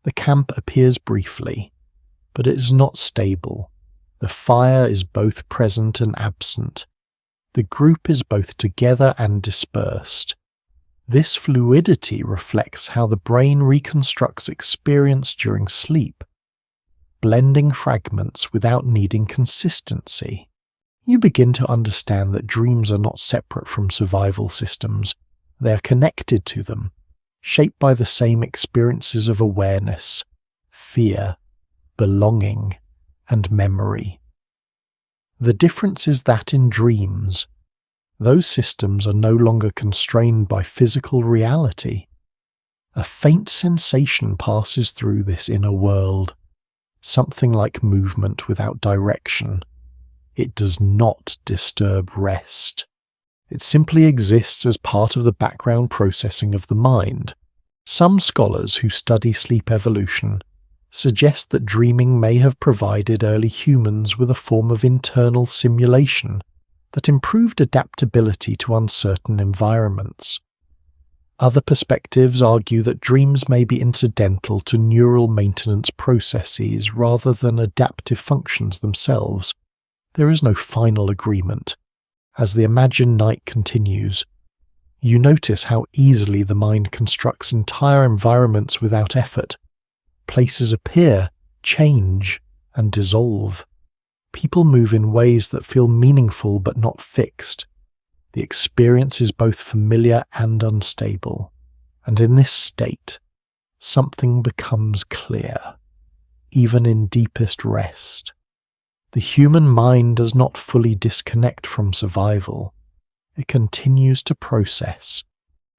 The camp appears briefly, but it is not stable. The fire is both present and absent. The group is both together and dispersed. This fluidity reflects how the brain reconstructs experience during sleep, blending fragments without needing consistency. You begin to understand that dreams are not separate from survival systems. They are connected to them, shaped by the same experiences of awareness, fear, belonging, and memory. The difference is that in dreams, those systems are no longer constrained by physical reality. A faint sensation passes through this inner world, something like movement without direction. It does not disturb rest. It simply exists as part of the background processing of the mind. Some scholars who study sleep evolution suggest that dreaming may have provided early humans with a form of internal simulation that improved adaptability to uncertain environments. Other perspectives argue that dreams may be incidental to neural maintenance processes rather than adaptive functions themselves. There is no final agreement. As the imagined night continues, you notice how easily the mind constructs entire environments without effort. Places appear, change, and dissolve. People move in ways that feel meaningful but not fixed. The experience is both familiar and unstable, and in this state, something becomes clear, even in deepest rest. The human mind does not fully disconnect from survival. It continues to process,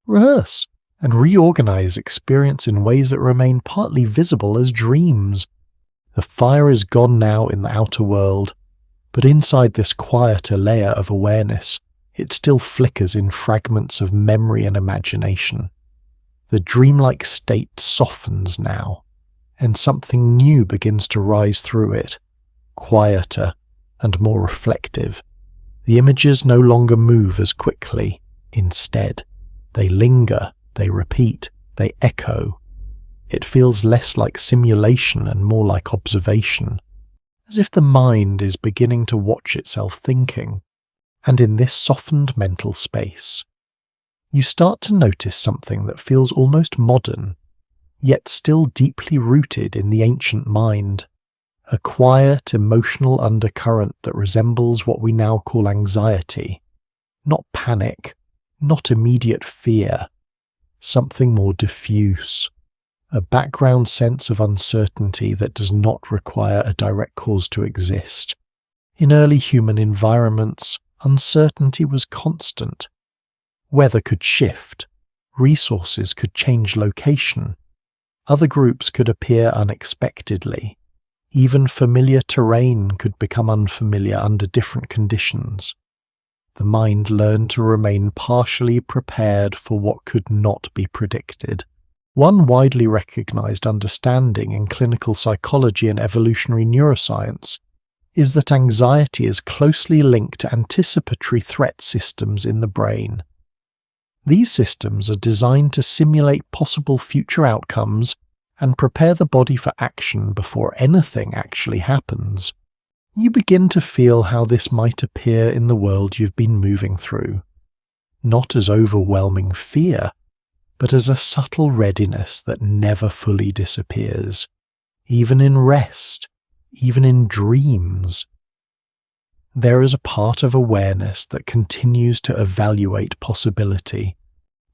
rehearse, and reorganize experience in ways that remain partly visible as dreams. The fire is gone now in the outer world, but inside this quieter layer of awareness, it still flickers in fragments of memory and imagination. The dreamlike state softens now, and something new begins to rise through it, quieter and more reflective. The images no longer move as quickly. Instead, they linger, they repeat, they echo. It feels less like simulation and more like observation, as if the mind is beginning to watch itself thinking. And in this softened mental space, you start to notice something that feels almost modern, yet still deeply rooted in the ancient mind. A quiet, emotional undercurrent that resembles what we now call anxiety. Not panic, not immediate fear, something more diffuse. A background sense of uncertainty that does not require a direct cause to exist. In early human environments, uncertainty was constant. Weather could shift, resources could change location, other groups could appear unexpectedly, even familiar terrain could become unfamiliar under different conditions. The mind learned to remain partially prepared for what could not be predicted. One widely recognized understanding in clinical psychology and evolutionary neuroscience is that anxiety is closely linked to anticipatory threat systems in the brain. These systems are designed to simulate possible future outcomes and prepare the body for action before anything actually happens. You begin to feel how this might appear in the world you've been moving through, not as overwhelming fear, but as a subtle readiness that never fully disappears, even in rest, even in dreams. There is a part of awareness that continues to evaluate possibility.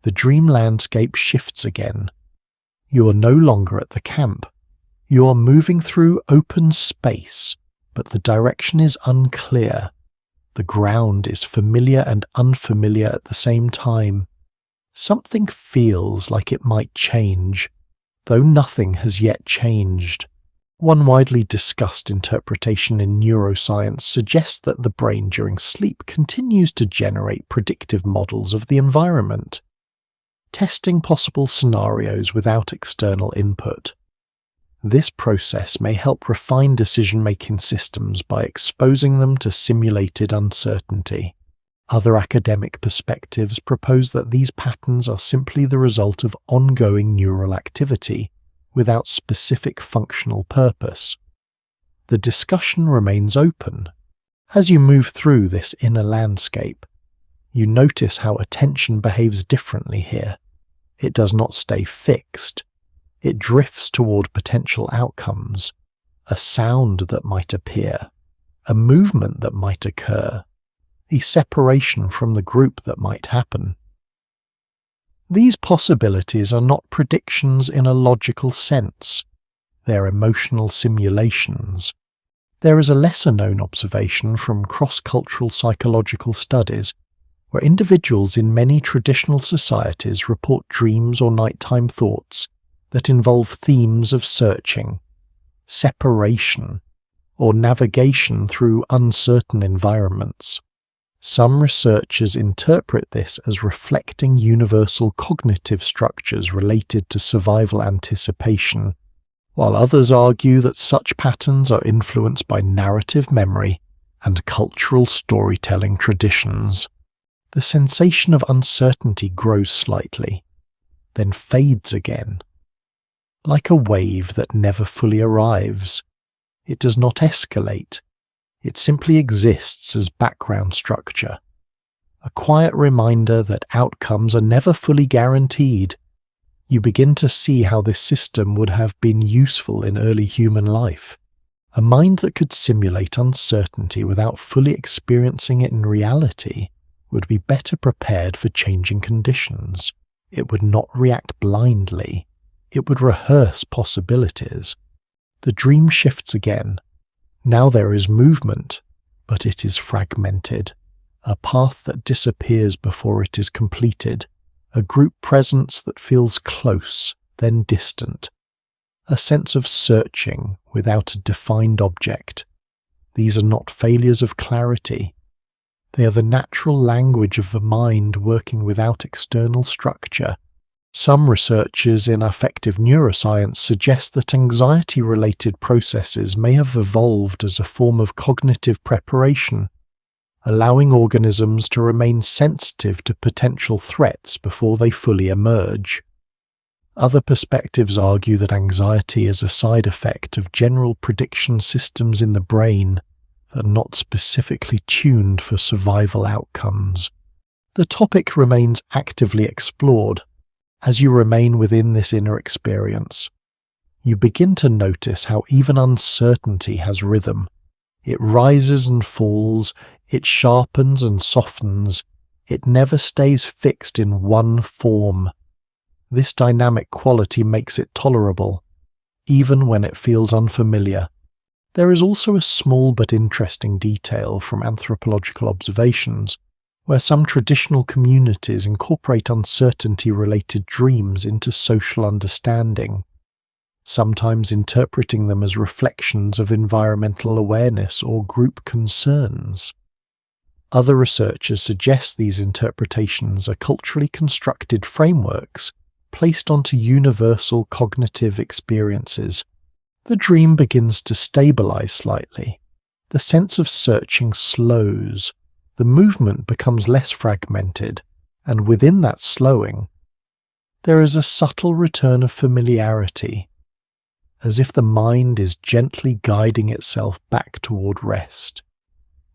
The dream landscape shifts again. You are no longer at the camp. You are moving through open space, but the direction is unclear. The ground is familiar and unfamiliar at the same time. Something feels like it might change, though nothing has yet changed. One widely discussed interpretation in neuroscience suggests that the brain during sleep continues to generate predictive models of the environment, testing possible scenarios without external input. This process may help refine decision-making systems by exposing them to simulated uncertainty. Other academic perspectives propose that these patterns are simply the result of ongoing neural activity, without specific functional purpose. The discussion remains open. As you move through this inner landscape, you notice how attention behaves differently here. It does not stay fixed. It drifts toward potential outcomes, a sound that might appear, a movement that might occur, a separation from the group that might happen. These possibilities are not predictions in a logical sense. They're emotional simulations. There is a lesser-known observation from cross-cultural psychological studies where individuals in many traditional societies report dreams or nighttime thoughts that involve themes of searching, separation, or navigation through uncertain environments. Some researchers interpret this as reflecting universal cognitive structures related to survival anticipation, while others argue that such patterns are influenced by narrative memory and cultural storytelling traditions. The sensation of uncertainty grows slightly, then fades again. Like a wave that never fully arrives, it does not escalate. It simply exists as background structure, a quiet reminder that outcomes are never fully guaranteed. You begin to see how this system would have been useful in early human life, A mind that could simulate uncertainty without fully experiencing it in reality would be better prepared for changing conditions. It would not react blindly. It would rehearse possibilities. The dream shifts again. Now there is movement, but it is fragmented. A path that disappears before it is completed. A group presence that feels close, then distant. A sense of searching without a defined object. These are not failures of clarity. They are the natural language of the mind working without external structure. Some researchers in affective neuroscience suggest that anxiety-related processes may have evolved as a form of cognitive preparation, allowing organisms to remain sensitive to potential threats before they fully emerge. Other perspectives argue that anxiety is a side effect of general prediction systems in the brain that are not specifically tuned for survival outcomes. The topic remains actively explored. As you remain within this inner experience, you begin to notice how even uncertainty has rhythm. It rises and falls, it sharpens and softens, it never stays fixed in one form. This dynamic quality makes it tolerable, even when it feels unfamiliar. There is also a small but interesting detail from anthropological observations, where some traditional communities incorporate uncertainty-related dreams into social understanding, sometimes interpreting them as reflections of environmental awareness or group concerns. Other researchers suggest these interpretations are culturally constructed frameworks placed onto universal cognitive experiences. The dream begins to stabilize slightly. The sense of searching slows. The movement becomes less fragmented, and within that slowing, there is a subtle return of familiarity, as if the mind is gently guiding itself back toward rest.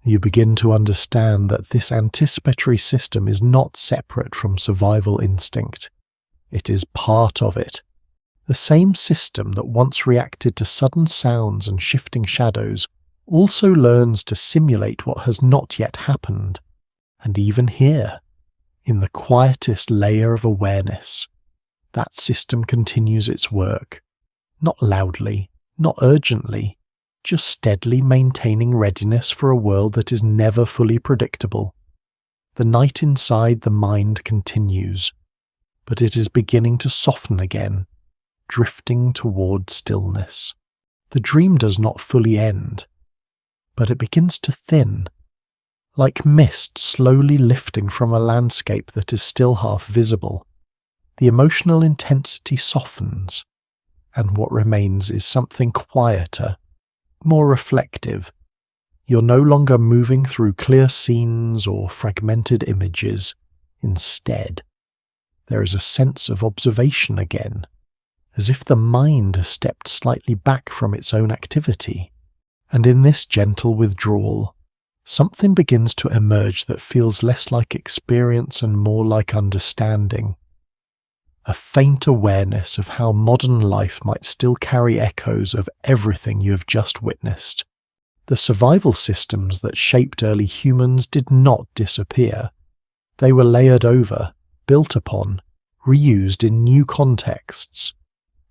You begin to understand that this anticipatory system is not separate from survival instinct. It is part of it. The same system that once reacted to sudden sounds and shifting shadows also learns to simulate what has not yet happened. And even here, in the quietest layer of awareness, that system continues its work, not loudly, not urgently, just steadily maintaining readiness for a world that is never fully predictable. The night inside the mind continues, but it is beginning to soften again, drifting toward stillness. The dream does not fully end, but it begins to thin, like mist slowly lifting from a landscape that is still half visible. The emotional intensity softens, and what remains is something quieter, more reflective. You're no longer moving through clear scenes or fragmented images. Instead, there is a sense of observation again, as if the mind has stepped slightly back from its own activity. And in this gentle withdrawal, something begins to emerge that feels less like experience and more like understanding. A faint awareness of how modern life might still carry echoes of everything you have just witnessed. The survival systems that shaped early humans did not disappear. They were layered over, built upon, reused in new contexts.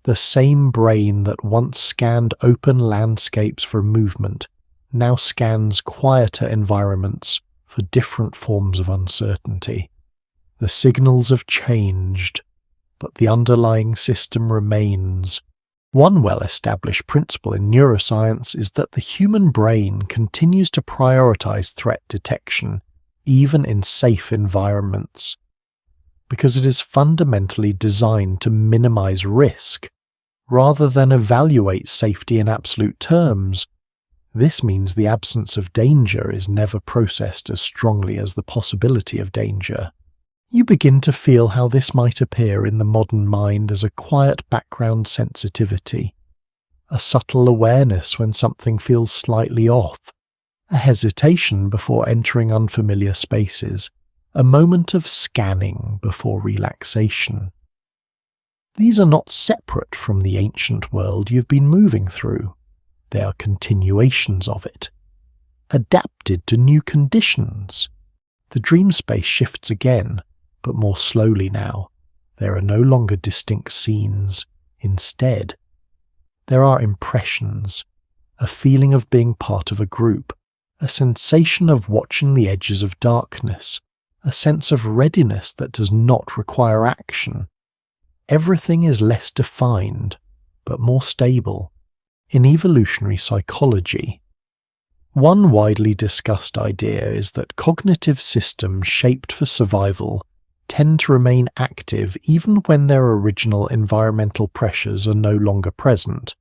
The same brain that once scanned open landscapes for movement now scans quieter environments for different forms of uncertainty. The signals have changed, but the underlying system remains. One well-established principle in neuroscience is that the human brain continues to prioritize threat detection, even in safe environments, because it is fundamentally designed to minimize risk, rather than evaluate safety in absolute terms. This means the absence of danger is never processed as strongly as the possibility of danger. You begin to feel how this might appear in the modern mind as a quiet background sensitivity, a subtle awareness when something feels slightly off, a hesitation before entering unfamiliar spaces, a moment of scanning before relaxation. These are not separate from the ancient world you've been moving through. They are continuations of it, adapted to new conditions. The dream space shifts again, but more slowly now. There are no longer distinct scenes. Instead, there are impressions, a feeling of being part of a group, a sensation of watching the edges of darkness, a sense of readiness that does not require action. Everything is less defined, but more stable. In evolutionary psychology, one widely discussed idea is that cognitive systems shaped for survival tend to remain active even when their original environmental pressures are no longer present.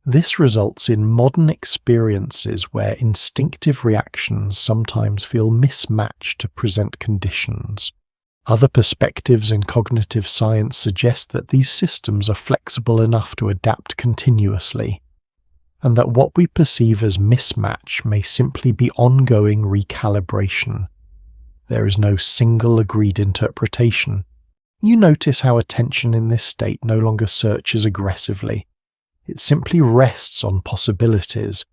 This results in modern experiences where instinctive reactions sometimes feel mismatched to present conditions. Other perspectives in cognitive science suggest that these systems are flexible enough to adapt continuously, and that what we perceive as mismatch may simply be ongoing recalibration. There is no single agreed interpretation. You notice how attention in this state no longer searches aggressively. It simply rests on possibilities,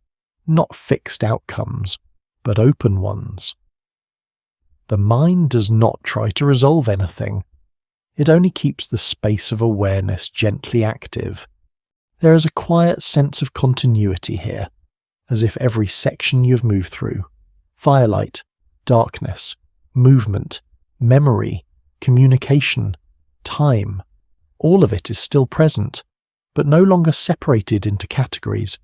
not fixed outcomes, but open ones. The mind does not try to resolve anything. It only keeps the space of awareness gently active. There is a quiet sense of continuity here, as if every section you've moved through, firelight, darkness, movement, memory, communication, time, all of it is still present, but no longer separated into categories.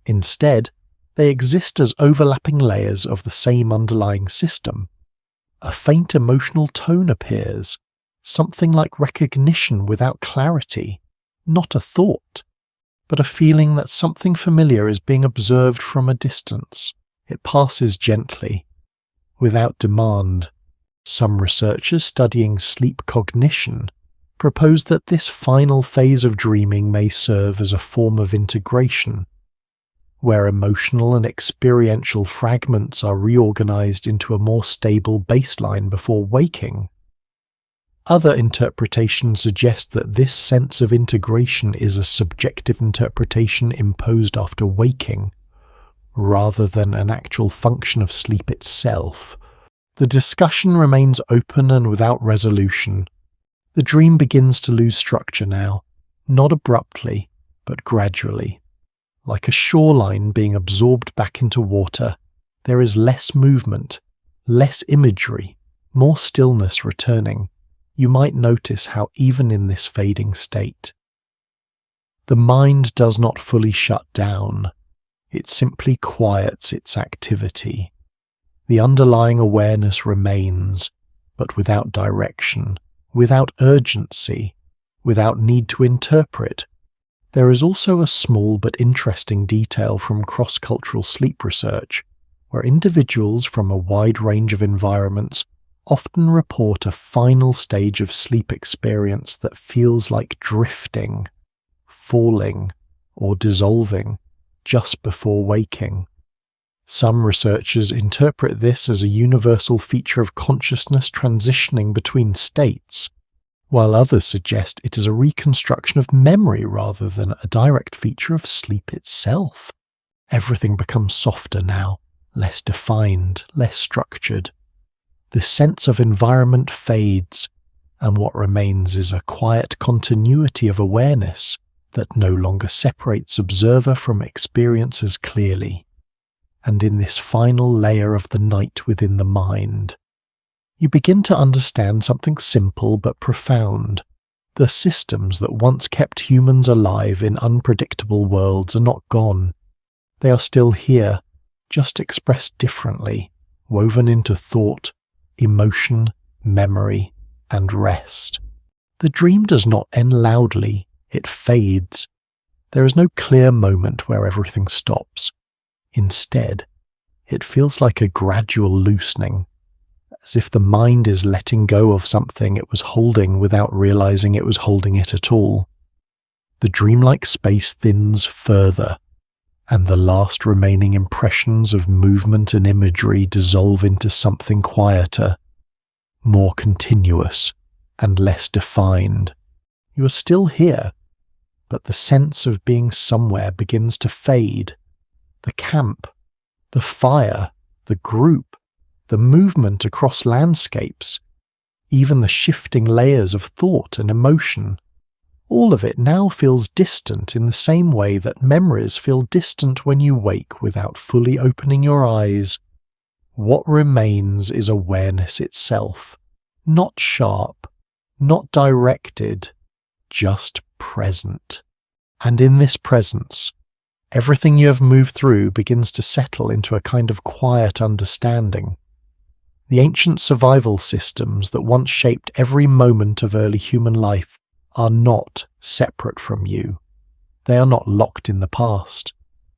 Instead, they exist as overlapping layers of the same underlying system. A faint emotional tone appears, something like recognition without clarity, not a thought, but a feeling that something familiar is being observed from a distance. It passes gently, without demand. Some researchers studying sleep cognition propose that this final phase of dreaming may serve as a form of integration, where emotional and experiential fragments are reorganized into a more stable baseline before waking. Other interpretations suggest that this sense of integration is a subjective interpretation imposed after waking, rather than an actual function of sleep itself. The discussion remains open and without resolution. The dream begins to lose structure now, not abruptly, but gradually. Like a shoreline being absorbed back into water, there is less movement, less imagery, more stillness returning. You might notice how even in this fading state, the mind does not fully shut down. It simply quiets its activity. The underlying awareness remains, but without direction, without urgency, without need to interpret. There is also a small but interesting detail from cross-cultural sleep research, where individuals from a wide range of environments often report a final stage of sleep experience that feels like drifting, falling, or dissolving just before waking. Some researchers interpret this as a universal feature of consciousness transitioning between states, while others suggest it is a reconstruction of memory rather than a direct feature of sleep itself. Everything becomes softer now, less defined, less structured. The sense of environment fades, and what remains is a quiet continuity of awareness that no longer separates observer from experiences clearly. And in this final layer of the night within the mind, you begin to understand something simple but profound. The systems that once kept humans alive in unpredictable worlds are not gone. They are still here, just expressed differently, woven into thought, emotion, memory, and rest. The dream does not end loudly, it fades. There is no clear moment where everything stops. Instead, it feels like a gradual loosening, as if the mind is letting go of something it was holding without realizing it was holding it at all. The dreamlike space thins further, and the last remaining impressions of movement and imagery dissolve into something quieter, more continuous, and less defined. You are still here, but the sense of being somewhere begins to fade. The camp, the fire, the group, the movement across landscapes, even the shifting layers of thought and emotion, all of it now feels distant in the same way that memories feel distant when you wake without fully opening your eyes. What remains is awareness itself, not sharp, not directed, just present. And in this presence, everything you have moved through begins to settle into a kind of quiet understanding. The ancient survival systems that once shaped every moment of early human life are not separate from you. They are not locked in the past.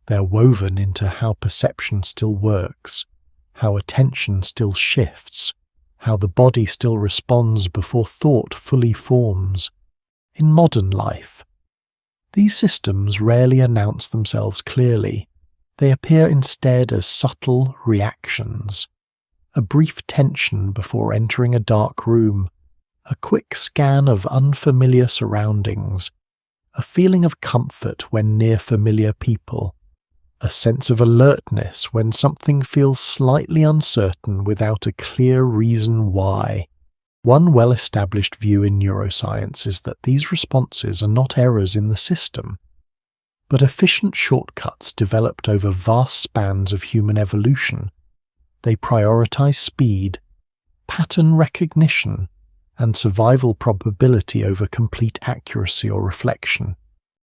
They are woven into how perception still works, how attention still shifts, how the body still responds before thought fully forms. In modern life, these systems rarely announce themselves clearly. They appear instead as subtle reactions. A brief tension before entering a dark room, a quick scan of unfamiliar surroundings, a feeling of comfort when near familiar people, a sense of alertness when something feels slightly uncertain without a clear reason why. One well-established view in neuroscience is that these responses are not errors in the system, but efficient shortcuts developed over vast spans of human evolution. They prioritize speed, pattern recognition, and survival probability over complete accuracy or reflection.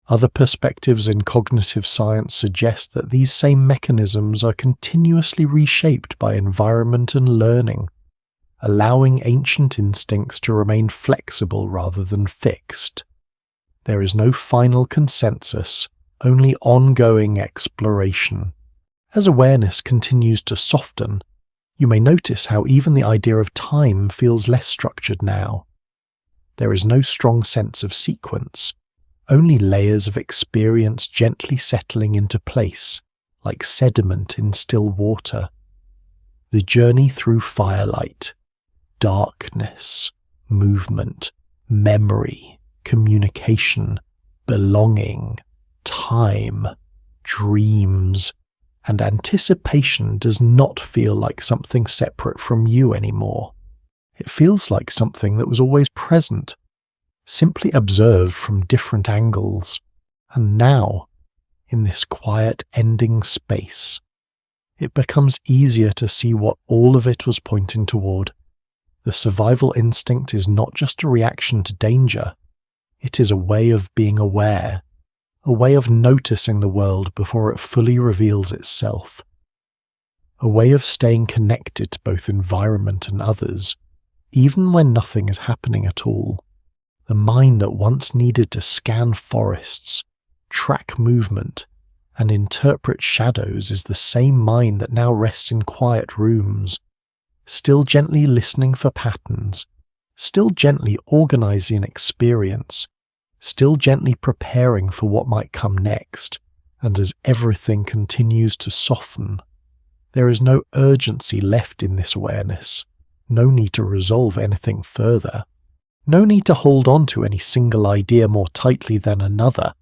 Other perspectives in cognitive science suggest that these same mechanisms are continuously reshaped by environment and learning, allowing ancient instincts to remain flexible rather than fixed. There is no final consensus, only ongoing exploration. As awareness continues to soften, you may notice how even the idea of time feels less structured now. There is no strong sense of sequence, only layers of experience gently settling into place, like sediment in still water. The journey through firelight, darkness, movement, memory, communication, belonging, time, dreams, and anticipation does not feel like something separate from you anymore. It feels like something that was always present, simply observed from different angles, and now, in this quiet ending space, it becomes easier to see what all of it was pointing toward. The survival instinct is not just a reaction to danger, it is a way of being aware, a way of noticing the world before it fully reveals itself, a way of staying connected to both environment and others, even when nothing is happening at all. The mind that once needed to scan forests, track movement, and interpret shadows is the same mind that now rests in quiet rooms, still gently listening for patterns, still gently organizing experience, still gently preparing for what might come next. And as everything continues to soften, there is no urgency left in this awareness, no need to resolve anything further, no need to hold on to any single idea more tightly than another,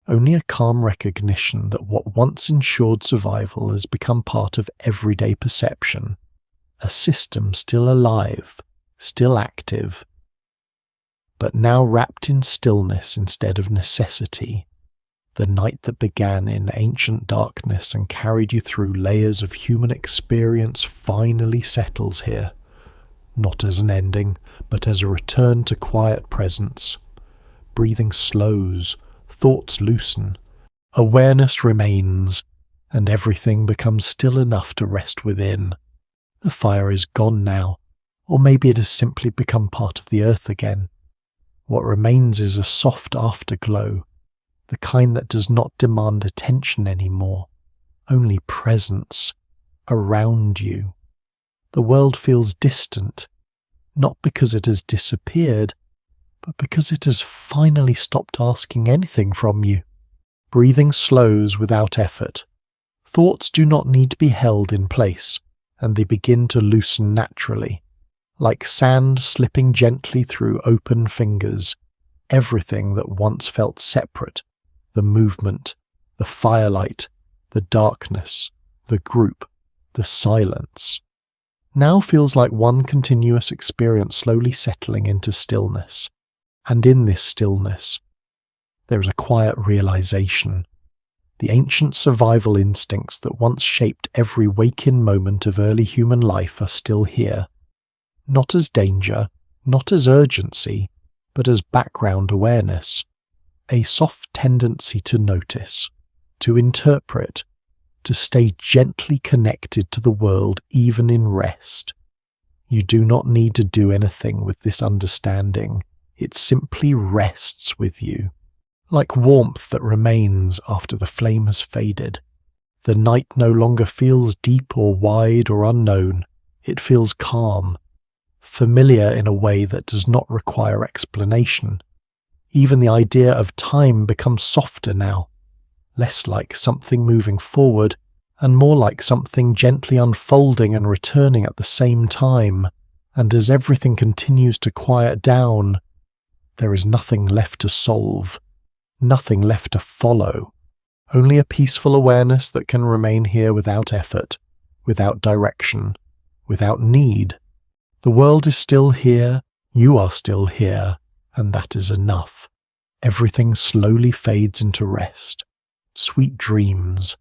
only a calm recognition that what once ensured survival has become part of everyday perception, a system still alive, still active, but now wrapped in stillness instead of necessity. The night that began in ancient darkness and carried you through layers of human experience finally settles here, not as an ending, but as a return to quiet presence. Breathing slows, thoughts loosen, awareness remains, and everything becomes still enough to rest within. The fire is gone now, or maybe it has simply become part of the earth again. What remains is a soft afterglow, the kind that does not demand attention anymore, only presence around you. The world feels distant, not because it has disappeared, but because it has finally stopped asking anything from you. Breathing slows without effort. Thoughts do not need to be held in place, and they begin to loosen naturally, like sand slipping gently through open fingers. everything that once felt separate, the movement, the firelight, the darkness, the group, the silence, now feels like one continuous experience slowly settling into stillness. And in this stillness, there is a quiet realization. The ancient survival instincts that once shaped every wake-in moment of early human life are still here, not as danger, not as urgency, but as background awareness, a soft tendency to notice, to interpret, to stay gently connected to the world even in rest. You do not need to do anything with this understanding. It simply rests with you, like warmth that remains after the flame has faded. The night no longer feels deep or wide or unknown. It feels calm, familiar in a way that does not require explanation. Even the idea of time becomes softer now, less like something moving forward and more like something gently unfolding and returning at the same time. And as everything continues to quiet down, there is nothing left to solve, nothing left to follow, only a peaceful awareness that can remain here without effort, without direction, without need. The world is still here, you are still here, and that is enough. Everything slowly fades into rest. Sweet dreams.